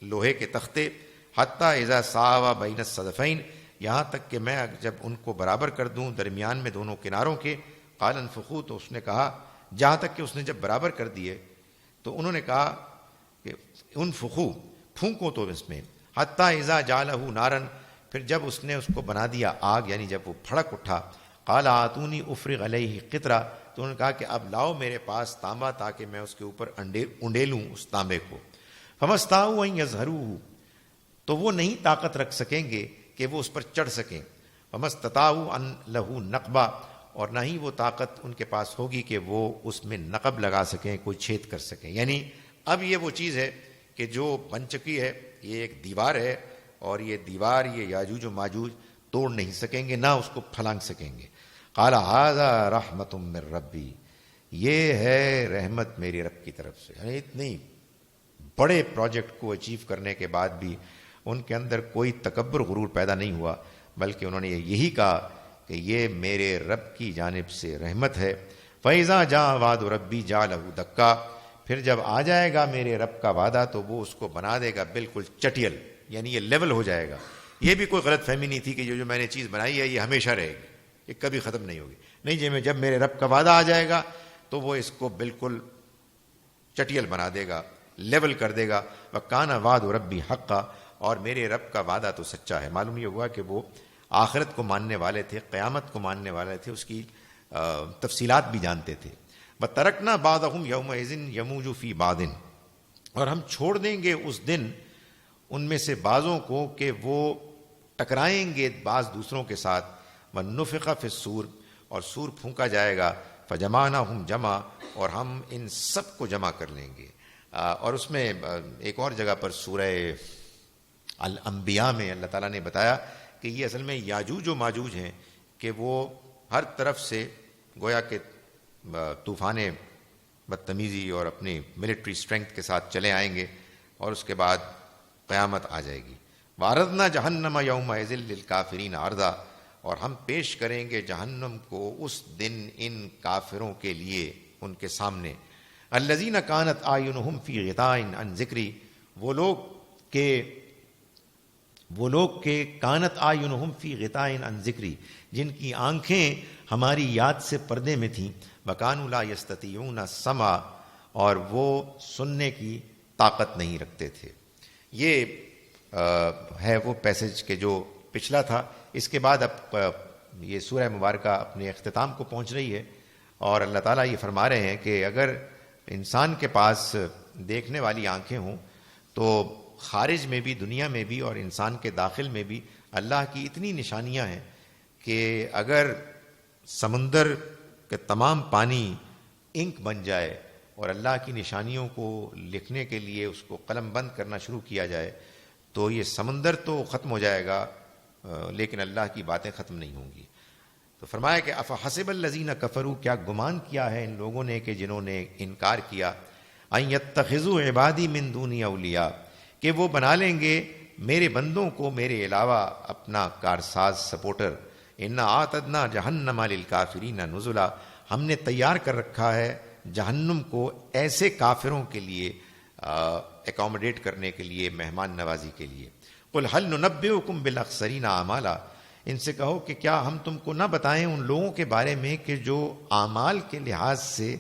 Speaker 1: لوہے کے تختے. حتی اذا ساوا بین الصدفین، یہاں تک کہ میں جب ان کو برابر کر دوں درمیان میں دونوں کناروں کے. قال انفخوا، تو اس نے کہا، جہاں تک کہ اس نے جب برابر کر دیے تو انہوں نے کہا کہ انفخوا، پھونکو تو اس میں. حتی اذا جعلہ نارن، پھر جب اس نے اس کو بنا دیا آگ، یعنی جب وہ بھڑک اٹھا. قال آتونی افرغ علیہ قطرہ، تو انہوں نے کہا کہ اب لاؤ میرے پاس تانبا تاکہ میں اس کے اوپر انڈیلوں اس تانبے کو. فما استطاعوا ان یظہروہ، تو وہ نہیں طاقت رکھ سکیں گے کہ وہ اس پر چڑھ سکیں. فما استطاعوا ان لہ نقبہ، اور نہ ہی وہ طاقت ان کے پاس ہوگی کہ وہ اس میں نقب لگا سکیں، کوئی چھید کر سکیں. یعنی اب یہ وہ چیز ہے کہ جو بن چکی ہے، یہ ایک دیوار ہے، اور یہ دیوار یہ یاجوج و ماجوج توڑ نہیں سکیں گے، نہ اس کو پھلانگ سکیں گے. قال ھذا رحمت من ربی، یہ ہے رحمت میری رب کی طرف سے. یعنی اتنی بڑے پروجیکٹ کو اچیو کرنے کے بعد بھی ان کے اندر کوئی تکبر غرور پیدا نہیں ہوا، بلکہ انہوں نے یہی کہا کہ یہ میرے رب کی جانب سے رحمت ہے. فَإِذَا جَاءَ وَعْدُ رَبِّي جَعَلَهُ دَكَّا، پھر جب آ جائے گا میرے رب کا وعدہ تو وہ اس کو بنا دے گا بالکل چٹیل، یعنی یہ لیول ہو جائے گا. یہ بھی کوئی غلط فہمی نہیں تھی کہ جو میں نے چیز بنائی ہے یہ ہمیشہ رہے گی، یہ کبھی ختم نہیں ہوگی. نہیں جی، میں جب میرے رب کا وعدہ آ جائے گا تو وہ اس کو بالکل چٹیل بنا دے گا، لیول کر دے گا. وَكَانَ وَعْدُ رَبِّي حَقًّا، اور میرے رب کا وعدہ تو سچا ہے. معلوم یہ ہوا کہ وہ آخرت کو ماننے والے تھے، قیامت کو ماننے والے تھے، اس کی تفصیلات بھی جانتے تھے. وَتَرَكْنَا بَعْضَهُمْ يَوْمَئِذٍ يَمُوجُ فِي بَعْضٍ، اور ہم چھوڑ دیں گے اس دن ان میں سے بعضوں کو کہ وہ ٹکرائیں گے بعض دوسروں کے ساتھ. وَنُفِخَ فِي الصُّورِ، اور سور پھونکا جائے گا. فَجَمَعْنَاهُمْ جَمْعًا، اور ہم ان سب کو جمع کر لیں گے. اور اس میں ایک اور جگہ پر سورہ الانبیاء میں اللہ تعالیٰ نے بتایا کہ یہ اصل میں یاجوج و ماجوج ہیں کہ وہ ہر طرف سے گویا کہ طوفان بدتمیزی اور اپنی ملٹری سٹرینگتھ کے ساتھ چلے آئیں گے، اور اس کے بعد قیامت آ جائے گی. وَعَرَضْنَا جَهَنَّمَ يَوْمَئِذٍ لِّلْكَافِرِينَ عَرْضًا، اور ہم پیش کریں گے جہنم کو اس دن ان کافروں کے لیے ان کے سامنے. الَّذِينَ كَانَتْ أَعْيُنُهُمْ فِي غِطَاءٍ عَنْ ذِكْرِي، وہ لوگ کہ کانت اعینہم فی غطاء عن ذکری، جن کی آنکھیں ہماری یاد سے پردے میں تھیں. وکانوا لا یستطیعون السمع، اور وہ سننے کی طاقت نہیں رکھتے تھے. یہ ہے وہ پیسج کے جو پچھلا تھا. اس کے بعد اب یہ سورہ مبارکہ اپنے اختتام کو پہنچ رہی ہے، اور اللہ تعالیٰ یہ فرما رہے ہیں کہ اگر انسان کے پاس دیکھنے والی آنکھیں ہوں تو خارج میں بھی، دنیا میں بھی، اور انسان کے داخل میں بھی اللہ کی اتنی نشانیاں ہیں کہ اگر سمندر کے تمام پانی انک بن جائے اور اللہ کی نشانیوں کو لکھنے کے لیے اس کو قلم بند کرنا شروع کیا جائے تو یہ سمندر تو ختم ہو جائے گا، لیکن اللہ کی باتیں ختم نہیں ہوں گی. تو فرمایا کہ افحسب الذین کفروا، کیا گمان کیا ہے ان لوگوں نے کہ جنہوں نے انکار کیا، ان یتخذوا عبادی من دونی اولیاء، کہ وہ بنا لیں گے میرے بندوں کو میرے علاوہ اپنا کارساز سپورٹر. انا اعتدنا جہنم للکافرین نزلا، ہم نے تیار کر رکھا ہے جہنم کو ایسے کافروں کے لیے اکوموڈیٹ کرنے کے لیے، مہمان نوازی کے لیے. قل هل ننبئکم بالاخسرین اعمالا، ان سے کہو کہ کیا ہم تم کو نہ بتائیں ان لوگوں کے بارے میں کہ جو اعمال کے لحاظ سے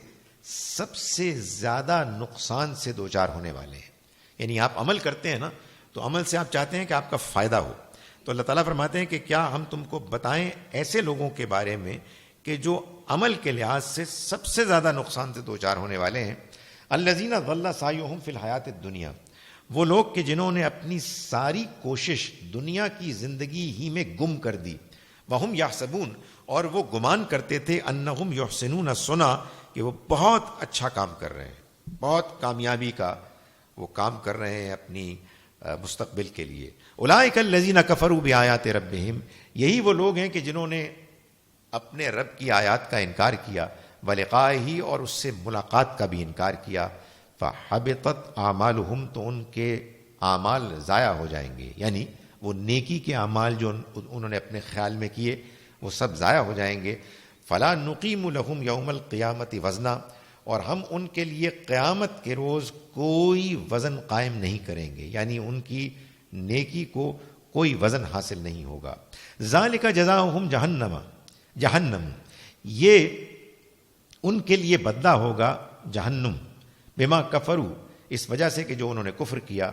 Speaker 1: سب سے زیادہ نقصان سے دوچار ہونے والے ہیں. یعنی آپ عمل کرتے ہیں نا، تو عمل سے آپ چاہتے ہیں کہ آپ کا فائدہ ہو. تو اللہ تعالیٰ فرماتے ہیں کہ کیا ہم تم کو بتائیں ایسے لوگوں کے بارے میں کہ جو عمل کے لحاظ سے سب سے زیادہ نقصان سے دوچار ہونے والے ہیں. الذین ضل سعیہم فی الحیات الدنیا، وہ لوگ کہ جنہوں نے اپنی ساری کوشش دنیا کی زندگی ہی میں گم کر دی. وہم یحسبون، اور وہ گمان کرتے تھے، انہم یحسنون صنعا، کہ وہ بہت اچھا کام کر رہے ہیں، بہت کامیابی کا وہ کام کر رہے ہیں اپنی مستقبل کے لیے. اولئک الذین کفروا بآیات ربہم، یہی وہ لوگ ہیں کہ جنہوں نے اپنے رب کی آیات کا انکار کیا، ولقائہ، اور اس سے ملاقات کا بھی انکار کیا. فحبطت اعمالہم، تو ان کے اعمال ضائع ہو جائیں گے، یعنی وہ نیکی کے اعمال جو انہوں نے اپنے خیال میں کیے وہ سب ضائع ہو جائیں گے. فلا نقیم لہم یوم القیامت وزنا، اور ہم ان کے لیے قیامت کے روز کوئی وزن قائم نہیں کریں گے، یعنی ان کی نیکی کو کوئی وزن حاصل نہیں ہوگا. ذالک جزاؤہم جہنم، یہ ان کے لیے بدلہ ہوگا جہنم، بما کفروا، اس وجہ سے کہ جو انہوں نے کفر کیا.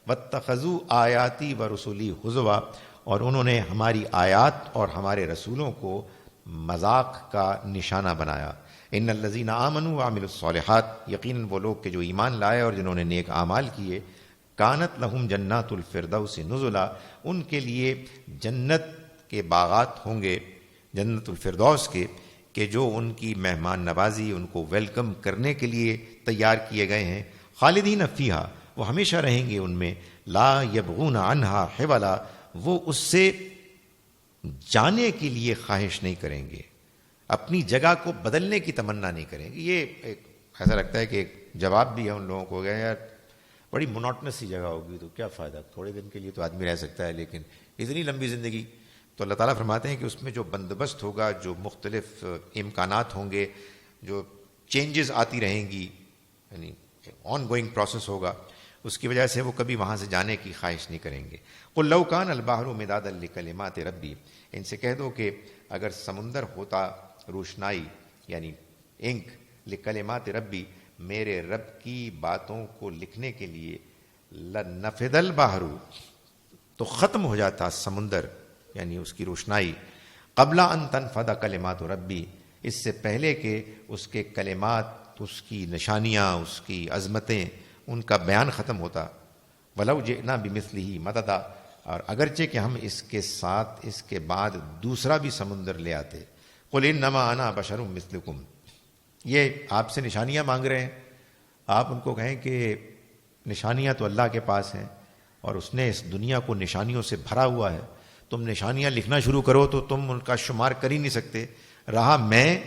Speaker 1: واتخذوا آیاتی ورسولی ہزوا، اور انہوں نے ہماری آیات اور ہمارے رسولوں کو مذاق کا نشانہ بنایا. ان الذین آمنوا وعملوا الصالحات، یقیناً وہ لوگ کہ جو ایمان لائے اور جنہوں نے نیک اعمال کیے. کانت لہم جنات الفردوس نزلا، ان کے لیے جنت کے باغات ہوں گے، جنت الفردوس کے، کہ جو ان کی مہمان نوازی، ان کو ویلکم کرنے کے لیے تیار کیے گئے ہیں. خالدین فیہا، وہ ہمیشہ رہیں گے ان میں. لا یبغون عنہا حولا، وہ اس سے جانے کے لیے خواہش نہیں کریں گے، اپنی جگہ کو بدلنے کی تمنا نہیں کریں گے. یہ ایسا لگتا ہے کہ ایک جواب بھی ہے ان لوگوں کو، گیا یار بڑی مونوٹنس سی جگہ ہوگی تو کیا فائدہ، تھوڑے دن کے لیے تو آدمی رہ سکتا ہے، لیکن اتنی لمبی زندگی. تو اللہ تعالیٰ فرماتے ہیں کہ اس میں جو بندوبست ہوگا، جو مختلف امکانات ہوں گے، جو چینجز آتی رہیں گی، یعنی آن گوئنگ پروسیس ہوگا، اس کی وجہ سے وہ کبھی وہاں سے جانے کی خواہش نہیں کریں گے. قل لو کان البحر مدادا لکلمات ربی، ان سے کہہ دو کہ اگر سمندر ہوتا روشنائی، یعنی انک، لکلمات ربی، میرے رب کی باتوں کو لکھنے کے لیے، لنفد البحر، تو ختم ہو جاتا سمندر، یعنی اس کی روشنائی، قبل ان تنفد کلمات ربی، اس سے پہلے کہ اس کے کلمات، اس کی نشانیاں، اس کی عظمتیں، ان کا بیان ختم ہوتا. ولو جئنا بمثلہ مددا، اور اگرچہ کہ ہم اس کے ساتھ اس کے بعد دوسرا بھی سمندر لے آتے. قل انما انا بشر مثلکم، یہ آپ سے نشانیاں مانگ رہے ہیں، آپ ان کو کہیں کہ نشانیاں تو اللہ کے پاس ہیں، اور اس نے اس دنیا کو نشانیوں سے بھرا ہوا ہے. تم نشانیاں لکھنا شروع کرو تو تم ان کا شمار کر ہی نہیں سکتے. رہا میں،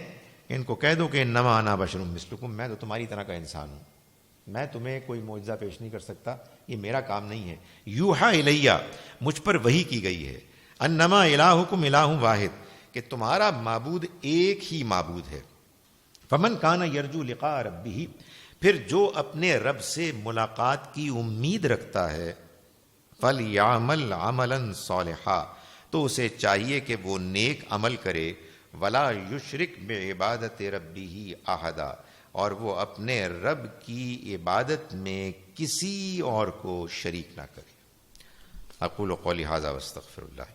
Speaker 1: ان کو کہہ دو کہ انما انا بشر مثلکم، میں تو تمہاری طرح کا انسان ہوں، میں تمہیں کوئی معجزہ پیش نہیں کر سکتا، یہ میرا کام نہیں ہے. یوحا الیہ، مجھ پر وحی کی گئی ہے. انما الہکم الہ واحد، کہ تمہارا معبود ایک ہی معبود ہے. فمن کان یرجو لقاء ربہ، پھر جو اپنے رب سے ملاقات کی امید رکھتا ہے، فلیعمل عملا صالحا، تو اسے چاہیے کہ وہ نیک عمل کرے. ولا یشرک بعبادت ربہ احدا، اور وہ اپنے رب کی عبادت میں کسی اور کو شریک نہ کرے. اقول قولی ھذا واستغفر اللہ.